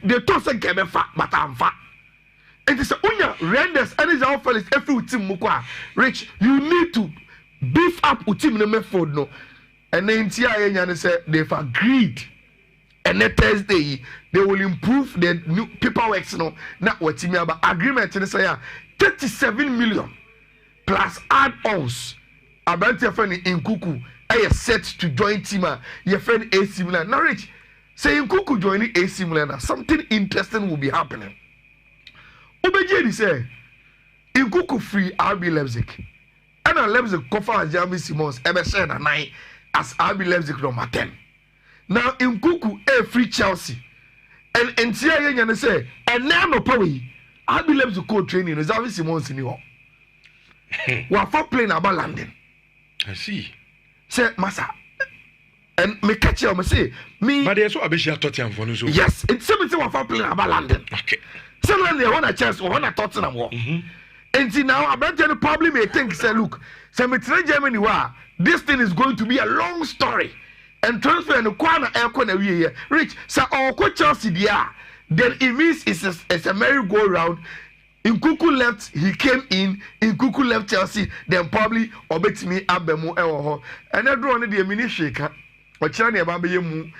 They told say game fat, but I'm fat. It is Unya Renders and João Felix every team mukwa. Rich, you need to beef up with team in the midfield no. And then TIA said they've agreed. And then Thursday, they will improve the new paperwork. Not what you mean about agreement. And say 37 million plus add-ons. About your friend in Nkuku, I set to join team. Your friend AC Milan. Now, Rich, say Nkuku joining AC Milan. Something interesting will be happening. Obejedi say Nkuku free RB Leipzig. And Leipzig cover Xavi Simons. Ever said a 9 as RB Leipzig number 10. Now in Nkuku free Chelsea and Nhyira Yenya say and now no power I believe to co training Xavi Simons in you. We are for playing about London. I see. Say massa and me catch you say me. But there's so Abishia Tottenham for so. Yes, it's something we are for playing about London. Okay. Suddenly they want a chance, we want a Tottenham war. And see now I bet you probably may think say look, say me train Germany wa this thing is going to be a long story. And transfer and Kwana Aircon here. Rich, so our coach Chelsea there, then it means it's a merry-go-round. Nkuku left, he came in. Nkuku left Chelsea, then probably Obetimi Abemo Ewoho. And everyone the mini shaker. Ochira ne ba be mu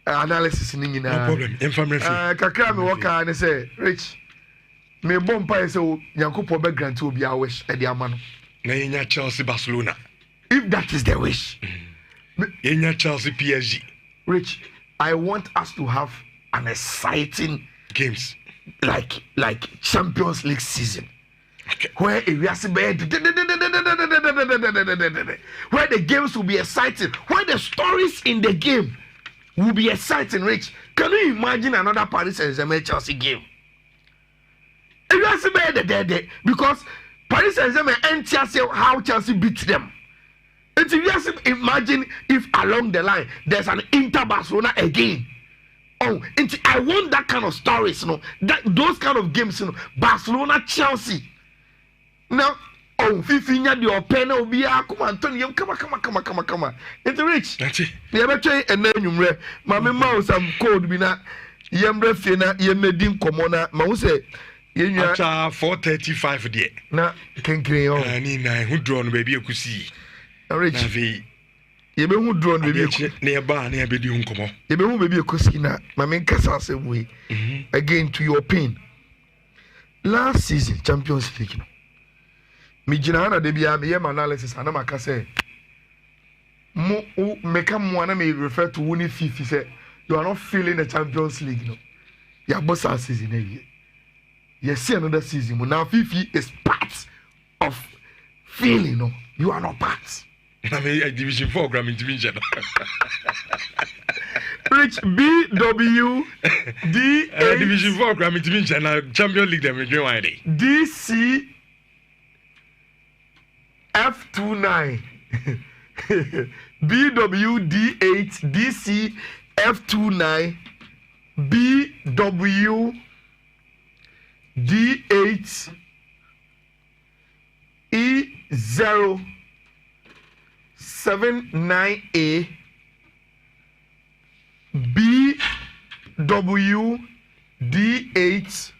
analysis ni nyina. No problem. Information. Kakra me waka ne say Rich. Me bompa say Nyankopɔ be grant obi a wish e di ama no. Na yenya Chelsea Barcelona. If that is the wish. Yenya Chelsea PSG. Rich, I want us to have an exciting games like Champions League season. Okay. Where where the games will be exciting, where the stories in the game will be exciting. Rich, can you imagine another Paris Saint-Germain Chelsea game? Because Paris Saint-Germain and Chelsea, how Chelsea beat them. And if you imagine if along the line there's an Inter Barcelona again. Oh, and I want that kind of stories, you know, those kind of games, you know, Barcelona Chelsea. Now, Fifinya the open will be come on, Tony, come on. It's Rich. That's it. The other and then you read, Mamma Mouse, I'm cold, Bina, Yambre Fina, Yemedim Comona, Mouse. You know, 4:35 there. Na can create. Nina, who drawn baby you could see. Rich, you be who drawn baby nearby, near baby uncomo. You be who baby you could see now. My main casa same way. Again to your pain. Last season, Champions League. Me jina de bia me yem analysis ana maka say mo meka mo ana me refer to winning FIFA say you are not feeling the Champions League no. Ya boss season e. You see another season. Now FIFA is part of feeling no. You are not part. I mean, Division 4 Gram intervention. Rich BW D Division 4 Gram intervention now Champions League them doing one day. DC F29 BWD8 DC F29 BWD8 E079A BWD8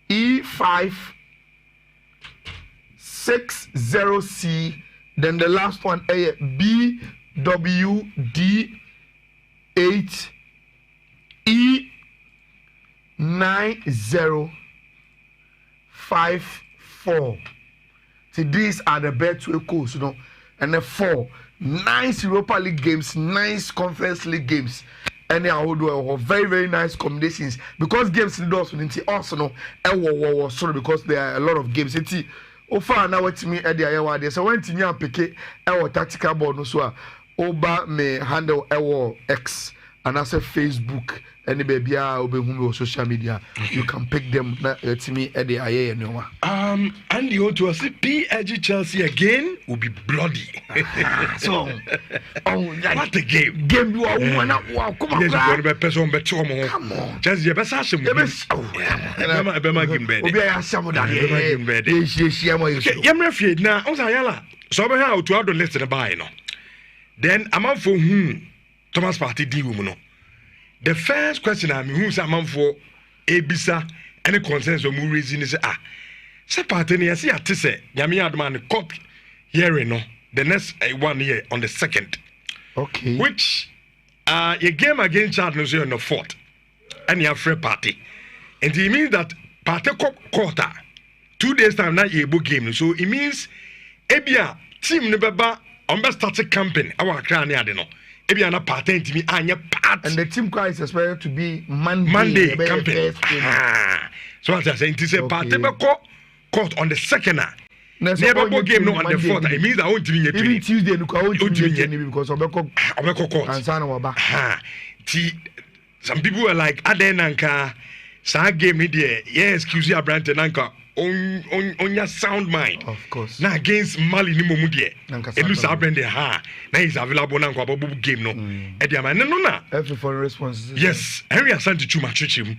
E5 60C, then the last one BWD8 E9054. See, these are the best two codes, you know, and the 4 nice Europa League games, nice Conference League games, and they are very, very nice combinations because games in those also no, sorry, because there are a lot of games. Ofa na watimi e de ayewa de so wantimi apeke e tactical board no so a oba me handle e X and as a Facebook any baby a obehu me social media you can pick them na watimi e de aye no and the auto say PSG Chelsea again will be bloody. So what a game you are wanna wow come on person bet come on Chelsea be sa shemu be ma game be obi a shamo da yemre fie na o sa yala so be ha to ado list na buy no then amanfo Thomas Partey di wo mu no the first question I mean who say amanfo ebisa any concerns o mu raising is say Partey na say ate say nyame adoma ne court hearing no the next 1 year on the 2nd. Okay. Which your game against Chad no say on the 4th and your free party. And it means that party quarter 2 days time na ye book game. So it means ebia team no beba on best start campaign our cry near the no. Ebia na party to me anya part. And the team cry is expected to be Monday campaign. So as I say it is a party be court on the 2nd. Never game no on the 4th. It means I won't be even Tuesday. Look, I won't be because of court. And some people were like, Adenanka, sa game media, yeah, excuse you, Brandon Nanka, on your sound mind. Of course. Now against Mali Nimomudie, it looks Brandon, now he's available Nanka, game no. Ediama, no. Every foreign response. Yes, Henry Asante Chuma Chichim,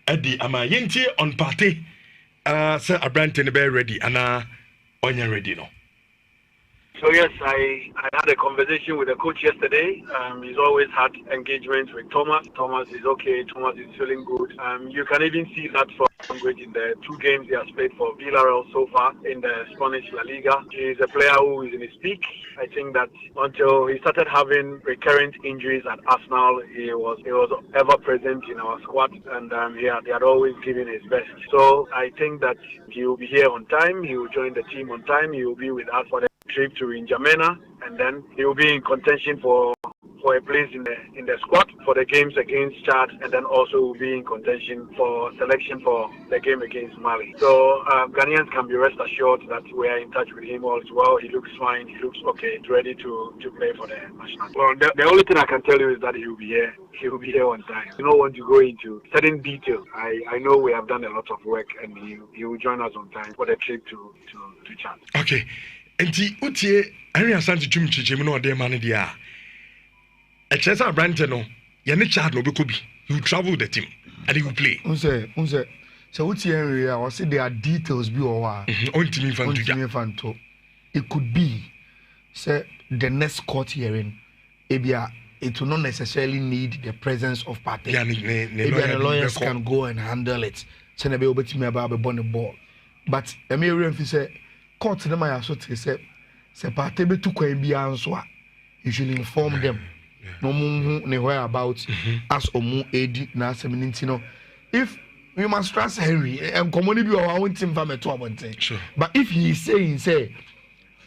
Eddie Amayenti on party, Sir Brandon be ready, and Onya ready no. So yes, I had a conversation with the coach yesterday. He's always had engagement with Thomas. Thomas is okay. Thomas is feeling good. You can even see that from language in the 2 games he has played for Villarreal so far in the Spanish La Liga. He is a player who is in his peak. I think that until he started having recurrent injuries at Arsenal, he was ever present in our squad, and he had always given his best. So I think that he will be here on time. He will join the team on time. He will be with us for the trip to N'Djamena, and then he will be in contention for a place in the squad for the games against Chad, and then also will be in contention for selection for the game against Mali. So Ghanaians can be rest assured that we are in touch with him all as well. He looks fine. He looks okay. He's ready to play for the national. Well, the only thing I can tell you is that he will be here. He will be here on time. I don't want to go into certain details. I know we have done a lot of work, and he will join us on time for the trip to Chad. Okay. Enti utie Henry Asante Twum chichim no de man dia. A chance of Brandon, no, Yanni Chad no be. He will travel with the team and he will play. Unse. So what's here? I was say there are details be or what? It could be, say the next court hearing, Ebia, it will not necessarily need the presence of party. Maybe the lawyers can go and handle it. So never over to me about the bonnet ball. But I may remember say court them I also say party be to be answer. You should inform them. No more ne whereabouts as omu edi na seminti no. If we must trust Henry and commonly be our own team from a 2 Sure. But if he is saying say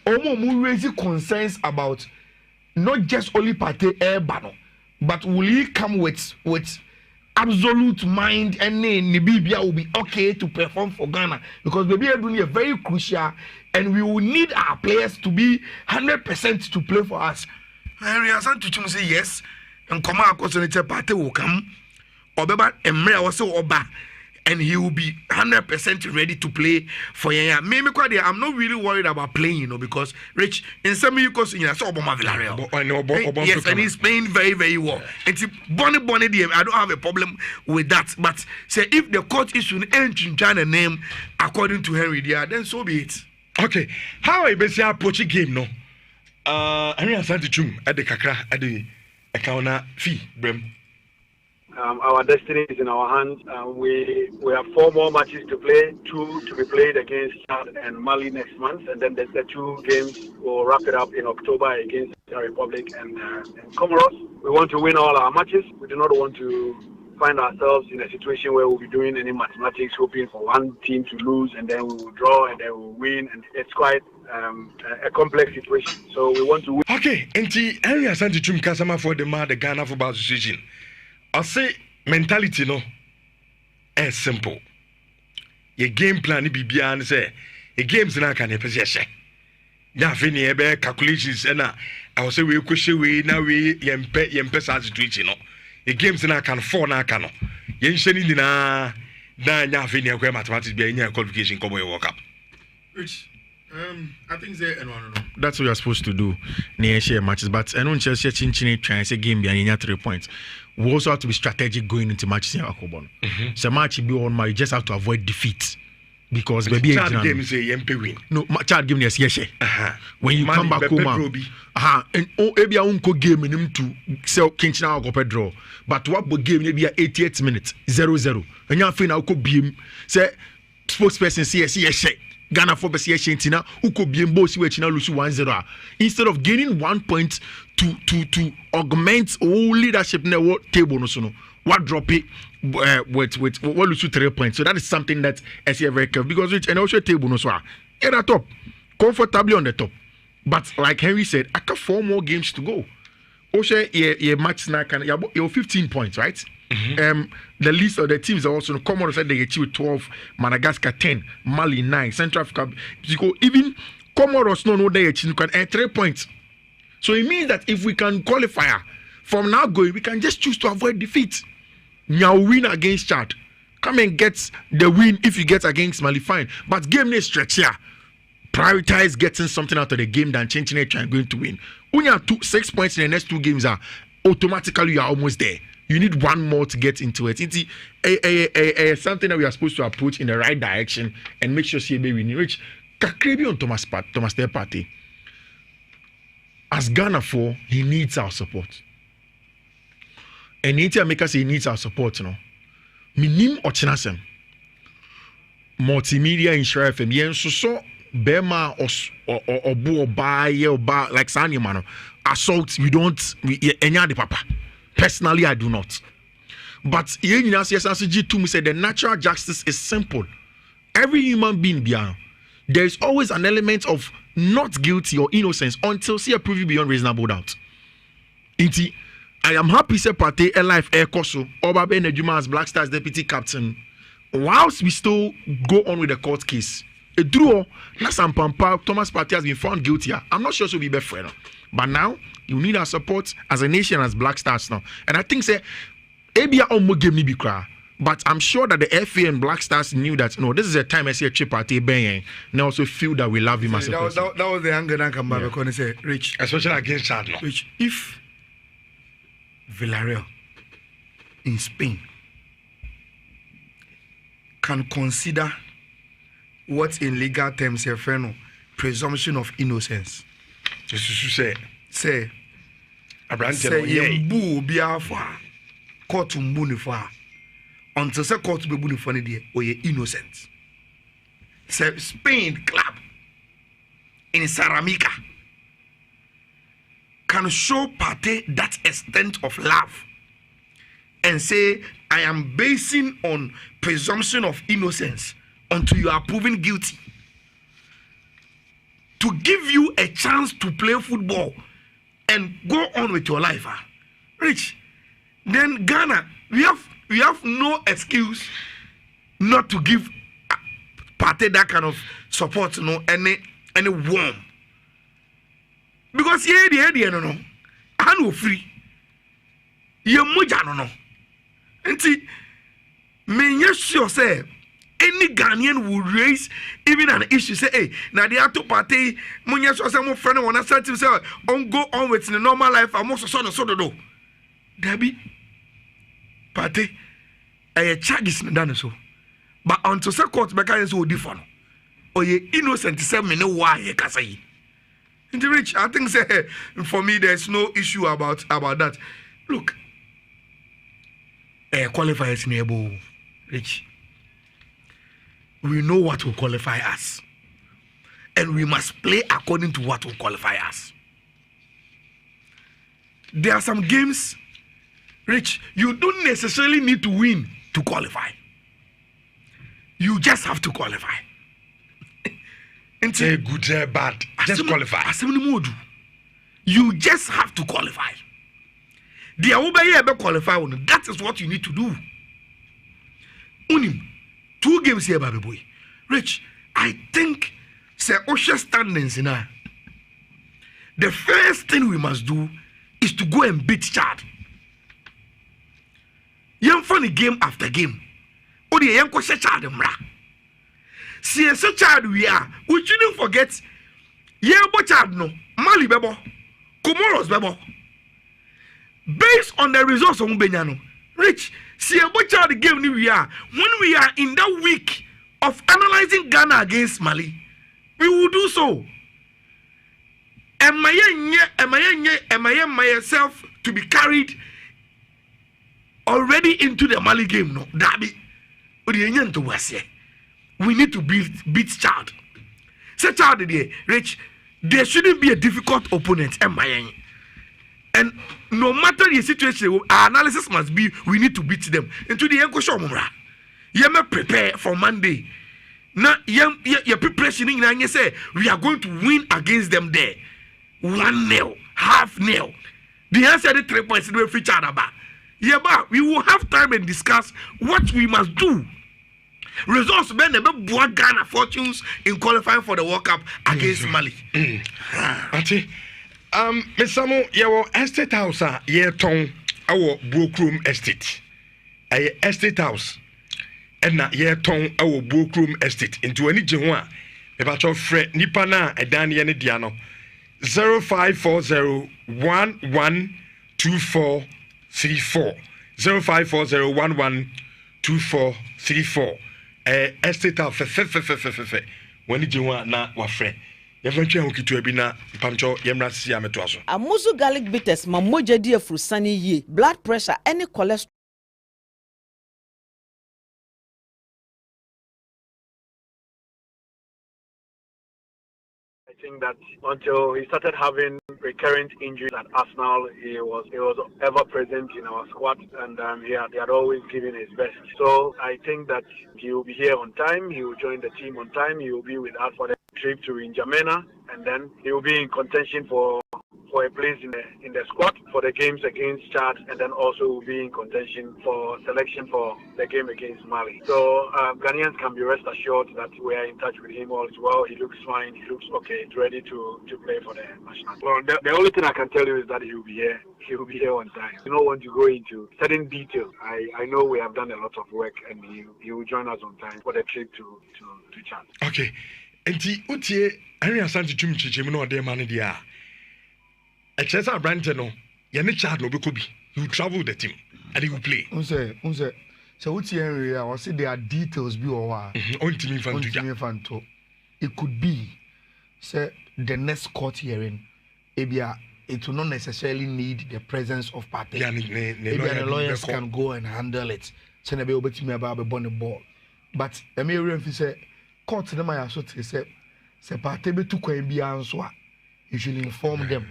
omu raising concerns about not just only party air banner, but will he come with absolute mind and Nibibia will be okay to perform for Ghana, because maybe are very crucial and we will need our players to be 100% to play for us. Henry Asante Twum say yes, and come out because the party will come. Obeba Emre also Oba, and he will be 100% ready to play for Yaya. Maybe I'm not really worried about playing, because Rich in some because in so Obama Villarreal. Yes, and he's playing very, very well. And Bonnie DM, I don't have a problem with that. But say if the court issue in China name according to Henry there, then so be it. Okay, how I basically approach a game no? Henry Asante Twum at the Kakra at the account fee Brem. Our destiny is in our hands. We have 4 more matches to play, 2 to be played against Chad and Mali next month, and then the 2 games will wrap it up in October against the Republic and Comoros. We want to win all our matches. We do not want to find ourselves in a situation where we'll be doing any mathematics, hoping for one team to lose, and then we will draw, and then we'll win, and it's quite a complex situation. So we want to win. Okay, and the Henry Asante Twum Kasama for the Ghana Football Association. I say mentality no is simple. Your game plan be beyond say a game's not can possession. Ya fini ebe calculations na I say we question we now we yempe situation no. A game's not can for na can no. Yen sheni na nya fini akwa mathematics be nya qualification come we work up. Which I think that's what you're supposed to do near share matches, but I don't just chinchini try and say game behind 3 points. We also have to be strategic going into matches in Akobon. So match be on you just have to avoid defeat. Because maybe game is a win. No, child game is yes. When you come back home, and maybe I won't go game in him to sell Kinchina or draw. But what game maybe 88 minutes 0-0. And you feel now could be say spokesperson yes. Ghana for Bessia who could be in both which now lose 1-0. Instead of gaining 1 point to augment all leadership network table no what drop it with what lose 3 points. So that is something that I see very careful because which and also table no so at the top, comfortably on the top. But like Henry said, I got 4 more games to go. Also, your match now can you 15 points, right? The list of the teams are also Comoros said they achieved 12, Madagascar 10, Mali 9, Central Africa. Even Comoros no they achieved 3 points. So it means that if we can qualify from now going, we can just choose to avoid defeat. Now win against Chad. Come and get the win if you get against Mali, fine. But game next stretch here. Prioritize getting something out of the game than changing it and going to win. When you have 6 points in the next 2 games, automatically you are almost there. You need 1 more to get into it. It's something that we are supposed to approach in the right direction and make sure CBA win. Which Kakrebi on Thomas Party. As Ghana for, he needs our support. And India make us he needs our support. No, minim ochinasem. multimedia insurance FM yen so bema obo oba like sani man assault we enya the papa. Personally I do not. But yen nyina se G to me say the natural justice is simple. Every human being there is always an element of not guilty or innocence until see a prove beyond reasonable doubt. Inti I am happy say party a life air koso Oba Ben Ejuma as Black Stars deputy captain. Whilst we still go on with the court case, a draw, Nasam Pampa, Thomas Partey has been found guilty. I'm not sure so be best friend. But now you need our support as a nation, as Black Stars now. And I think say Abia Omo game ni be cry. But I'm sure that the FA and Black Stars knew that no, this is a time I see a chip party bang and also feel that we love him as a person. That was the anger that come back because they say Rich. Especially against Chad. Rich, if Villarreal in Spain can consider what in legal terms a presumption of innocence. Say you be court to munify until say court to be munify or you innocent. Say Spain club in Ceramica can show party that extent of love and say I am basing on presumption of innocence until you are proven guilty. To give you a chance to play football and go on with your life. Rich, then Ghana, we have no excuse not to give party that kind of support, any warm. Because no, I know free. You no. And see, me sure say any Ghanaian will raise even an issue. Say, hey, now the other party, munya so say my friend wanna say to say, on go on with the normal life. I'm also so do. Debbie, party, I charges done so. But until say court mechanism so different. Or ye innocent say me no why ye can say. In the Rich, I think say for me there's no issue about that. Look. Qualifiers enable Rich. We know what will qualify us, and we must play according to what will qualify us. There are some games, Rich, you don't necessarily need to win to qualify. You just have to qualify. Say good, say bad, just qualify. You just have to qualify. The Aubaya qualify one. That is what you need to do. Unim 2 games here, baby boy. Rich, I think say Osha standings in her. The first thing we must do is to go and beat Chad. Young funny game after game. Odi young question Chad mra. See a Chad we are. We shouldn't forget. Yeah, but Chad no. Mali bebo. Comoros bebo. Based on the results of Mbenyano, Rich, see about the game we are. When we are in that week of analyzing Ghana against Mali, we will do so. Am I myself to be carried already into the Mali game? No, Dabi. We need to beat Chad. Say Chad there, Rich. There shouldn't be a difficult opponent. And no matter the situation, our analysis must be we need to beat them. Into the Yanko Shomura. You may prepare for Monday. Now, your preparation and you say we are going to win against them there. 1-0, 0.5. The answer is 3 points in the future. Yeah, but we will have time and discuss what we must do. Results ben Ghana fortunes in qualifying for the World Cup against Mali. Miss Samo, your estate house, ye ton, our Brookroom estate. A estate house, and not ye ton, our Brookroom estate into any Jinwa. About your friend Nipana, a Danny and Diano 0540112434 0540112434 estate house when you want na wafre. Amuzu garlic bitters ma moja di afurusani ye blood pressure any cholesterol think that until he started having recurrent injuries at Arsenal, he was ever present in our squad, and he had always given his best. So I think that he will be here on time. He will join the team on time. He will be with us for the trip to N'Djamena, and then he will be in contention for a place in the squad for the games against Chad, and then also will be in contention for selection for the game against Mali. So Ghanaians can be rest assured that we are in touch with him all as well. He looks fine. He looks okay. He's ready to play for the national. Well, the only thing I can tell you is that he will be here. He will be here on time. I don't want to go into certain details. I know we have done a lot of work, and he will join us on time for the trip to Chad. Okay. Enti utie Henry Asante Chumchichim no de man dia. A Chesa Brandon no, Yanni Chad no Bekobi. He will travel with the team and he will play. Unse. So what's Henry? I will say there are details be or on team Fanto. It could be say the next court hearing, Ebia, it will not necessarily need the presence of party. Maybe the lawyers can go and handle it. So never over to me about the bonnet ball. But the mayor say court them I so say party be to coin be answer. You should inform them.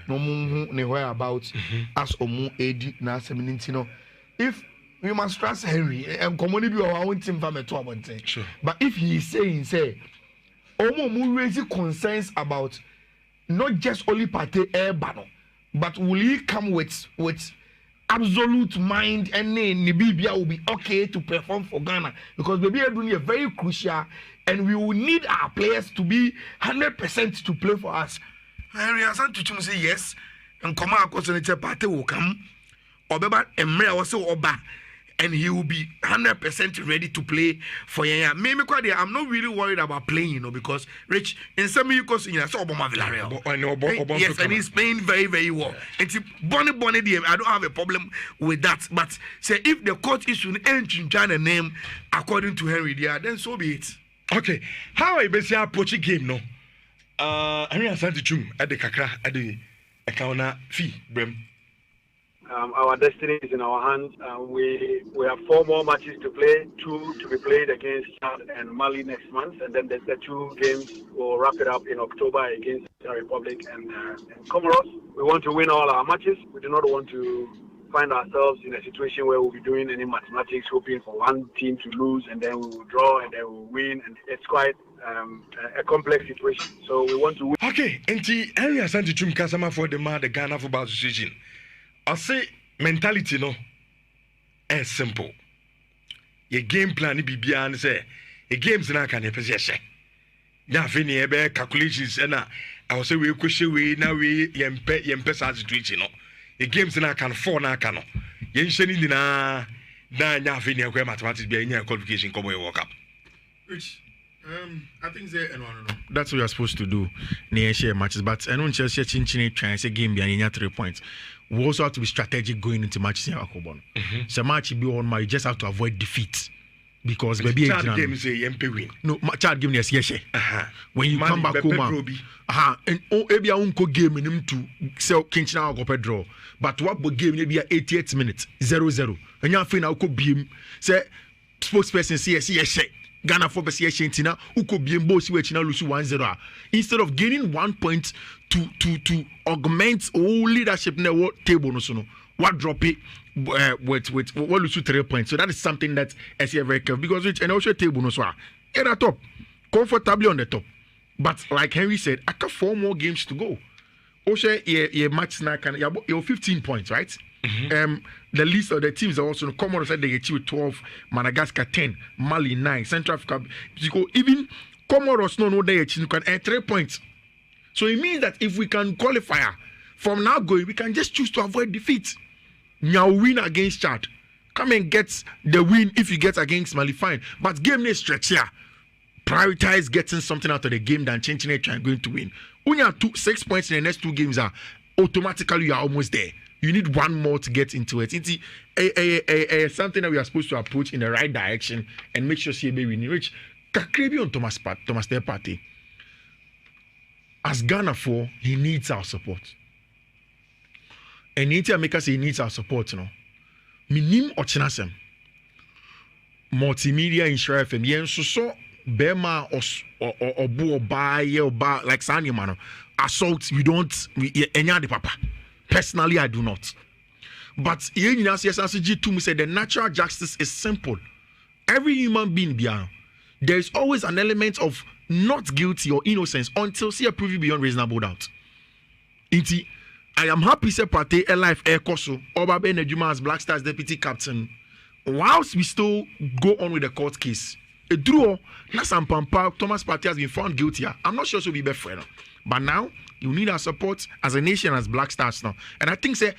No ne whereabouts as omu edi na seminintino. If we must trust Henry and common be our own team from a sure. But if he is saying say omu raise concerns about not just only party air banner, but will he come with absolute mind and Nibibia will be okay to perform for Ghana, because baby are doing a very crucial, and we will need our players to be 100% to play for us. Henry Asante to say yes, and come out because the party will come. Obeba Emre was so Oba, and he will be 100% ready to play for Yaya. Maybe I'm not really worried about playing, because Rich in some because in Obama Villarreal. Yes, and he's playing very, very well. And Bonnie, I don't have a problem with that. But say if the court issue an China name according to Henry there, then so be it. Okay, how I basically approach a game no? Henry Asante Chum at the Kakra at the Akauna fee, Brem. Our destiny is in our hands. We have 4 more matches to play, 2 to be played against Chad and Mali next month, and then the 2 games will wrap it up in October against the Republic and Comoros. We want to win all our matches. We do not want to find ourselves in a situation where we'll be doing any mathematics, hoping for one team to lose, and then we will draw, and then we'll win, and it's quite a complex situation. So we want to win. Okay, and Henry Asante Chum Kasama for the Ghana Football Association. I say mentality no is simple. Your game plan be beyond say a game's not can possession. Now fini ebe calculations and I will say we question we now we yempe situation no. A game's not can for na can no. Yen sheni na nya fini akwa mathematics be nya qualification come we work up. Which I think that's what you're supposed to do near share matches, but I don't just chinchini try and say game behind 3 points. We also have to be strategic going into matches in Akobon. So match be on, you just have to avoid defeat, because maybe game say MP win. No, Chad game yes yes. When you come back home, and ebia unko game in him to sell Kinchina go draw, but what game maybe 88 minutes 0-0, and you feel now could be say spokesperson say yes. Ghana for Bessia who could be in both which now lose 1-0. Instead of gaining 1 point to augment all leadership in the table, no, what drop it with what lose 3 points. So that is something that I see very careful, because which and also table no so at the top, comfortably on the top. But like Henry said, I got 4 more games to go. Also, your match now can you're 15 points, right? The list of the teams are also Comoros said they achieved 12, Madagascar 10, Mali 9, Central Africa. Even Comoros no they achieve 3 points. So it means that if we can qualify from now going, we can just choose to avoid defeat. Now win against Chad. Come and get the win if you get against Mali, fine. But game next stretch here. Prioritize getting something out of the game than changing it and going to win. When you have 6 points in the next 2 games, automatically you are almost there. You need 1 more to get into it. It's something that we are supposed to approach in the right direction and make sure CB win. Which Kakrebi on Thomas their party. As Ghana for, he needs our support. And Nhyira make us say he needs our support. Minim Ochinasem. Multimedia in Nhyira FM. So bema or bo buy like Sanya man assault. We don't any other papa. Personally, I do not. But here in G2 said the natural justice is simple. Every human being there is always an element of not guilty or innocence until see a proof beyond reasonable doubt. I am happy to party a life air Koso, Oba Ben Ejuma as Black Stars deputy captain. Whilst we still go on with the court case, a draw, Nasam Pampa, Thomas Partey has been found guilty. I'm not sure so be best friend. But now you need our support as a nation, as Black Stars now. And I think say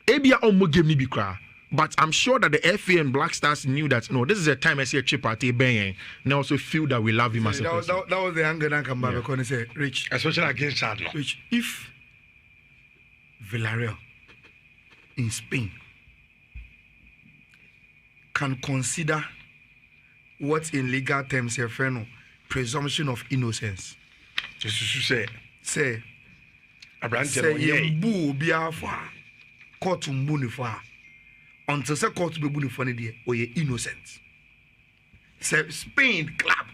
Abia Omo gave me be cry. But I'm sure that the FA and Black Stars knew that no, this is a time I see a chip at a bang, and also feel that we love him as a person. That was the anger that come back because say Rich, especially against Chad. Rich, if Villarreal in Spain can consider what in legal terms a friend presumption of innocence. Say you boo be for court to munify until the court be munify or you innocent. Say Spain club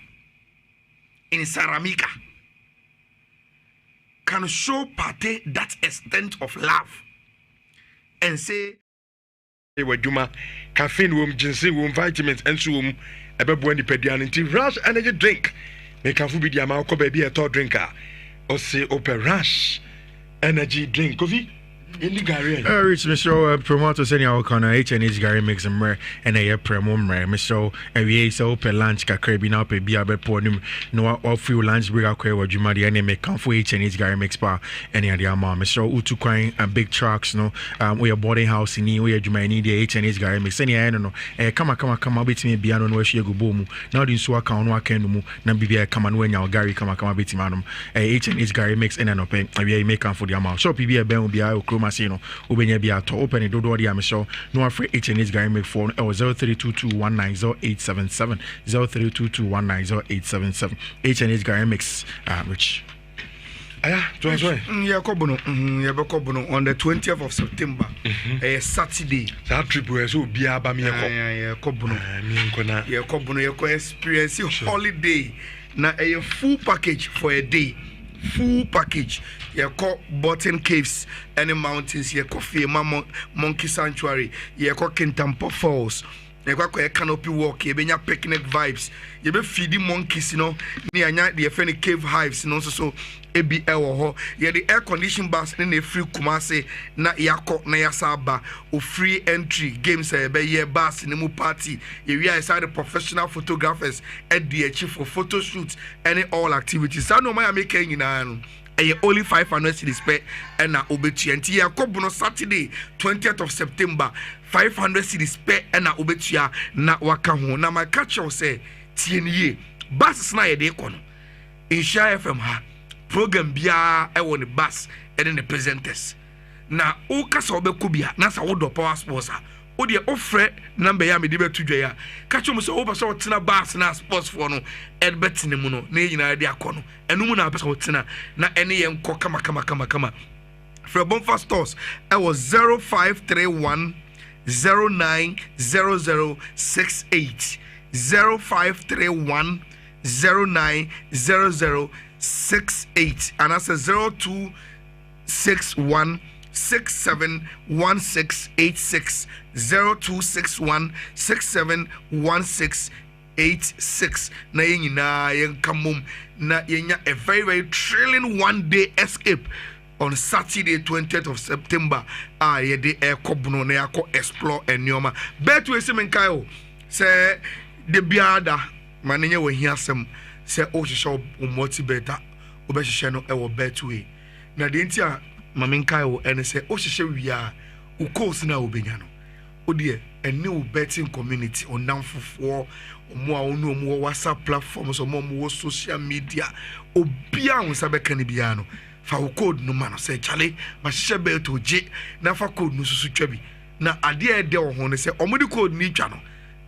in Ceramica can show Partey that extent of love and say Juma caffeine room, ginseng vitamins and so ebebo ni pedian rush energy drink make a food be amount baby a tall drinker or say open rush energy drink coffee in the Gary. Rich Mr. Promoter senior our corner H&H Gary makes a mer and a premo mer Mr. we so open lunch crabby now pay be a bit podium no all free lunch bring out what you might any make come for H&H Gary makes bar any other mom Mr. Utu crying and big trucks no we are boarding house in where you might need the H&H Gary makes any I don't know come on bit me be on where she go boom now the so account no can no na be come on when your Gary come bit manum H&H Gary makes any no pay we make come for the amount so be a ben be a Masino, Ubenya be to open it, do the Amisho, no afraid H&H Gary make phone 0322190877, 0322190877, H&H Gary makes Rich. Yeah, on the 20th of September, a Saturday. That trip was so be a experience holiday. Now a full package for a day. Full package. You call Bottom Caves, any mountains, you coffee, Monkey Sanctuary, you call Kintampo Falls, you got a canopy walk, you be picnic vibes, you be feeding monkeys, you know, near the friendly cave hives, and also so ABL, you the air conditioned bus in a free Kumase, na yako na yasaba, or free entry games, be ye bus in the mu party, you are inside the professional photographers at the chief for photo shoots, any all activities. I know my making in only 500 cities pay and na obetu and tia kobuno Saturday 20th of September 500 cities pay and na obetu na waka ho na my catch say tie bus na ye de kono in Share FM ha program bia e won the bus and the presenters na o kasa obekọ bia na sa wodo power sports o de ofre number ya me de betu dwa ya catch mo say o pese o tena bus na sports for no edbet ne mu no na nyina de akono enu mu na pese o tena na ene ye nko kama for Bonfa stores I was 0531 090068 0531 090068 and that's a 0261 671686 0261 671686 na yina yenkamum na yenya a very thrilling one day escape on Saturday 20th of September ye de ekobno na yako explore enioma bet we semenkayo say de biada manenye we hiasem say o hihye o motivate o be hihye no e wo bet we na de ntia mamenkayo ene say o hihye wia o course na obenya no o de ene o betting community on namfofo omo a onu omo WhatsApp platforms omo social media obia on sabeka ne bia no fa code no man say chale ma hihye bet oje na fa code no susu twa bi na ade e de ho ne say omo de code ni twa no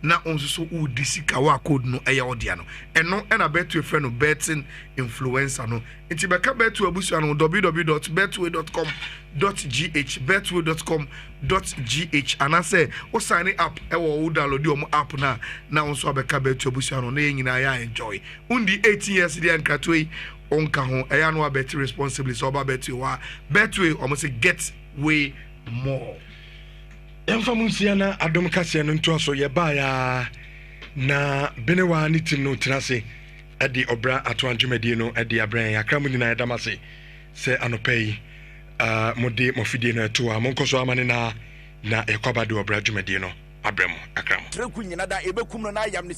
na onso so udi sika wa code no eya odia no eno na Betway friend no betting influencer no nti beka Betway abusu no www.betway.com.gh betway.com.gh anase o sign up ewo o download your app na onso abeka Betway abusu no na nyina ya enjoy undi 18 years dia nkatoi onka ho eya no abeti responsibly so ba Betway almost get way more. Enfamunsia na adom kase no nto so ye ba ya na benewa ni tim no tinase edi obra ato anjumadi no edi abran yakra mu nyina edamase se anopai mode mofidie no eto a monkoso amane na ekwaba de obra anjumadi no abramo akram treku nyina da ebekum no na yam ne